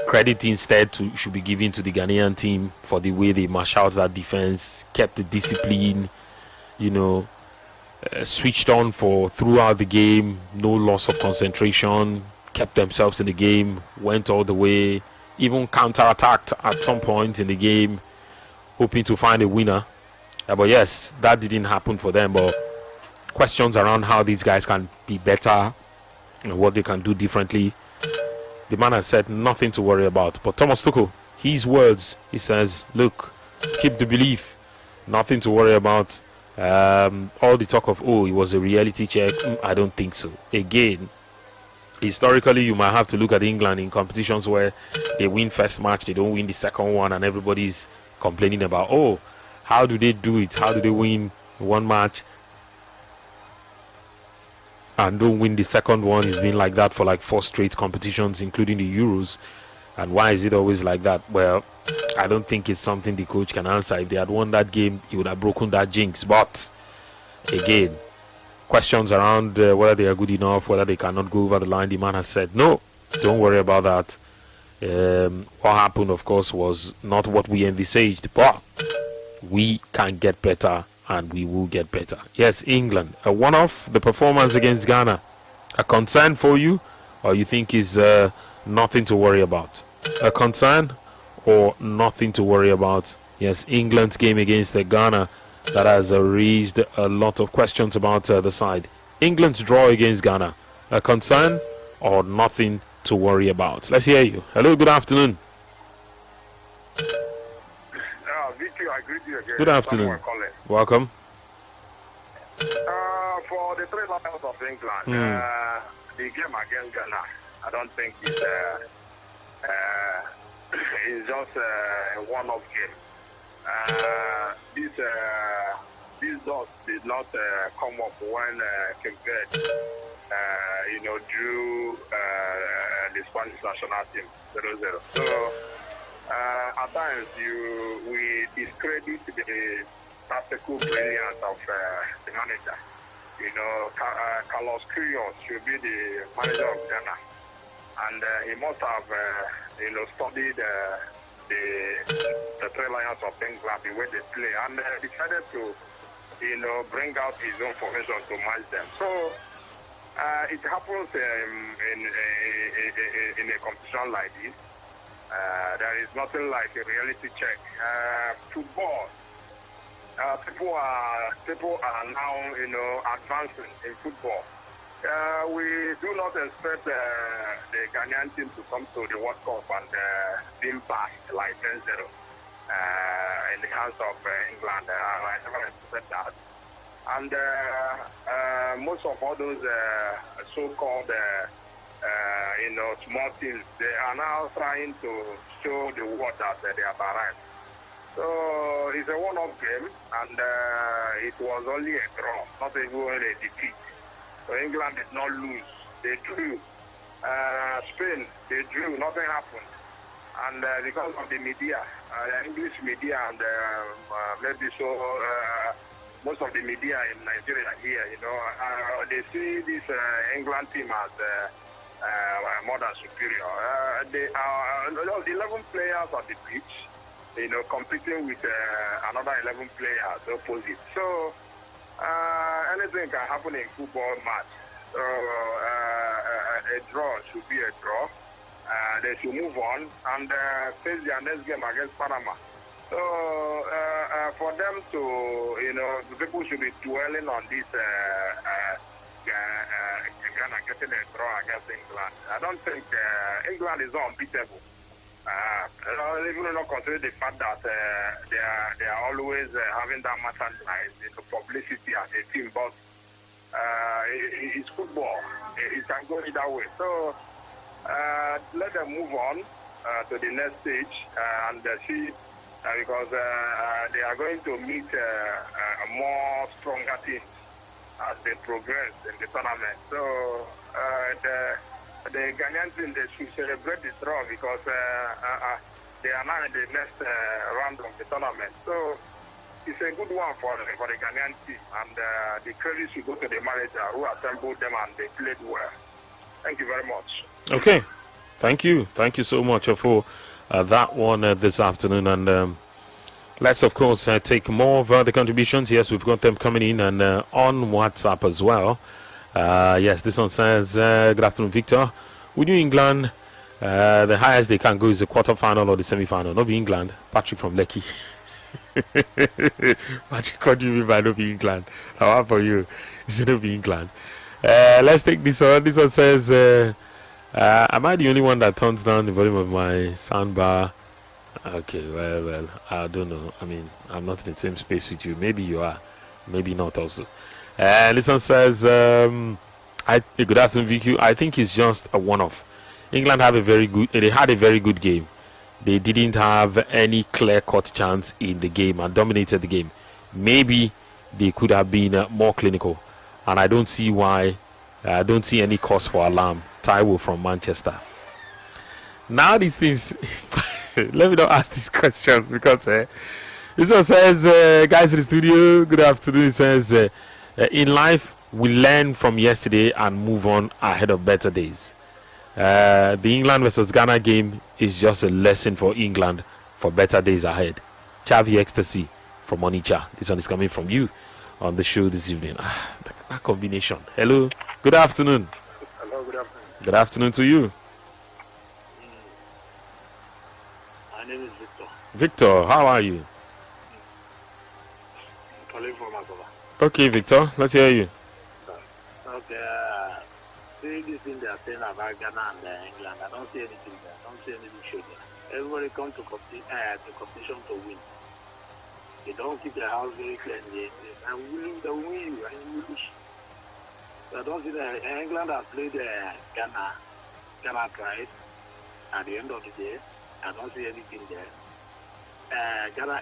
Speaker 2: Credit instead should be given to the Ghanaian team for the way they marshaled that defense, kept the discipline, switched on throughout the game, no loss of concentration, kept themselves in the game, went all the way, even counter-attacked at some point in the game, hoping to find a winner. But yes, that didn't happen for them. But questions around how these guys can be better and what they can do differently. The man has said nothing to worry about. But Thomas Tuchel, his words, he says, look, keep the belief, nothing to worry about. All the talk of, it was a reality check, I don't think so. Again, historically, you might have to look at England in competitions where they win first match, they don't win the second one, and everybody's complaining about, how do they do it? How do they win one match and don't win the second one? It's been like that for like 4 straight competitions, including the Euros. And why is it always like that? Well, I don't think it's something the coach can answer. If they had won that game, he would have broken that jinx. But again, questions around whether they are good enough, whether they cannot go over the line. The man has said, no, don't worry about that. What happened, of course, was not what we envisaged, but we can get better and we will get better. Yes, England, a one-off, the performance against Ghana, a concern for you, or you think is nothing to worry about? A concern or nothing to worry about? Yes, England's game against Ghana, that has raised a lot of questions about the side. England's draw against Ghana, a concern or nothing to worry about? Let's hear you. Hello, good afternoon.
Speaker 3: Vicky, I greet you again.
Speaker 2: Good afternoon. Welcome.
Speaker 3: For the 3 Lions of England. The game against Ghana, I don't think it's just a one-off game. These dots did not come up when compared, drew the Spanish national team 0-0. So at times we discredit the tactical brilliance of the manager. Carlos Queiroz should be the manager of Ghana, and he must have studied the Three Lions of England, the way they play, and decided to bring out his own formation to match them. So it happens in a competition like this. There is nothing like a reality check. Football. People are now, advancing in football. We do not expect the Ghanaian team to come to the World Cup and being passed like 10-0 in the hands of England. I never expect that. And most of all those so-called, small teams, they are now trying to show the world that they have arrived. So it's a one-off game, and it was only a draw, not even a defeat. So England did not lose. They drew. Spain, they drew. Nothing happened. And because of the media, English media, and maybe so most of the media in Nigeria here, they see this England team as more than superior. They are 11 players on the pitch, competing with another 11 players opposite. So anything can happen in football match. So a draw should be a draw. They should move on and face their next game against Panama. So for them to, the people should be dwelling on this Ghana getting a draw against England. I don't think England is unbeatable. Even not consider the fact that they are always having that merchandise in the publicity as a team, but it's football. It can go either way. So let them move on to the next stage and see, because they are going to meet more stronger teams as they progress in the tournament. So the Ghanaian team, they should celebrate the draw because they are now in the next round of the tournament. So it's a good one for the Ghanaian team, and the credit should go to the manager who assembled them and they played well. Thank you very much.
Speaker 2: Okay, thank you so much for that one this afternoon, and let's of course take more of the contributions. Yes, we've got them coming in and on WhatsApp as well. Yes, this one says, good afternoon, Victor. We knew England, the highest they can go is the quarter-final or the semi-final. Not be England. Patrick from Lekki. Patrick, what do you mean by not be England? How about you? Is it not be England? Let's take this one. This one says, am I the only one that turns down the volume of my soundbar? Okay, well, I don't know. I mean, I'm not in the same space with you. Maybe you are. Maybe not also. This one says, good afternoon, VQ. I think it's just a one-off. England had a very good game. They didn't have any clear-cut chance in the game and dominated the game. Maybe they could have been more clinical, and I don't see why. I don't see any cause for alarm. Taiwo from Manchester. Now these things. Let me not ask this question because this one says, guys in the studio, good afternoon. It says, in life we learn from yesterday and move on ahead of better days. The England versus Ghana game is just a lesson for England for better days ahead. Chavi Ecstasy from Onitsha. This one is coming from you on the show this evening. That combination. Hello, good afternoon.
Speaker 6: Hello, good afternoon.
Speaker 2: Good afternoon to you.
Speaker 6: My name is Victor.
Speaker 2: Victor, how are you?
Speaker 6: I'm calling from Agoba.
Speaker 2: Okay, Victor, let's hear you.
Speaker 6: Okay, see this thing they are saying about Ghana and England. I don't see anything there. I don't see anything show there. Everybody comes to competition to win. They don't keep their house very clean. And they will win you and you lose. I don't see that England has played Ghana twice. At the end of the day, I don't see anything there.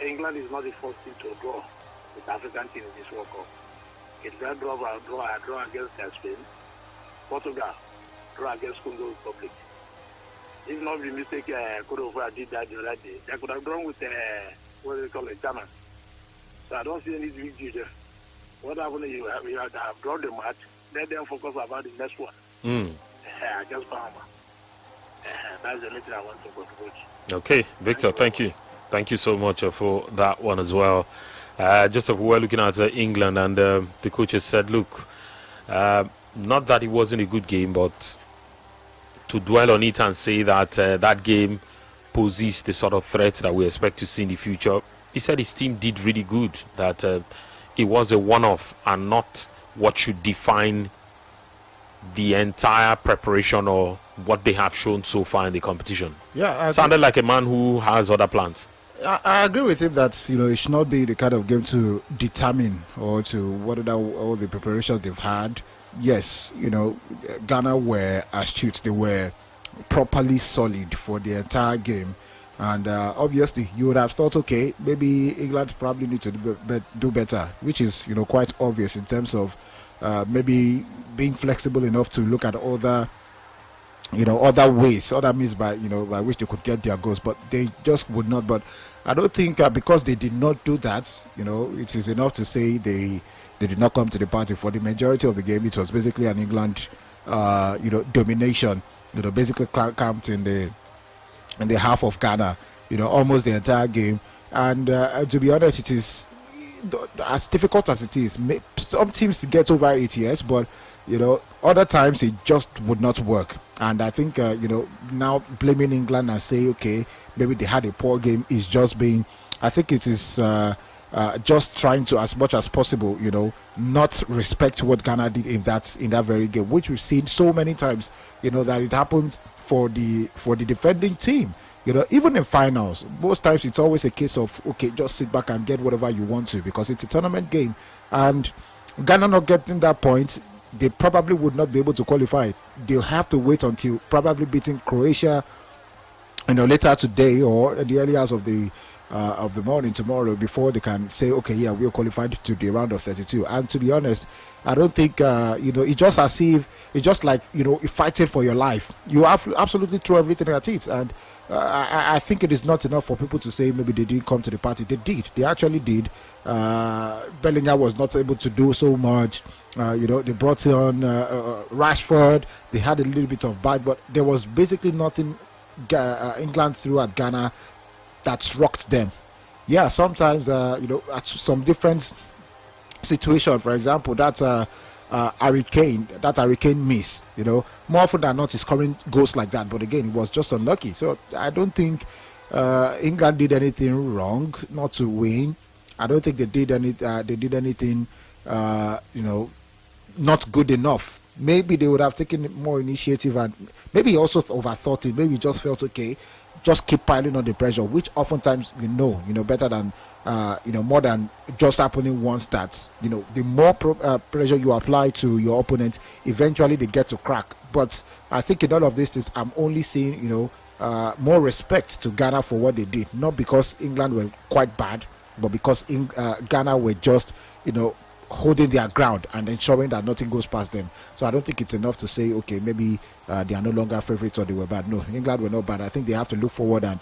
Speaker 6: England is not the first team to draw with African team in this World Cup. It's a draw against Spain. Portugal, draw against Congo Republic. If not the mistake, Cote d'Ivoire did that the other day. They could have drawn with, what do they call it, German. So I don't see any big deal there. What happened is we have drawn the match, let them focus about the next one. Just Bahama. That's the only thing I want to contribute.
Speaker 2: Okay, Victor, thank you. Thank you so much for that one as well. Just as we're looking at England, and the coaches said, look, not that it wasn't a good game, but to dwell on it and say that that game poses the sort of threat that we expect to see in the future. He said his team did really good, that it was a one-off and not what should define the entire preparation or what they have shown so far in the competition.
Speaker 9: Yeah,
Speaker 2: sounded like a man who has other plans.
Speaker 9: I agree with him that it should not be the kind of game to determine or to whether all the preparations they've had. Yes, Ghana were astute. They were properly solid for the entire game, and obviously you would have thought, okay, maybe England probably need to do better, which is quite obvious in terms of maybe being flexible enough to look at other ways, other means by which they could get their goals, but they just would not. But I don't think because they did not do that, it is enough to say they did not come to the party. For the majority of the game, it was basically an England domination, basically camped in the half of Ghana, almost the entire game. And to be honest, it is as difficult as it is. Some teams get over it, yes, but other times it just would not work. And I think now blaming England and say, okay, maybe they had a poor game is just being, I think it is just trying to, as much as possible, not respect what Ghana did in that very game, which we've seen so many times, that it happened for the defending team. Even in finals, most times it's always a case of, okay, just sit back and get whatever you want to, because it's a tournament game. And Ghana not getting that point, they probably would not be able to qualify. They'll have to wait until probably beating Croatia, later today or at the early hours of the morning tomorrow, before they can say, okay, yeah, we're qualified to the round of 32. And to be honest, I don't think it's just as if it's just like fighting for your life. You have absolutely throw everything at it, and I think it is not enough for people to say maybe they didn't come to the party. They did. They actually did. Bellingham was not able to do so much. They brought on Rashford. They had a little bit of bite, but there was basically nothing England threw at Ghana that rocked them. Yeah, sometimes at some different situation, for example, that hurricane miss, more often than not is scoring goals like that, but again, it was just unlucky. So I don't think England did anything wrong not to win. I don't think they did anything not good enough. Maybe they would have taken more initiative, and maybe also overthought it. Maybe just felt, okay, just keep piling on the pressure, which oftentimes better than more than just happening once. That's the more pressure you apply to your opponent, eventually they get to crack. But I think in all of this, I'm only seeing more respect to Ghana for what they did, not because England were quite bad, but because Ghana were just holding their ground and ensuring that nothing goes past them. So I don't think it's enough to say, okay, maybe they are no longer favorites or they were bad. No, England were not bad. I think they have to look forward and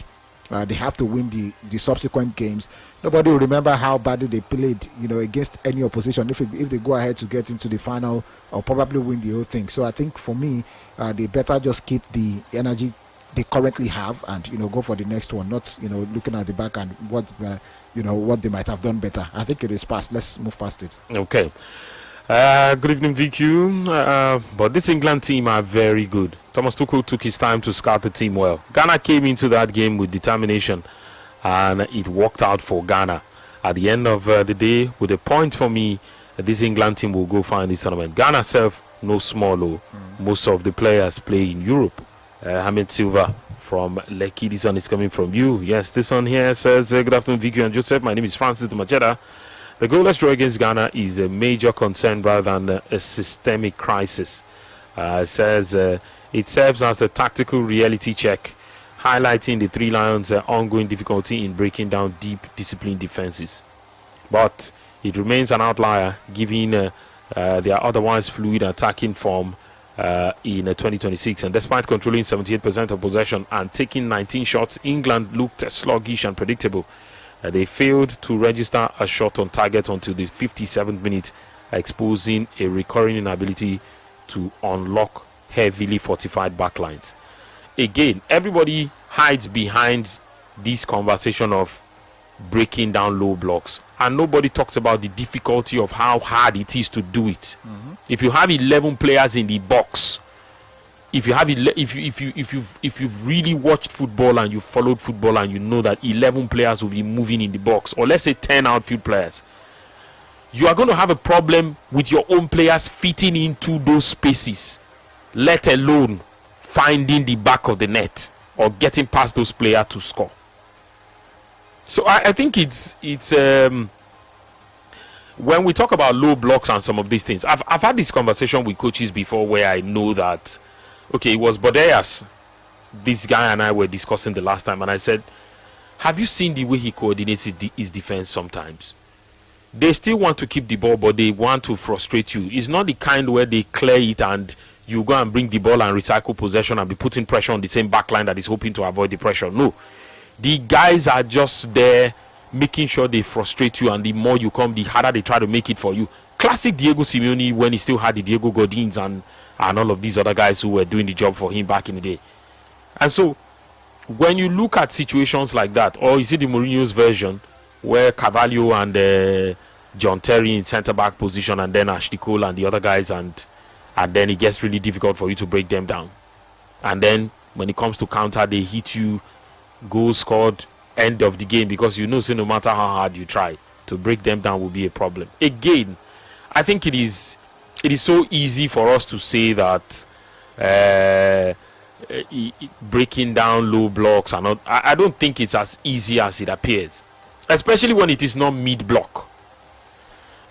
Speaker 9: they have to win the subsequent games. Nobody will remember how badly they played, against any opposition if they go ahead to get into the final or probably win the whole thing. So I think for me, they better just keep the energy they currently have and go for the next one, not looking at the back and what they might have done better. I think it is past. Let's move past it.
Speaker 2: Okay. Good evening, VQ. But this England team are very good. Thomas Tuchel took his time to scout the team well. Ghana came into that game with determination, and it worked out for Ghana. At the end of the day, with a point for me, this England team will go far in this tournament. Ghana self, no small. Most of the players play in Europe. Hamid Silva from Lekki, this one is coming from you. Yes, this one here says, good afternoon, Vicky and Joseph. My name is Francis Macheda. The goalless draw against Ghana is a major concern rather than a systemic crisis. It says it serves as a tactical reality check, highlighting the Three Lions' ongoing difficulty in breaking down deep, disciplined defenses. But it remains an outlier, given their otherwise fluid attacking form in 2026. And despite controlling 78% of possession and taking 19 shots, England looked sluggish and predictable. They failed to register a shot on target until the 57th minute, exposing a recurring inability to unlock heavily fortified backlines. Again, everybody hides behind this conversation of breaking down low blocks, and nobody talks about the difficulty of how hard it is to do it. If you have 11 players in the box, if you've really watched football and you followed football and you know that 11 players will be moving in the box, or let's say 10 outfield players, you are going to have a problem with your own players fitting into those spaces, let alone finding the back of the net or getting past those players to score. So I think it's when we talk about low blocks and some of these things, I've had this conversation with coaches before where I know that, okay, it was Bodeas, this guy and I were discussing the last time, and I said, have you seen the way he coordinates his defense sometimes? They still want to keep the ball, but they want to frustrate you. It's not the kind where they clear it and you go and bring the ball and recycle possession and be putting pressure on the same back line that is hoping to avoid the pressure. No. The guys are just there making sure they frustrate you, and the more you come, the harder they try to make it for you. Classic Diego Simeone when he still had the Diego Godins and all of these other guys who were doing the job for him back in the day. And so when you look at situations like that, or you see the Mourinho's version where Carvalho and John Terry in centre-back position, and then Ashley Cole and the other guys, and then it gets really difficult for you to break them down. And then when it comes to counter, they hit you, goal scored, end of the game, because you know, so no matter how hard you try, to break them down will be a problem. Again, I think it is so easy for us to say that breaking down low blocks are not. I don't think it's as easy as it appears, especially when it is not mid-block.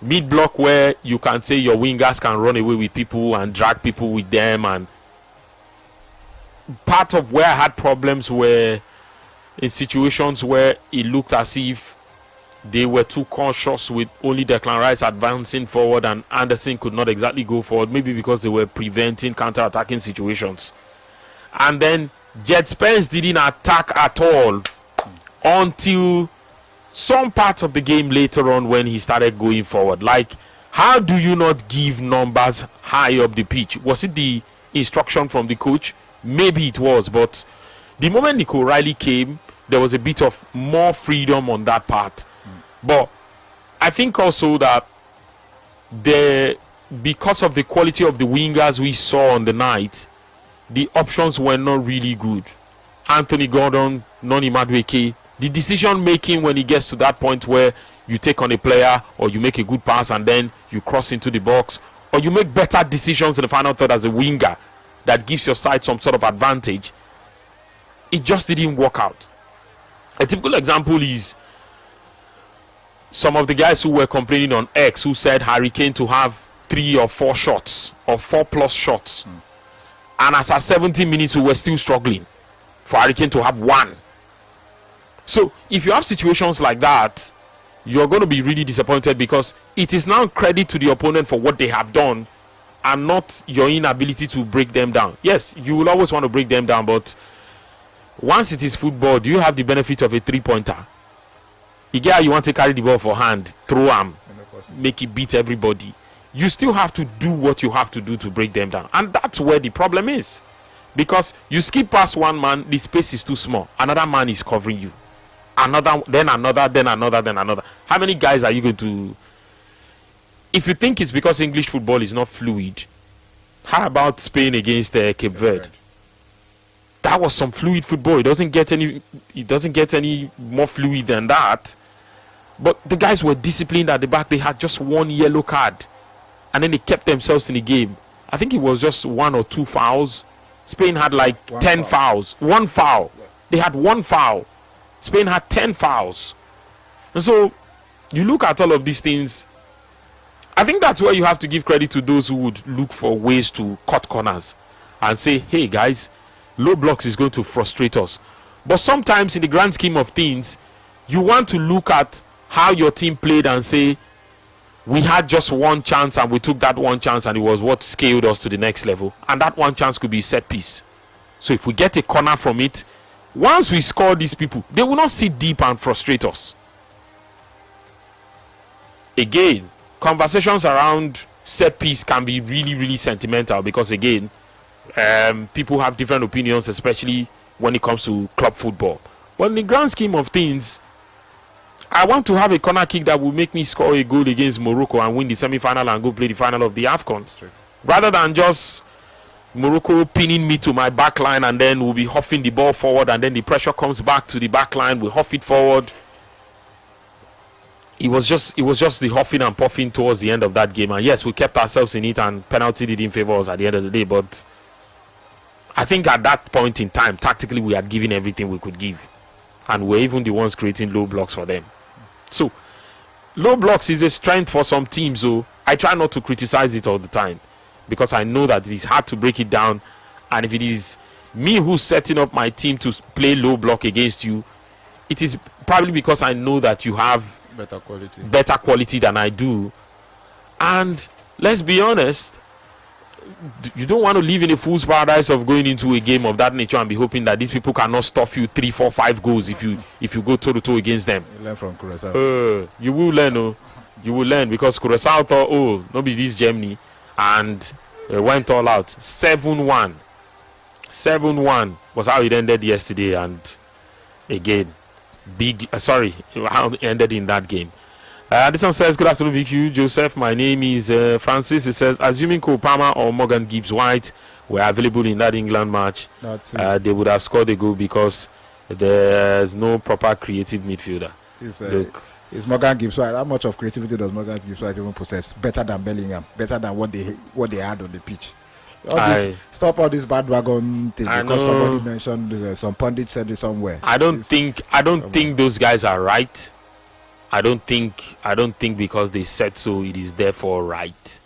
Speaker 2: Mid-block where you can say your wingers can run away with people and drag people with them, and part of where I had problems were in situations where it looked as if they were too cautious with only Declan Rice advancing forward and Anderson could not exactly go forward, maybe because they were preventing counter-attacking situations. And then Jet Spence didn't attack at all until some parts of the game later on when he started going forward. Like, how do you not give numbers high up the pitch? Was it the instruction from the coach? Maybe it was, but the moment Nico Riley came, there was a bit of more freedom on that part. But I think also that because of the quality of the wingers we saw on the night, the options were not really good. Anthony Gordon, Noni Madueke, the decision making when it gets to that point where you take on a player or you make a good pass and then you cross into the box, or you make better decisions in the final third as a winger that gives your side some sort of advantage, it just didn't work out. A typical example is some of the guys who were complaining on X who said Harry Kane to have 3 or 4 shots or 4+ shots. And as at 70 minutes, we were still struggling for Harry Kane to have 1. So if you have situations like that, you're going to be really disappointed, because it is now credit to the opponent for what they have done and not your inability to break them down. Yes, you will always want to break them down, but once it is football, do you have the benefit of a 3-pointer? You want to carry the ball for hand, throw them, make it beat everybody. You still have to do what you have to do to break them down. And that's where the problem is. Because you skip past one man, the space is too small. Another man is covering you. Another, then another, then another, then another. How many guys are you going to... If you think it's because English football is not fluid, how about Spain against Cape Verde? That was some fluid football. It doesn't get any more fluid than that. But the guys were disciplined at the back. They had just 1 yellow card, and then they kept themselves in the game. I think it was just 1 or 2 fouls. Spain had like 10 fouls. 1 foul. They had 1 foul. Spain had 10 fouls. And so you look at all of these things. I think that's where you have to give credit to those who would look for ways to cut corners and say, hey guys, low blocks is going to frustrate us. But sometimes in the grand scheme of things, you want to look at how your team played and say, we had just one chance and we took that one chance and it was what scaled us to the next level. And that one chance could be set piece. So if we get a corner from it, once we score these people, they will not sit deep and frustrate us. Again, conversations around set piece can be really, really sentimental because, again, people have different opinions, especially when it comes to club football. But in the grand scheme of things, I want to have a corner kick that will make me score a goal against Morocco and win the semi-final and go play the final of the AFCON. Rather than just Morocco pinning me to my back line and then we'll be huffing the ball forward and then the pressure comes back to the back line, we huff it forward. It was just the huffing and puffing towards the end of that game. And yes, we kept ourselves in it and penalty didn't favor us at the end of the day. But I think at that point in time, tactically, we had given everything we could give. And we're even the ones creating low blocks for them. So, low blocks is a strength for some teams. So I try not to criticize it all the time. Because I know that it's hard to break it down. And if it is me who's setting up my team to play low block against you, it is probably because I know that you have better quality than I do. And let's be honest, you don't want to live in a fool's paradise of going into a game of that nature and be hoping that these people cannot stuff you 3, 4, 5 goals if you go toe to toe against them.
Speaker 9: You learn from Curaçao.
Speaker 2: You will learn, you will learn, because Curaçao thought, nobody this Germany, and went all out. 7-1 was how it ended yesterday, and again, how it ended in that game. This one says, good afternoon, VQ Joseph. My name is Francis. It says, assuming Cole Palmer or Morgan Gibbs White were available in that England match, they would have scored a goal because there's no proper creative midfielder.
Speaker 9: It's Morgan Gibbs White. How much of creativity does Morgan Gibbs White even possess? Better than Bellingham, better than what they had on the pitch. Stop all this bandwagon thing because somebody mentioned, some pundit said it somewhere.
Speaker 2: I don't think those guys are right. I don't think because they said so it is therefore right.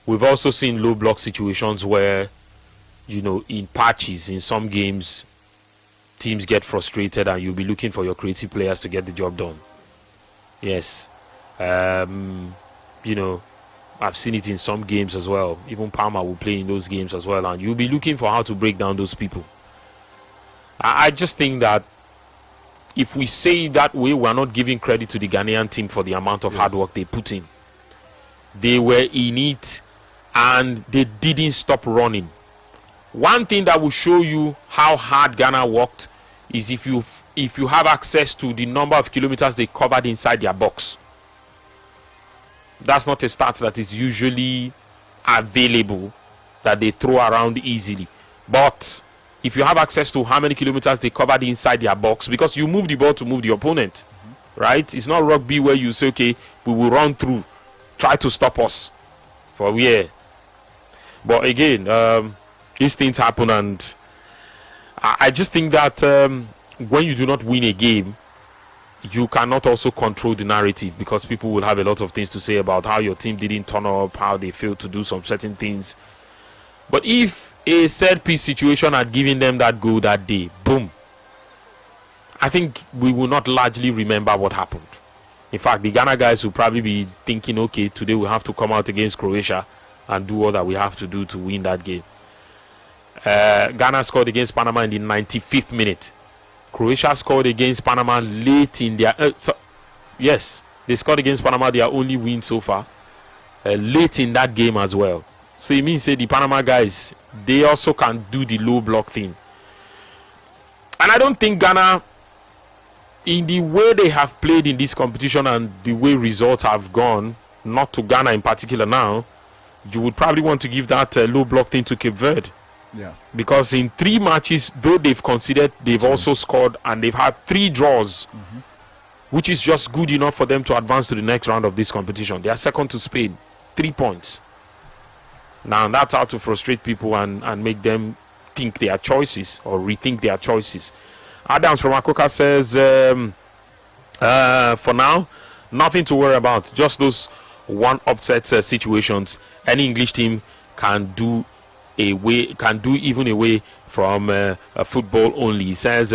Speaker 2: We've also seen low block situations where, in patches in some games, teams get frustrated and you'll be looking for your creative players to get the job done. Yes. I've seen it in some games as well. Even Palmer will play in those games as well, and you'll be looking for how to break down those people. I just think that if we say that way, we're not giving credit to the Ghanaian team for the amount of hard work they put in. They were in it and they didn't stop running. One thing that will show you how hard Ghana worked is if you have access to the number of kilometers they covered inside their box. That's not a stat that is usually available, that they throw around easily. But if you have access to how many kilometers they covered inside their box, because you move the ball to move the opponent, right? It's not rugby where you say, okay, we will run through, try to stop us. But again, these things happen, and I just think that when you do not win a game, you cannot also control the narrative, because people will have a lot of things to say about how your team didn't turn up, how they failed to do some certain things. But if a set piece situation had given them that goal that day, boom, I think we will not largely remember what happened. In fact, the Ghana guys will probably be thinking, okay, today we have to come out against Croatia and do all that we have to do to win that game. Ghana scored against Panama in the 95th minute. Croatia scored against Panama late in their... yes, they scored against Panama, their only win so far. Late in that game as well. So it means the Panama guys, they also can do the low block thing. And I don't think Ghana, in the way they have played in this competition and the way results have gone, not to Ghana in particular now, you would probably want to give that low block thing to Cape Verde.
Speaker 9: Yeah.
Speaker 2: Because in 3 matches, though they've conceded, they've also scored, and they've had 3 draws, which is just good enough for them to advance to the next round of this competition. They are second to Spain, 3 points. Now that's how to frustrate people and make them think their choices or rethink their choices. Adams from Akoka says, For now, nothing to worry about. Just those one upset situations. Any English team can do even away from football only. He says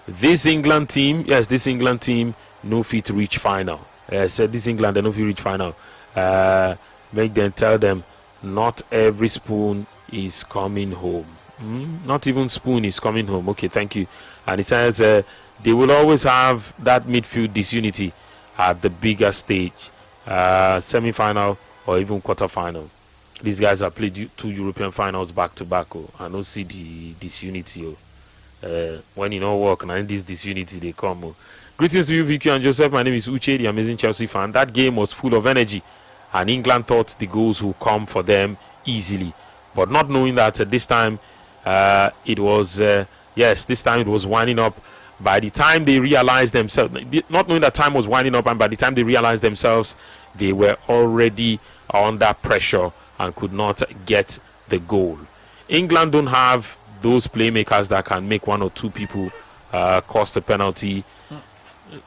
Speaker 2: this England team, no fit to reach final. Said this England, they no fit reach final. Make them tell them not every spoon is coming home. Not even spoon is coming home. Okay, thank you. And he says they will always have that midfield disunity at the bigger stage, semi-final or even quarter-final. These guys have played 2 European finals back to back. I don't see the disunity. When you don't work, and this disunity they come. Greetings to you, Vicky and Joseph. My name is Uche, the amazing Chelsea fan. That game was full of energy, and England thought the goals would come for them easily, but not knowing that this time it was winding up. By the time they realized themselves, not knowing that time was winding up, and by the time they realized themselves, they were already under pressure and could not get the goal. England don't have those playmakers that can make 1 or 2 people cost a penalty.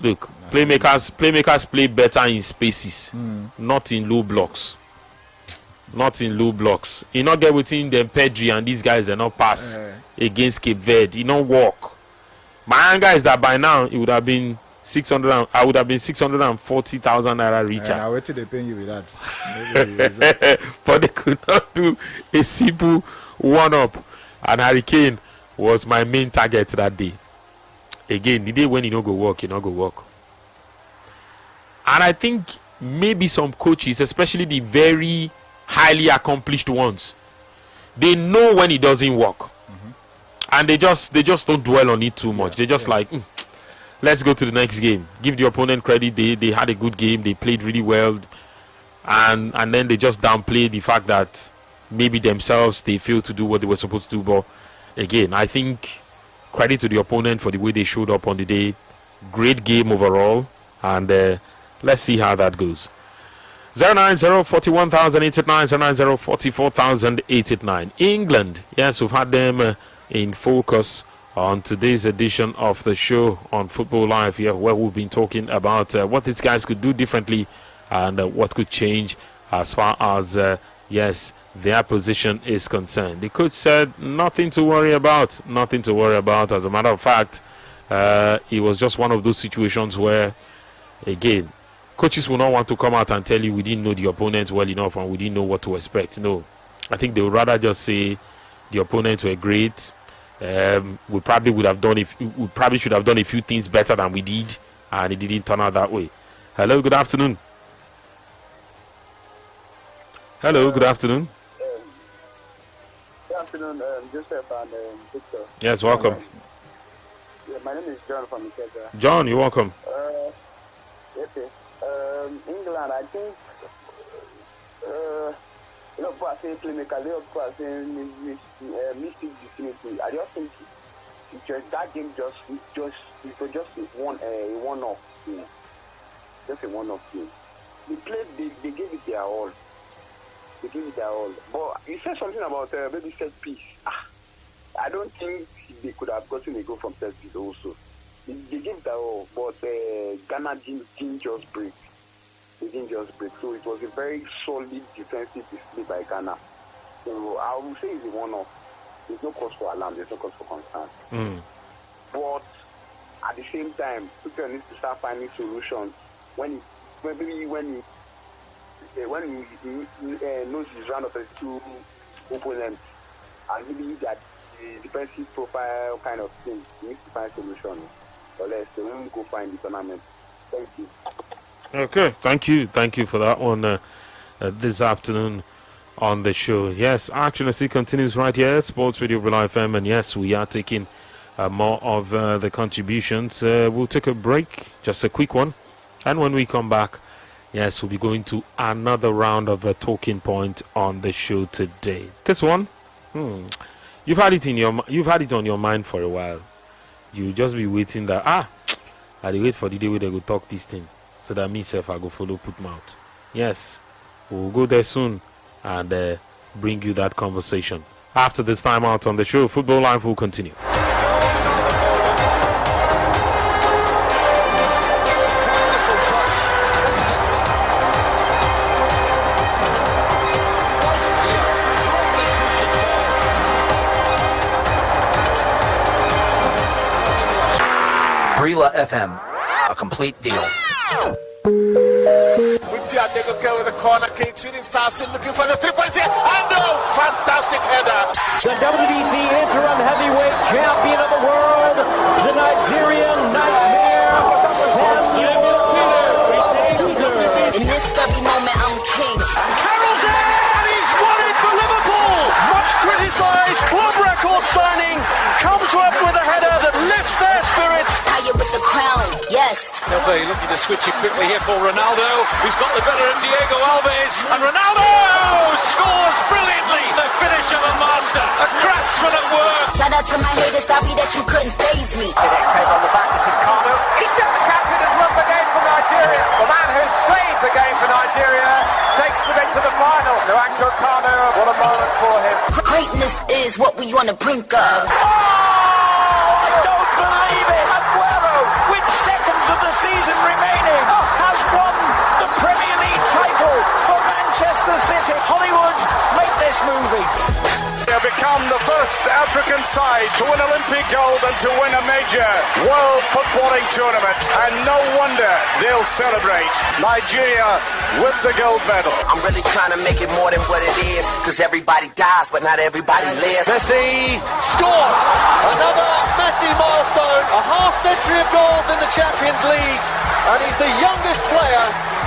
Speaker 2: Look, playmakers play better in spaces, not in low blocks. Not in low blocks. You not get within them Pedri and these guys, they not pass against Cape Verde. You not walk. My anger is that by now it would have been 600. I would have been 640,000 naira richer.
Speaker 9: I waited they pay you with that.
Speaker 2: But they could not do a simple one-up. And Harry Kane was my main target that day. Again, the day when you not go work, you not go work. And I think maybe some coaches, especially the very highly accomplished ones, they know when it doesn't work. And they just don't dwell on it too much. They just let's go to the next game. Give the opponent credit. They had a good game. They played really well. And then they just downplay the fact that maybe themselves they failed to do what they were supposed to do. But again, I think credit to the opponent for the way they showed up on the day. Great game overall. And let's see how that goes. 090-41,889, 090-44,889. England. Yes, we've had them in focus on today's edition of the show on Football Live here, where we've been talking about what these guys could do differently and what could change as far as their position is concerned. The coach said nothing to worry about. As a matter of fact, it was just one of those situations where, again, coaches will not want to come out and tell you we didn't know the opponents well enough and we didn't know what to expect. No, I think they would rather just say the opponents were great. We probably should have done a few things better than we did, and it didn't turn out that way. Hello, good afternoon.
Speaker 15: Good afternoon, Joseph and Victor.
Speaker 2: Yes, welcome.
Speaker 15: My name is John from Ikeja.
Speaker 2: John, you're welcome.
Speaker 15: England, I think, people are saying playmaker, people are saying mystic disunity. I just think that game it was just a one-off game. Just a one-off game. They played, they gave it their all. But you said something about maybe set piece. I don't think they could have gotten a goal from set piece also. They gave their all, but Ghana didn't just break. They didn't just break. So it was a very solid defensive display by Ghana. So I would say it's a one-off. There's no cause for alarm. There's no cause for concern. But at the same time, people need to start finding solutions when he knows his round of 32 opponents, and maybe that the defensive profile kind of thing. He needs to find solutions. Or else they won't go find the tournament. Thank you.
Speaker 2: Okay, thank you for that one this afternoon on the show. Yes, Action SC continues right here, Sports Radio Real FM, and yes, we are taking more of the contributions. We'll take a break, just a quick one, and when we come back, yes, we'll be going to another round of a talking point on the show today. This one, you've had it on your mind for a while. You just be waiting that I wait for the day where they go talk this thing. So that means if I go follow put mouth. Yes, we'll go there soon and bring you that conversation. After this time out on the show, Football Live will continue.
Speaker 5: Brila FM, a complete deal.
Speaker 25: They go with the corner, King shooting star still looking for the 3-point here. And no, fantastic header.
Speaker 27: The WBC interim heavyweight champion of the world, the Nigerian Nightmare,
Speaker 8: In this very moment, I'm king.
Speaker 28: And Carroll's in, and he's won it for Liverpool. Much criticised club record signing comes up with a header that lifts their spirits.
Speaker 8: Higher with the crown, yes.
Speaker 28: They're looking to switch it quickly here for Ronaldo, who's got the better of Diego Alves, and Ronaldo scores brilliantly. The finish of a master, a craftsman at work.
Speaker 8: Shout out to my haters, sorry that you couldn't faze me.
Speaker 28: Came on the back, this is Kanu. He's set the captain and won the game for Nigeria. The man who saved the game for Nigeria takes them into the final. Nwankwo Kanu, what a moment for him.
Speaker 8: Greatness is what we on the brink of.
Speaker 25: Don't believe it. Aguero, with seconds of the season remaining, has won the Premier League title for Manchester City. Hollywood, make this movie.
Speaker 7: They have become the first African side to win Olympic gold and to win a major world footballing tournament. And no wonder they'll celebrate. Nigeria with the gold medal.
Speaker 16: I'm really trying to make it more than what it is, because everybody dies, but not everybody lives.
Speaker 28: Messi scores! Another Messi milestone, a half-century of goals in the Champions League, and he's the youngest player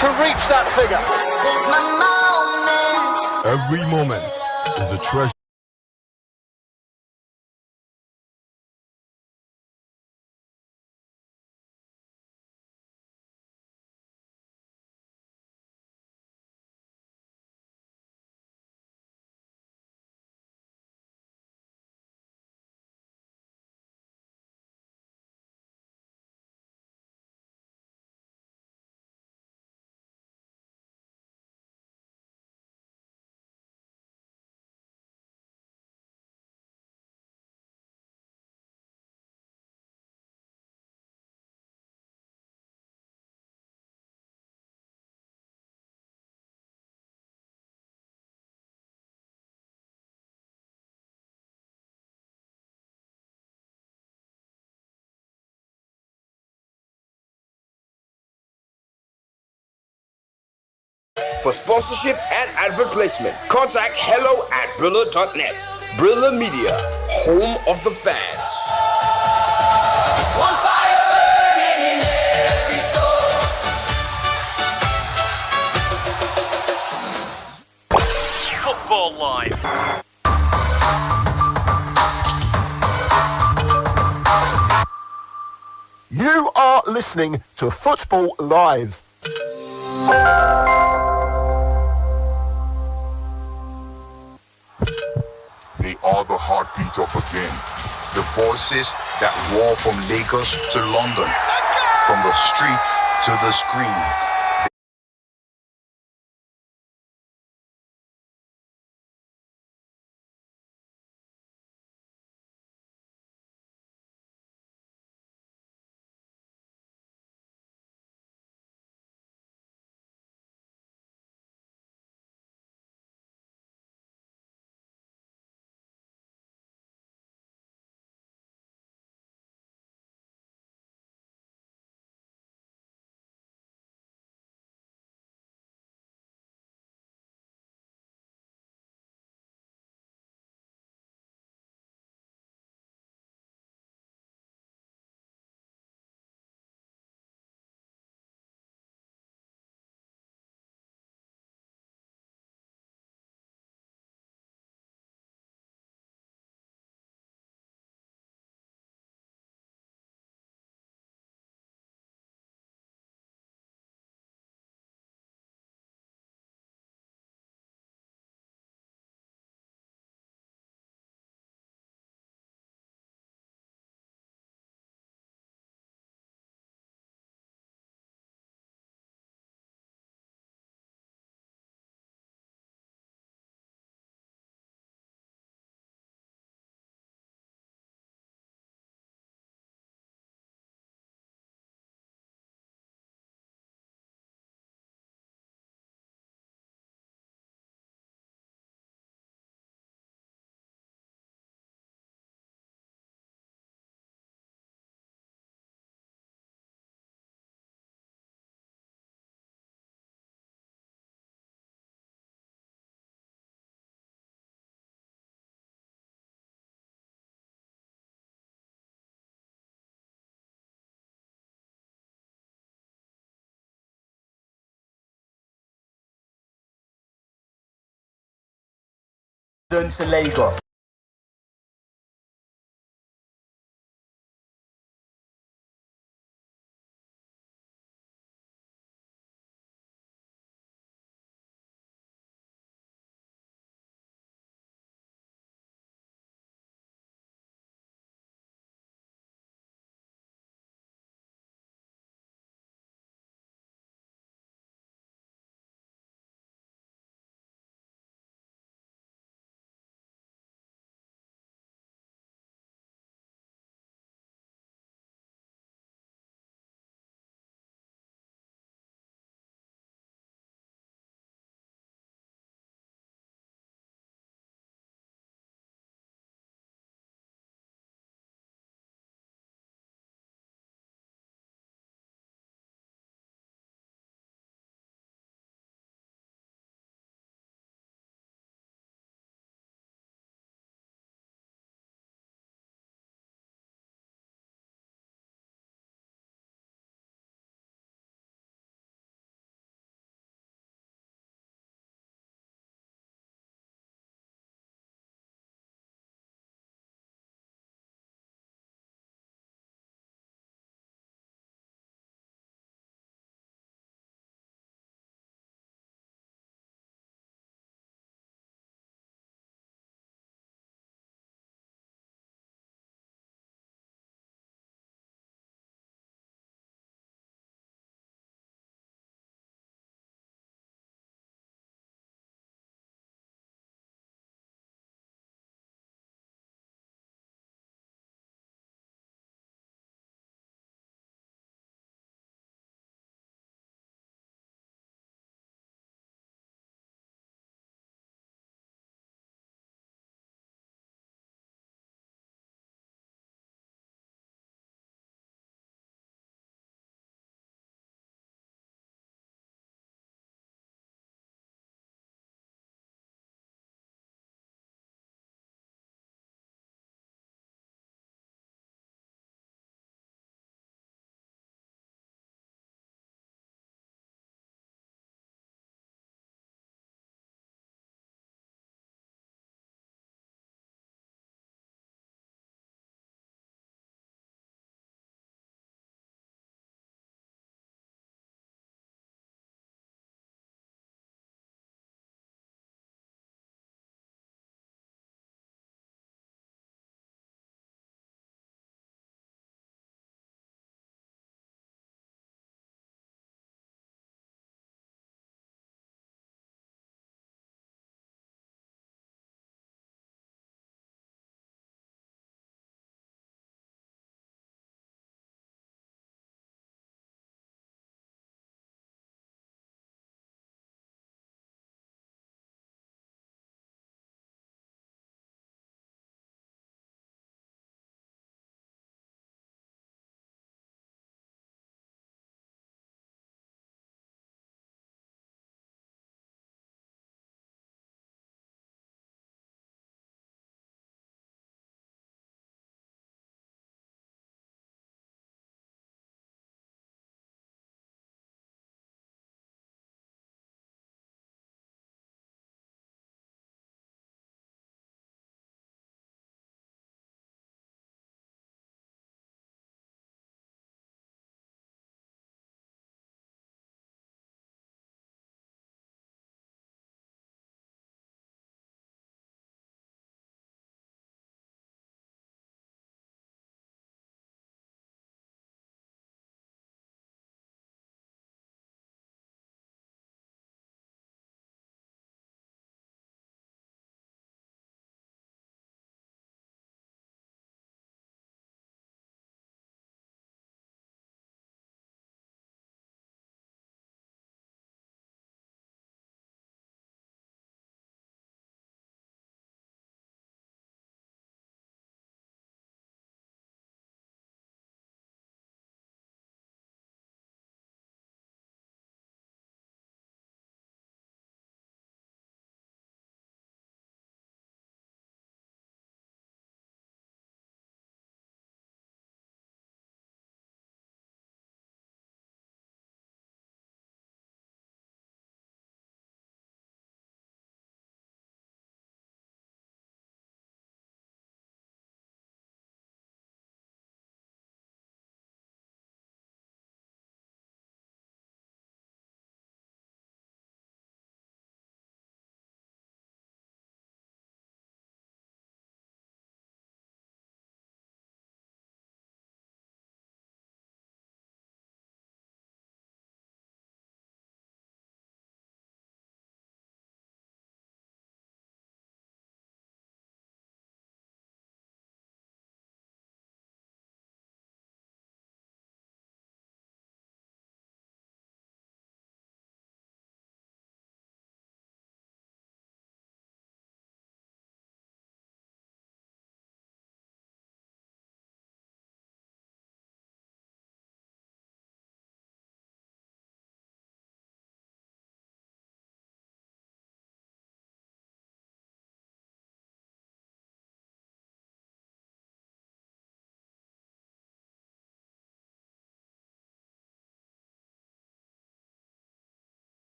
Speaker 28: to reach that figure.
Speaker 8: This is my moment.
Speaker 10: Every moment is a treasure.
Speaker 11: For sponsorship and advert placement, contact hello@brilla.net. Brilla Media, home of the fans.
Speaker 8: One fire burning in every soul.
Speaker 28: Football Live.
Speaker 25: You are listening to Football Live.
Speaker 12: They are the heartbeat of the game. The voices that roar from Lagos to London, from the streets to the screens.
Speaker 13: to Lagos.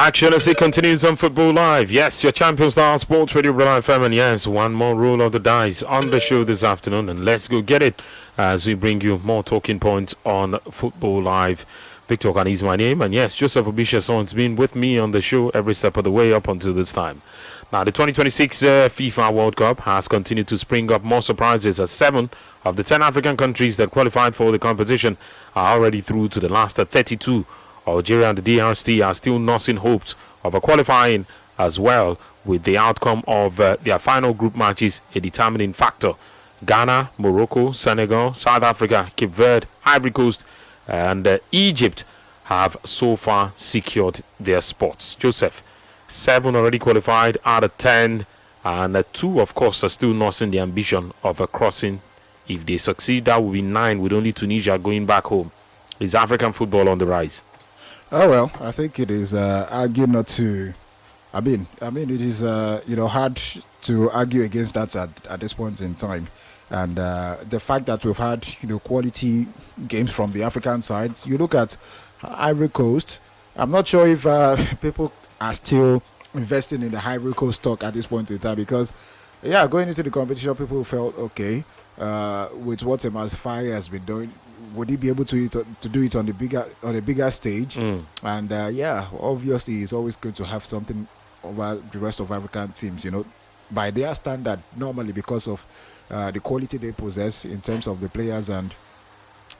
Speaker 2: Action as it continues on Football Live. Yes, your champion star Sports Radio Real FM, and yes, one more roll of the dice on the show this afternoon, and let's go get it as we bring you more talking points on Football Live. Victor Okani is my name, and yes, Joseph Obishason has been with me on the show every step of the way up until this time. Now, the 2026 FIFA World Cup has continued to spring up more surprises as 7 of the 10 African countries that qualified for the competition are already through to the last 32. Algeria and the DRC are still nursing hopes of a qualifying as well, with the outcome of their final group matches a determining factor. Ghana, Morocco, Senegal, South Africa, Cape Verde, Ivory Coast and Egypt have so far secured their spots. Joseph, 7 already qualified out of 10, and 2 of course are still nursing the ambition of a crossing. If they succeed, that will be 9, with only Tunisia going back home. Is African football on the rise?
Speaker 9: Oh well, I think it is argue not to. I mean, it is hard to argue against that at this point in time, and the fact that we've had quality games from the African sides. You look at Ivory Coast. I'm not sure if people are still investing in the Ivory Coast stock at this point in time, because going into the competition, people felt okay with what Emas Faye has been doing. Would he be able to do it on a bigger stage? And obviously he's always going to have something over the rest of African teams, by their standard normally, because of the quality they possess in terms of the players and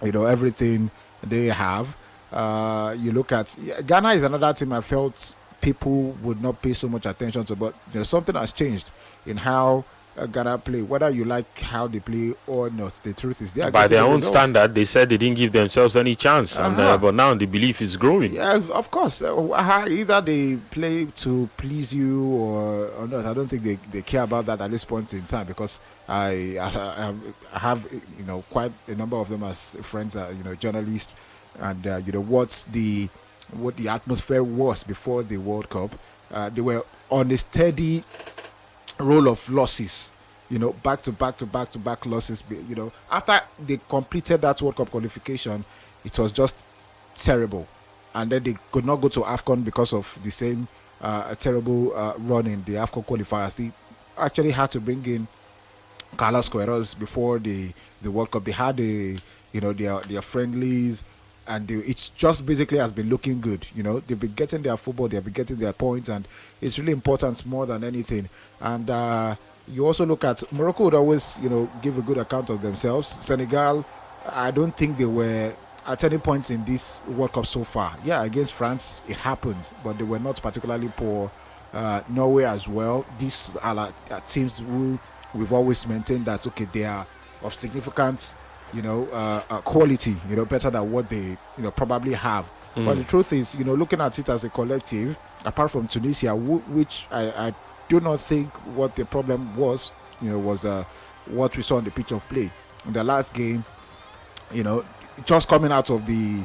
Speaker 9: everything they have. You look at Ghana is another team I felt people would not pay so much attention to, but something has changed in how Ghana play, whether you like how they play or not. The truth is, by
Speaker 2: their own standard, they said they didn't give themselves any chance, but now the belief is growing.
Speaker 9: Yeah, of course. Either they play to please you or not. I don't think they care about that at this point in time, because I have quite a number of them as friends, journalists, and what the atmosphere was before the World Cup. They were on a steady roll of losses, back to back losses. After they completed that World Cup qualification, it was just terrible, and then they could not go to AFCON because of the same terrible run in the AFCON qualifiers. They actually had to bring in Carlos Queiroz before the World Cup. They had their friendlies, and it's just basically has been looking good. They've been getting their football, they've been getting their points, and it's really important more than anything. And you also look at Morocco would always, give a good account of themselves. Senegal, I don't think they were at any point in this World Cup so far. Yeah, against France it happened, but they were not particularly poor. Norway as well. These are teams who we've always maintained that they are of significant quality, better than what they probably have. But the truth is, looking at it as a collective, apart from Tunisia, which I do not think what the problem was, was what we saw on the pitch of play in the last game. Just coming out of the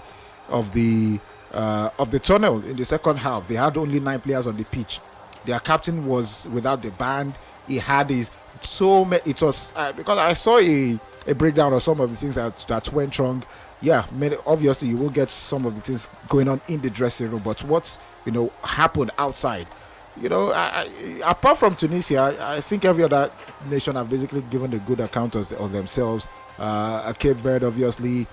Speaker 9: tunnel in the second half, they had only 9 players on the pitch. Their captain was without the band. He had his it was because I saw a breakdown of some of the things that went wrong. Obviously you will get some of the things going on in the dressing room, but what's happened outside, apart from Tunisia, I think every other nation have basically given a good account of themselves. Cape Verde obviously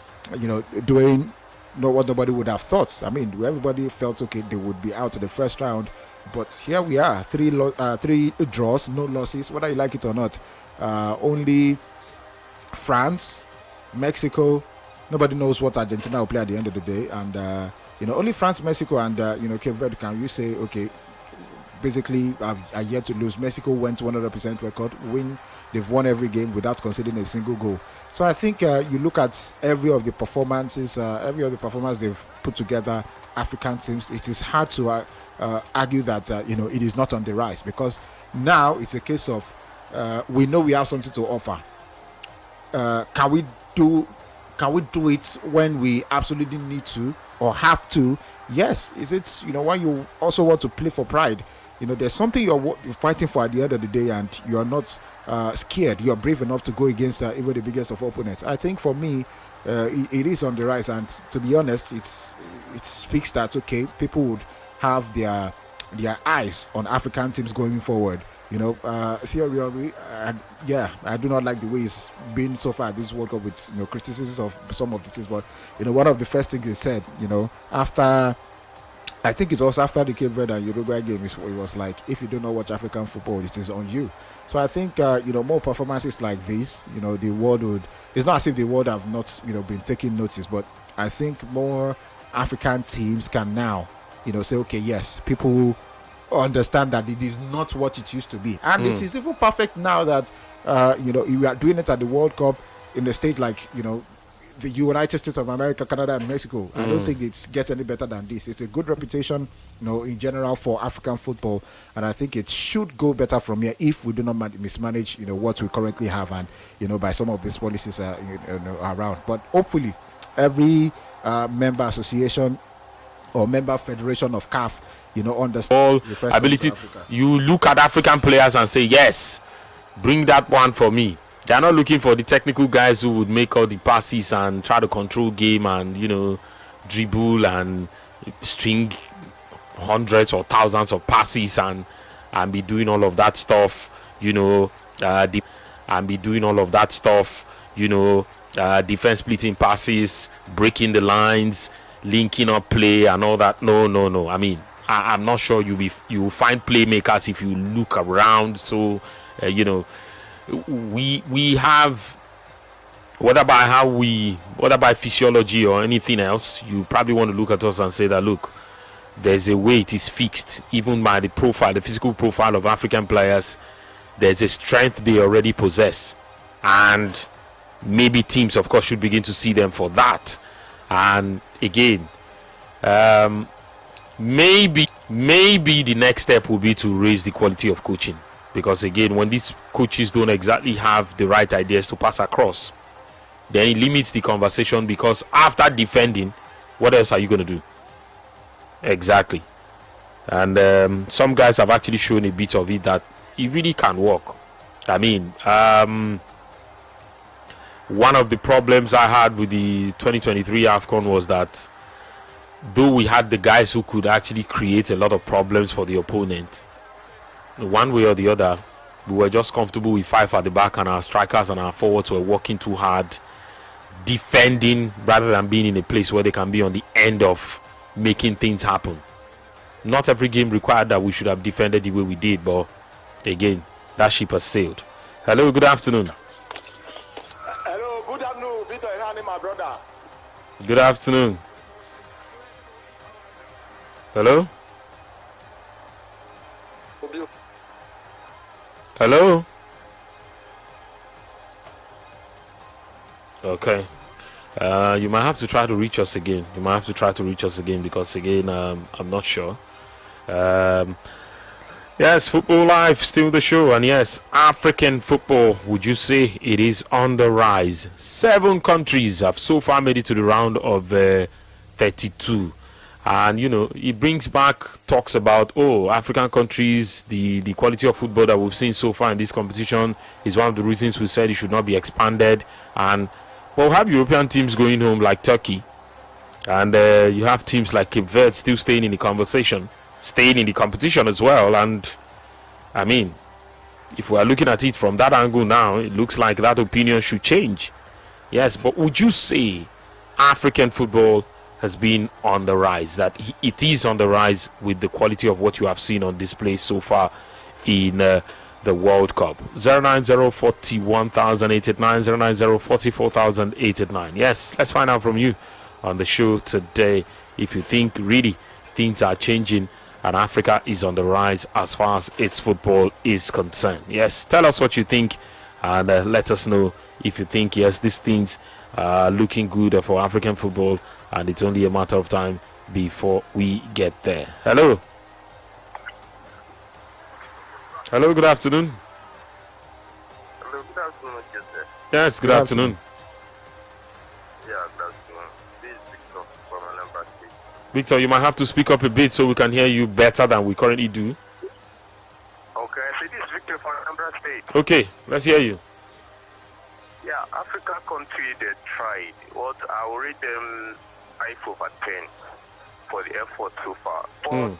Speaker 9: doing what nobody would have thought. I mean, everybody felt they would be out in the first round, but here we are, 3 draws, no losses, whether you like it or not. Only France, Mexico, nobody knows what Argentina will play at the end of the day, and only France, Mexico, and Cape Verde can you say basically are yet to lose. Mexico went 100% record win. They've won every game without conceding a single goal. So I think you look at every of the performances they've put together, African teams. It is hard to argue that it is not on the rise, because now it's a case of we know we have something to offer. Can we do it when we absolutely need to or have to? Yes. Is it when you also want to play for pride? There's something you're fighting for at the end of the day, and you're not scared. You're brave enough to go against even the biggest of opponents. I think for me, it is on the rise, and to be honest, it speaks that people would have their eyes on African teams going forward. Thierry Henry, I do not like the way he's been so far at this World Cup with criticisms of some of the things. But one of the first things he said, after, I think it was after the Cape Verde and Uruguay game, it was like, if you do not watch African football, it is on you. So I think more performances like this, the world would. It's not as if the world have not been taking notice, but I think more African teams can now say, okay, yes, people understand that it is not what it used to be, and it is even perfect now that you are doing it at the World Cup in a state like the United States of America, Canada, and Mexico. I don't think it gets any better than this. It's a good reputation, in general for African football, and I think it should go better from here if we do not mismanage, what we currently have, and by some of these policies around. But hopefully, every member association or member federation of CAF, understand
Speaker 2: ability. You look at African players and say, yes, bring that one for me. They're not looking for the technical guys who would make all the passes and try to control game and dribble and string hundreds or thousands of passes and be doing all of that stuff. Defense splitting passes, breaking the lines, linking up play and all that. No. I mean, I'm not sure you will find playmakers if you look around. So we have, whether by physiology or anything else, you probably want to look at us and say that, look, there's a way it is fixed, even by the physical profile of African players. There's a strength they already possess, and maybe teams, of course, should begin to see them for that. And again, maybe the next step will be to raise the quality of coaching, because again, when these coaches don't exactly have the right ideas to pass across, then it limits the conversation, because after defending, what else are you going to do? Exactly. And some guys have actually shown a bit of it that it really can work. I mean, one of the problems I had with the 2023 AFCON was that though we had the guys who could actually create a lot of problems for the opponent, one way or the other, we were just comfortable with five at the back, and our strikers and our forwards were working too hard, defending rather than being in a place where they can be on the end of making things happen. Not every game required that we should have defended the way we did, but again, that ship has sailed. Hello, good afternoon.
Speaker 4: Hello, good afternoon, Victor Irani, my brother.
Speaker 2: Good afternoon. Hello? Hello? Okay. You might have to try to reach us again. Because again, I'm not sure. Yes, Football Live, still the show. And yes, African football, would you say it is on the rise? 7 countries have so far made it to the round of 32. And, it brings back talks about, African countries, the quality of football that we've seen so far in this competition is one of the reasons we said it should not be expanded. And we'll have European teams going home like Turkey. And you have teams like Cape Verde still staying in the conversation, staying in the competition as well. And, I mean, if we're looking at it from that angle now, it looks like that opinion should change. Yes, but would you say African football has been on the rise, that it is on the rise with the quality of what you have seen on display so far in the World Cup? 090-41,889, 090-44,889. Yes, let's find out from you on the show today if you think really things are changing and Africa is on the rise as far as its football is concerned. Yes, tell us what you think and let us know if you think, yes, these things are looking good for African football, and it's only a matter of time before we get there. Hello. Hello, good afternoon.
Speaker 13: Hello, good afternoon, Joseph.
Speaker 2: Yes, good afternoon.
Speaker 13: Yeah, good afternoon. This is Victor from Anambra State.
Speaker 2: Victor, you might have to speak up a bit so we can hear you better than we currently do.
Speaker 13: Okay, so this is Victor from Anambra State.
Speaker 2: Okay, let's hear you.
Speaker 13: Yeah, African country, they tried. I will rate them 5/10 for the effort so far. But